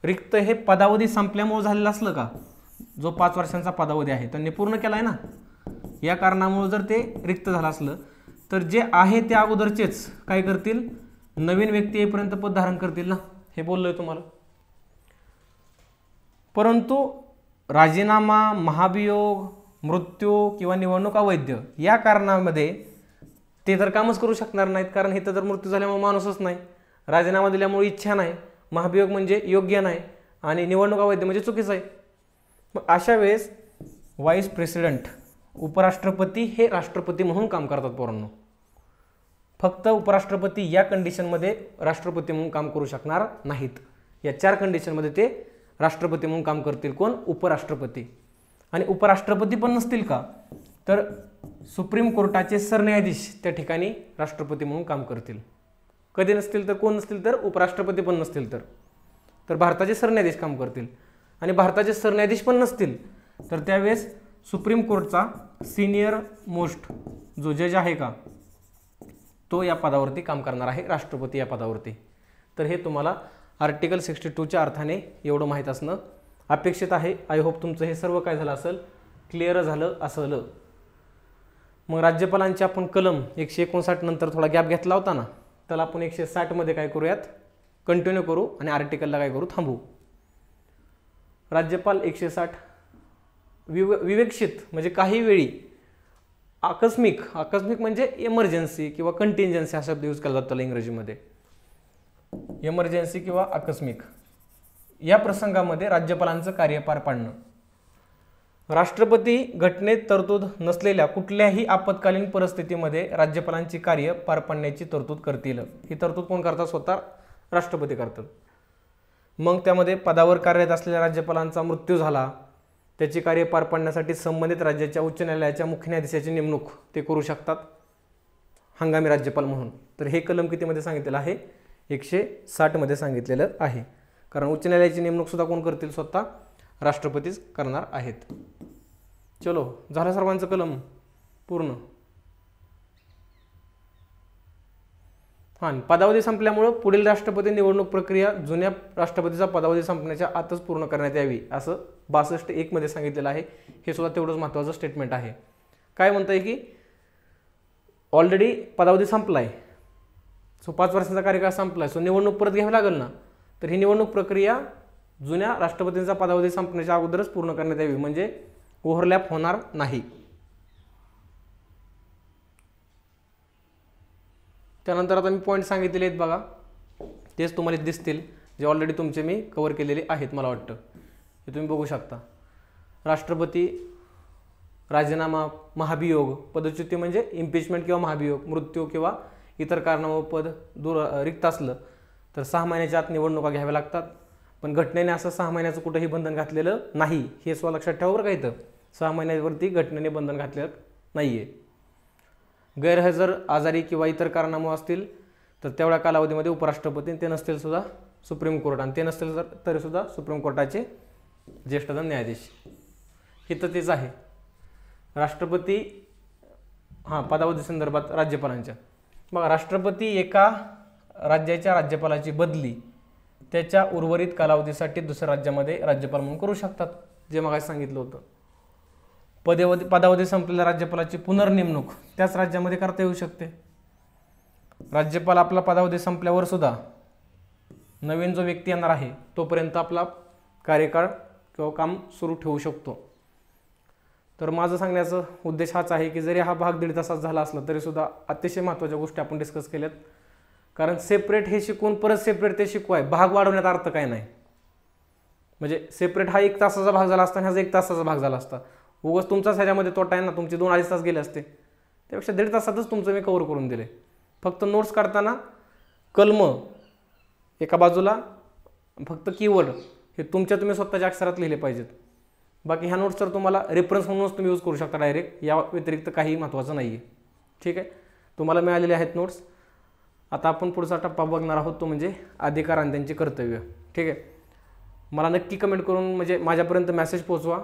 रिक्त हे पदावधी संपल्यामुळे झालेलं असलं का, जो 5 वर्षांचा पदावधी आहे त्यांनी पूर्ण केला आहे ना, या कारणामुळे जर ते रिक्त झालं असलं तर जे आहे त्या अगोदरचेच काय करतील, नवीन व्यक्ती येईपर्यंत पद धारण करतील ना, हे बोललोय तुम्हाला. परंतु राजीनामा, महाभियोग, मृत्यू किंवा निवडणूक अवैध या कारणामध्ये ते तर कामच करू शकणार नाहीत, कारण हे तर मृत्यू झाल्यामुळे माणूसच नाही, राजीनामा दिल्यामुळे इच्छा नाही, महाभियोग म्हणजे योग्य नाही आणि निवडणूक अवैध म्हणजे चुकीचं आहे. मग अशा वेळेस व्हाईस प्रेसिडेंट, उपराष्ट्रपती हे राष्ट्रपती म्हणून काम करतात पोरांनो. फक्त उपराष्ट्रपती या कंडिशनमध्ये राष्ट्रपती म्हणून काम करू शकणार नाहीत. या 4 कंडिशनमध्ये ते राष्ट्रपती म्हणून काम करतील. कोण? उपराष्ट्रपती. आणि उपराष्ट्रपती पण नसतील का, तर सुप्रीम कोर्टाचे सरन्यायाधीश त्या ठिकाणी राष्ट्रपती म्हणून काम करतील. कधी नसतील तर कोण नसतील, तर उपराष्ट्रपती पण नसतील तर भारताचे सरन्यायाधीश काम करतील. आणि भारताचे सरन्यायाधीश पण नसतील तर त्यावेळेस सुप्रीम कोर्टचा सिनियर मोस्ट जो जज आहे का, तो या पदावरती काम करणार आहे, राष्ट्रपती या पदावरती. तर हे तुम्हाला आर्टिकल 62च्या अर्थाने एवढं माहीत असणं अपेक्षित आहे. आय होप तुमचं हे सर्व काय झालं असेल, क्लिअर झालं असेल. मग राज्यपालांचे आपण कलम 159 नंतर थोडा गॅप घेतला होता ना, त्याला आपण 160 मध्ये काय करूयात, कंटिन्यू करू आणि आर्टिकलला काय करू, थांबू. राज्यपाल 160 विवेक्षित म्हणजे काही वेळी आकस्मिक म्हणजे इमर्जन्सी किंवा कंटिंजन्सी हा शब्द यूज केला जातो इंग्रजीमध्ये. इमर्जन्सी किंवा आकस्मिक या प्रसंगामध्ये राज्यपालांचं कार्य पार पाडणं. राष्ट्रपती घटनेत तरतूद नसलेल्या कुठल्याही आपत्कालीन परिस्थितीमध्ये राज्यपालांची कार्य पार पाडण्याची तरतूद करतील. ही तरतूद कोण करतात? स्वतः राष्ट्रपती करतात. मग त्यामध्ये पदावर कार्यरत असलेल्या राज्यपालांचा मृत्यू झाला, त्याची कार्य पार पाडण्यासाठी संबंधित राज्याच्या उच्च न्यायालयाच्या मुख्य न्यायाधीशाची नेमणूक ते करू शकतात हंगामी राज्यपाल म्हणून. तर हे कलम कितीमध्ये सांगितलेलं आहे? 160 मध्ये सांगितलेलं आहे. कारण उच्च न्यायालयाची नेमणूक सुद्धा कोण करतील? स्वतः राष्ट्रपतीच करणार आहेत. चलो, झालं सर्वांचं कलम पूर्ण. हां, पदावधी संपल्यामुळं पुढील राष्ट्रपती निवडणूक प्रक्रिया जुन्या राष्ट्रपतीचा पदावधी संपण्याच्या आतच पूर्ण करण्यात यावी असं 62(1) मध्ये सांगितलेलं आहे. हे सुद्धा तेवढंच महत्त्वाचं स्टेटमेंट आहे. काय म्हणतंय की ऑलरेडी पदावधी संपलाय, सो 5 वर्षांचा कार्यकाळ संपलाय, सो निवडणूक परत घ्यावी लागेल ना, तर ही निवडणूक प्रक्रिया जुन्या राष्ट्रपतींचा पदावधी संपण्याच्या अगोदरच पूर्ण करण्यात यावी, म्हणजे ओव्हरलॅप होणार नाही. त्यानंतर आता मी पॉईंट सांगितलेले आहेत बघा, तेच तुम्हाला दिसतील, जे ऑलरेडी तुमचे मी कव्हर केलेले आहेत मला वाटतं. हे तुम्ही बघू शकता. राष्ट्रपती, राजीनामा, महाभियोग, पदच्युती म्हणजे इम्पिचमेंट किंवा महाभियोग, मृत्यू किंवा इतर कारणामुळे पद रिक्त असलं तर 6 महिन्याच्या आत निवडणुका घ्याव्या लागतात. पण घटनेने असं 6 महिन्याचं कुठेही बंधन घातलेलं नाही, हे स्वतः लक्षात ठेवा बरं का. इथं 6 महिन्यावरती घटनेने बंधन घातलेलं नाही आहे. गैरहजर, आजारी किंवा इतर कारणामुळे असतील तर तेवढ्या कालावधीमध्ये उपराष्ट्रपती, ते नसतील सुद्धा सुप्रीम कोर्ट, आणि ते नसतील तरी सुद्धा सुप्रीम कोर्टाचे ज्येष्ठतम न्यायाधीश. हे तर तेच आहे. राष्ट्रपती पदावधी संदर्भात राज्यपालांच्या बघा, राष्ट्रपती एका राज्याच्या राज्यपालाची बदली त्याच्या उर्वरित कालावधीसाठी दुसऱ्या राज्यामध्ये राज्यपाल म्हणून करू शकतात, जे मग सांगितलं होतं. पदावधी संपलेल्या राज्यपालाची पुनर्नेमणूक त्याच राज्यामध्ये करता येऊ शकते. राज्यपाल आपला पदावधी संपल्यावर सुद्धा नवीन जो व्यक्ती येणार आहे तोपर्यंत आपला कार्यकाळ किंवा काम सुरू ठेवू शकतो. तर माझं सांगण्याचा उद्देश हाच आहे की जरी हा भाग 1.5 तासात झाला असला तरी सुद्धा अतिशय महत्त्वाच्या गोष्टी आपण डिस्कस केल्यात. कारण सेपरेट हे शिकून परत सेपरेट ते शिकवाय, भाग वाढवण्यात अर्थ काय नाही. म्हणजे सेपरेट हा 1 तासाचा भाग झाला असता आणि ह्याचा 1 तासाचा भाग झाला असता, उगाच तुमचाच ह्याच्यामध्ये तोटा आहे ना, तुमचे 2-2.5 तास गेले असते. त्यापेक्षा 1.5 तासातच तुमचं मी कव्हर करून दिले. फक्त नोट्स काढताना कलम एका बाजूला, फक्त कीवर्ड हे तुम्ही स्वतःच्या अक्षरात लिहिले पाहिजेत. बाकी ह्या नोट्स तर तुम्हाला रेफरन्स म्हणूनच तुम्ही यूज करू शकता डायरेक्ट, या व्यतिरिक्त काही महत्त्वाचं नाही आहे. ठीक आहे, तुम्हाला मिळालेले आहेत नोट्स. आता आपण पुढचा टप्पा बघणार आहोत, तो म्हणजे अधिकार आणि त्यांची कर्तव्य. ठीक आहे, मला नक्की कमेंट करून म्हणजे माझ्यापर्यंत मेसेज पोचवा.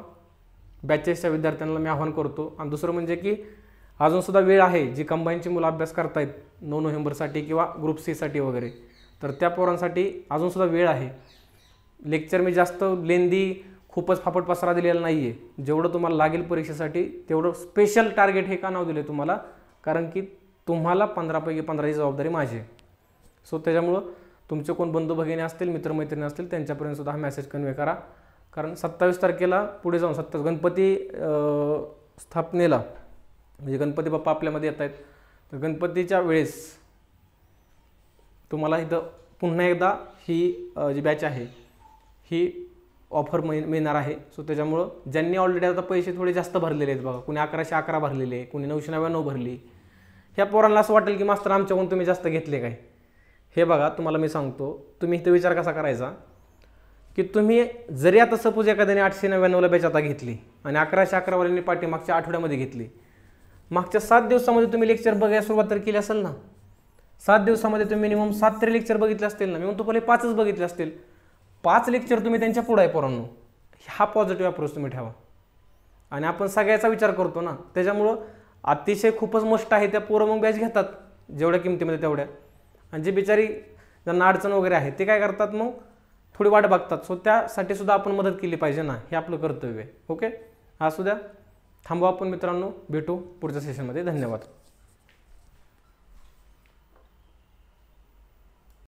बॅचेसच्या विद्यार्थ्यांना मी आवाहन करतो. आणि दुसरं म्हणजे की अजूनसुद्धा वेळ आहे, जी कंबाईनची मुलं अभ्यास करतायत 9 नोव्हेंबरसाठी किंवा ग्रुप सीसाठी वगैरे, तर त्या पोरांसाठी अजूनसुद्धा वेळ आहे. लेक्चर मी जास्त लेंदी खूपच फापट पसरा दिलेला नाही आहे. जेवढं तुम्हाला लागेल परीक्षेसाठी तेवढं स्पेशल टार्गेट हे का नाव दिलं तुम्हाला, कारण की तुम्हाला 15 पैकी 15ची जबाबदारी माझी आहे. सो त्याच्यामुळं तुमचे कोण बंधू भगिनी असतील, मित्रमैत्रिणी असतील, त्यांच्यापर्यंत सुद्धा हा मेसेज कन्वे करा. कारण 27 तारखेला पुढे जाऊन गणपती स्थापनेला म्हणजे गणपती बाप्पा आपल्यामध्ये येत आहेत, तर गणपतीच्या वेळेस तुम्हाला इथं पुन्हा एकदा ही जी बॅच आहे ही ऑफर मिळणार आहे. सो त्याच्यामुळं ज्यांनी ऑलरेडी आता पैसे थोडे जास्त भरलेले आहेत, बघा कुणी 1111 भरलेले, कुणी 999 भरली, ह्या पोरांना असं वाटेल की मास्तर आमच्याकडून तुम्ही जास्त घेतले काय. हे बघा तुम्हाला मी सांगतो, तुम्ही इथं विचार कसा करायचा की तुम्ही जरी आता सपोज एखाद्याने 899ला बॅच आता घेतली आणि 1111 वाल्यांनी पाठीमागच्या आठवड्यामध्ये घेतली, मागच्या 7 दिवसामध्ये तुम्ही लेक्चर बघायला सुरुवात तर केली असेल ना. 7 दिवसामध्ये तुम्ही मिनिमम 7 तरी लेक्चर बघितले असतील ना. मी म्हणतो पहिले 5च बघितले असतील. 5 लेक्चर तुम्ही त्यांच्या पुढे आहे पोरांनो. हा पॉझिटिव्ह अप्रोच तुम्ही ठेवा. आणि आपण सगळ्याचा विचार करतो ना, त्याच्यामुळं अतिशय खूपच मस्त आहे. त्या पोरं मग बॅच घेतात जेवढ्या किमतीमध्ये तेवढ्या, आणि जे बिचारी ज्यांना अडचण वगैरे आहे ते काय करतात, मग थोडी वाट बघतात. सो त्यासाठी सुद्धा आपण मदत केली पाहिजे ना, हे आपलं कर्तव्य आहे. ओके, असू द्या, थांबवा आपण मित्रांनो, भेटू पुढच्या सेशनमध्ये. धन्यवाद.